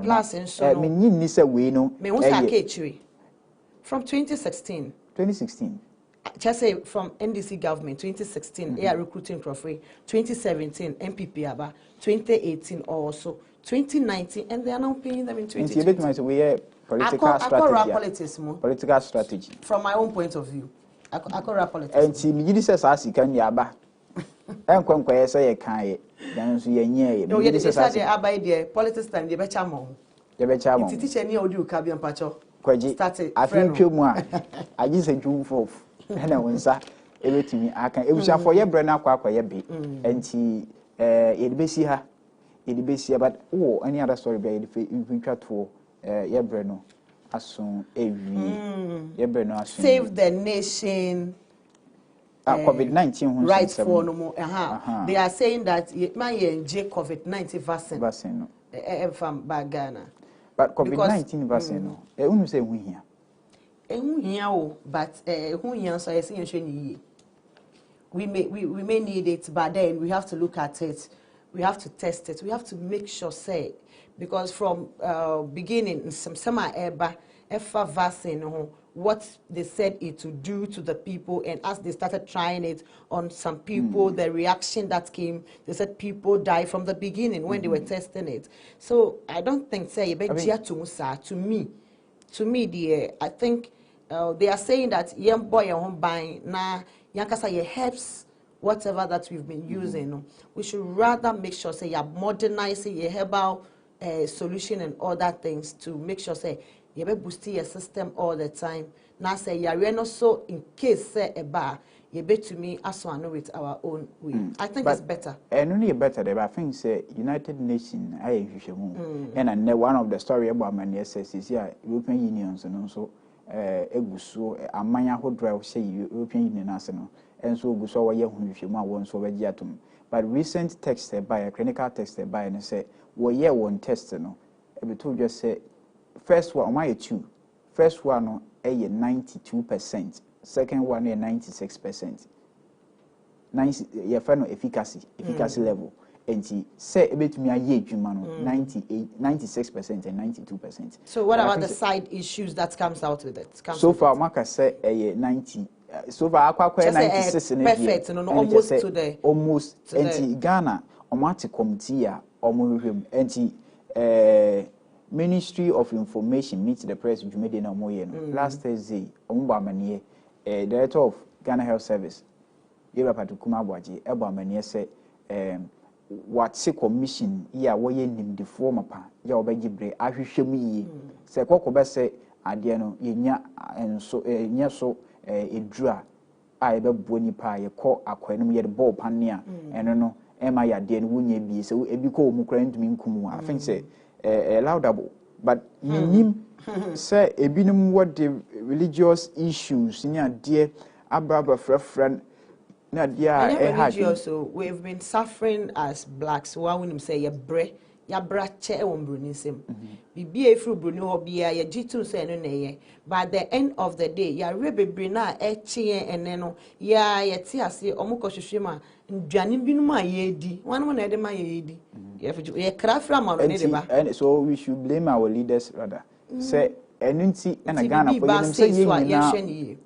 Plus and so from 2016. 2016. Just say from NDC government 2016, air recruiting profit 2017 MPP aba 2018 also 2019 and they are now paying them in 2020. We political strategy. From my own point of view, I politics. And see me says as you can yaba. And conquer say can no, you decide they are by the politics time, the better mom. The better mom. Teach any audio cabin pacho. Started. I think you more. I just say June 4th. And I won't say everything I can. It was for your brand now, quite be. And she, it be see her. It be see but oh, any other story by the chat for your brand as soon every your brand save the nation. COVID-19 right for no more. They are saying that my COVID-19 vaccine from Ghana. But COVID-19 vaccine no say we here. But who here so I see we may need it, but then we have to look at it. We have to test it. We have to make sure say because from beginning some summer eba Effa vaccine, what they said it would do to the people, and as they started trying it on some people, the reaction that came, they said people died from the beginning when they were testing it. So I don't think say to me, dear, I think they are saying that young boy and home buying now yankasa helps whatever that we've been using. We should rather make sure say you're modernizing your herbal solution and other things to make sure say you be boosting your system all the time. Now say you're not so in case say a bar you be to me as one with our own way. I think it's better. And only better, but I think say United Nations I and I know one of the story about my says is European Unions and also eguso amanya ho drive say European Union aseno and so guso wa ye hunhwemu won so beji atom. But recent text by a clinical text by and say we ye one test no e be to just say first one my 2 first one no 92%, second one 96%. 90 ye no efficacy level and say a bit me a year 96% and 92%. So what about the side issues that comes out with it? So far Maka say 90 so far akwa 96 perfect no almost to the almost and Ghana omati committee a omohwem and Ministry of Information meets the press with Medina Moye last Thursday Ombamanie director of Ghana Health Service Yeba Patukuma Bwaji Ebamanie say what's a commission ya woye nim the former pa ya obegibre ahwehwem yi se kokobe se ade no yenya enso enya so edura a ebebo nipa ye kɔ akwanum ye ball pania eno no ema ya de no wunya bi se ebi kɔ omukra ntumi nkumu I think say laudable but minim say ebinum what the religious issues ni ade ababa frafran na dia so we've been suffering as blacks wa when say ye bre ya brache e won bruni nsem bibia efru bruni ho bia ye jitu say no neye by the end of the day ya rebebre na e chie ene no ya ye ti ase omukọ hwehwem a nduane binum a ye di wan na de ma ye di ye krafra ma no de ba and so we should blame our leaders rather say enunti na Ghana for you say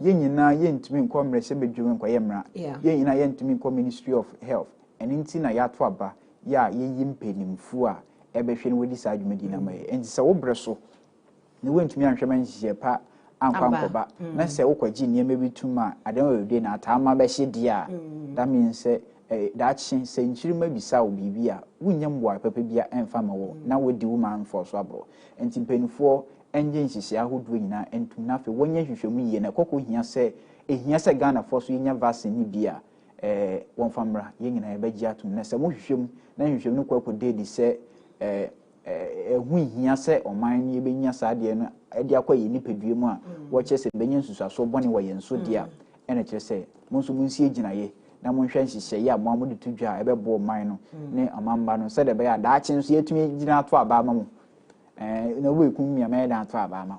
ye nyina ye ntumi nko mrese bedwum nko ye mra ye nyina ye ntumi nko Ministry of Health enunti na ya to aba ya ye yimpenimfu a ebehwe no wodi sa adwumadi na maye enti se wo breso ne wentumi anhwema nhye pa ankwankoba na se wo kwaji niema bituma adan ode na atama behye dia that means that se nchirima bisa wo bibia wunyam bo papa bia emfa ma wo na wodi wo man for so abro enti penifo enje nhihye ahodo nyina entum na fe wonye hwehwemu yie na kokko hia se Ghana for so yenya vaccine ni bia won famra ye nyina e bagi atum na se mo hwehwem na hwehwem no kwako dedi se hu hia se oman ni benya saade no ade akwaye ni peduemu a wo chese benya nsusuaso bone wo yenso dia ene chese mo nso munsi eginaye na mo hwɛ nhihye ya mo amudu tudwa ebebo oman no ne amamba no se de be ya daachi nso yetumi gina to aba ma mo na wo ekum mia me da to aba ma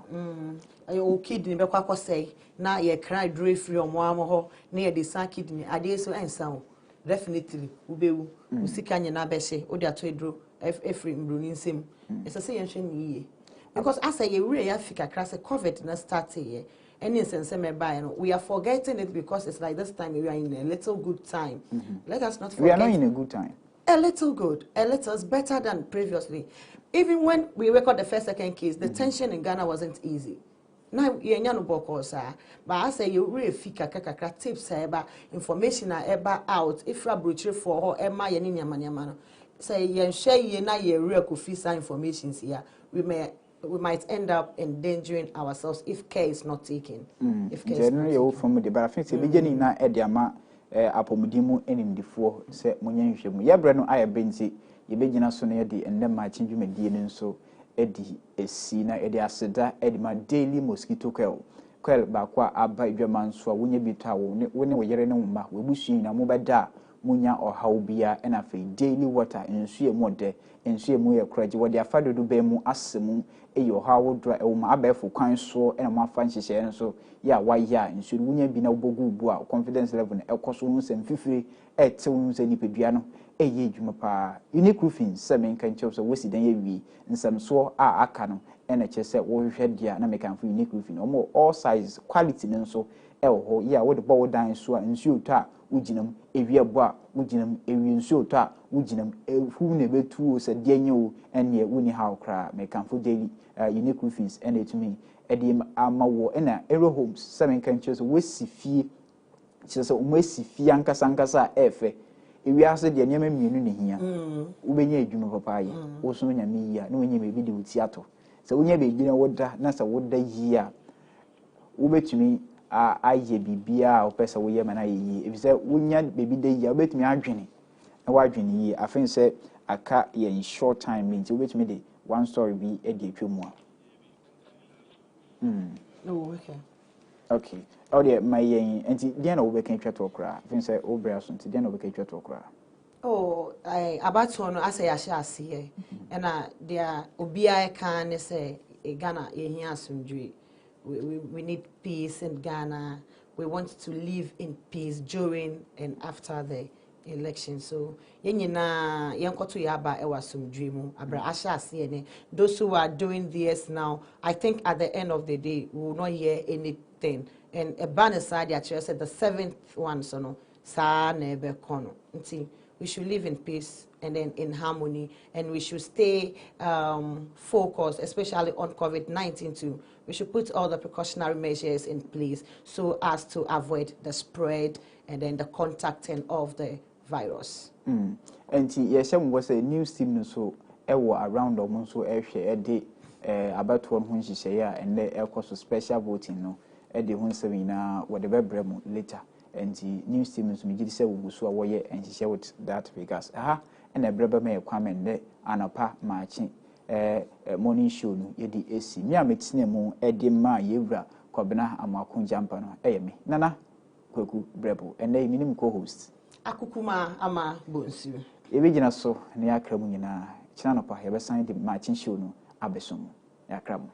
o kidney be kwa say na ye cry dre free omo ho na ye de san kidney ade so ensan definitely ubewu usika nyina be hye o de ato edro every mbruni nsem ese se ye hwe ni ye because as ye wure ya fika kra say covid na start here any sense me buy no we are forgetting it because it's like this time we are in a little good time. Let us not forget we are not in a good time. A little is better than previously. Even when we record the first second case, the tension in Ghana wasn't easy. Now you no boko sir, but I say you really fika kakakra tips eba information eba out if you brochure for her ema ye ni nyama say ye share ye na ye real kufisa information here we might end up endangering ourselves if care is not taken. If care is not taken. From the but I think beginning na ediama apomudimu enimdifo se munyanhwemu yebre no aye benti ye begina so na ye de enne ma chinjumedie ne nso edi esi na edi aseda edi ma daily mosquito coil ba kwa aba edwama nso a wonya bi to a wo ne wo yere ne woma we busu na mo beda munya ohaw bia ena fe daily water ensu ye mode ensu ye mu ye koraji wo de afa dodo ba mu asemu eyi ohaw dra e wo ma abefo kwan so ena mo afa nhihye nso ya waya ensu wonya bi na obogu bu a confidence level na ekoso hu sem fifiri etew hu sem nipedua no eye adwuma pa unique roofing semen kan chew so wosi dan ye wi nsem so a aka no ɛna kyɛ sɛ wohwehwɛ dia na mekanfo unique roofing ɔmo all size quality ne nso ɛwɔ hɔ yɛ a wode bɔ wo dan so a nsuo tɔ a wogyinam ewia bɔ a wogyinam ewi nsuo tɔ a wogyinam ehu na betu o sɛ deɛ nye o ɛne woni ha okra mekanfo daily unique roofings ɛna etumi ɛde ama wo ɛna ero homes sɛ menkan kyerɛ so wosi fie kyerɛ sɛ ɔmo asi fie ankasa ɛfɛ ewiase deɛ nneɛma mmienu ne hia wobɛnya adwuma papa yɛ wo so nyame yi a na wonya baabi de wuti ato sɛ wonya baabi na woda na sɛ woda yi a wobɛtumi ayɛ bibia a wopɛ sɛ woyɛ ma na yɛ yi efisɛ wonya baabi da yi a wobɛtumi adwene na woadwene yi afei sɛ aka yɛ in short time nti wobɛtumi de one story bi de atwa mu a okay oh dear my enti deɛ na wobɛka twa to kra afei sɛ wobra so nti deɛ na wobɛka twa to kra oh abatoɔ no asɛ yɛahyɛ aseɛ ɛna deɛ obiara ka ne sɛ Ghana yɛhia asomdwe. We need peace in Ghana. We want to live in peace during and after the election. So, yenina yenkoto yaba ewa sumdrimu abra asha asiene. Those who are doing this now, I think at the end of the day, we will not hear anything. And a banner side, actually said the 7th one, so no, sa nebe kono. We should live in peace and then in harmony, and we should stay focused, especially on COVID-19 too. We should put all the precautionary measures in place so as to avoid the spread and then the contacting of the virus. And yeshem was a news team so around almost so about one when she say and there cost special voting no at the one seminar whatever bremo later. And the news team is me say we so away and she share with that because and a brother may come and there anapa marching morning show no yedi AC me ametine mu edi ma yewura kwabena amakun jampa no me nana kwaku brebo and dey minim co-host akukuma ama bonsu ebegina so ne yakra mu nyina kina no pa yebe san di marching show no abesom yakra mu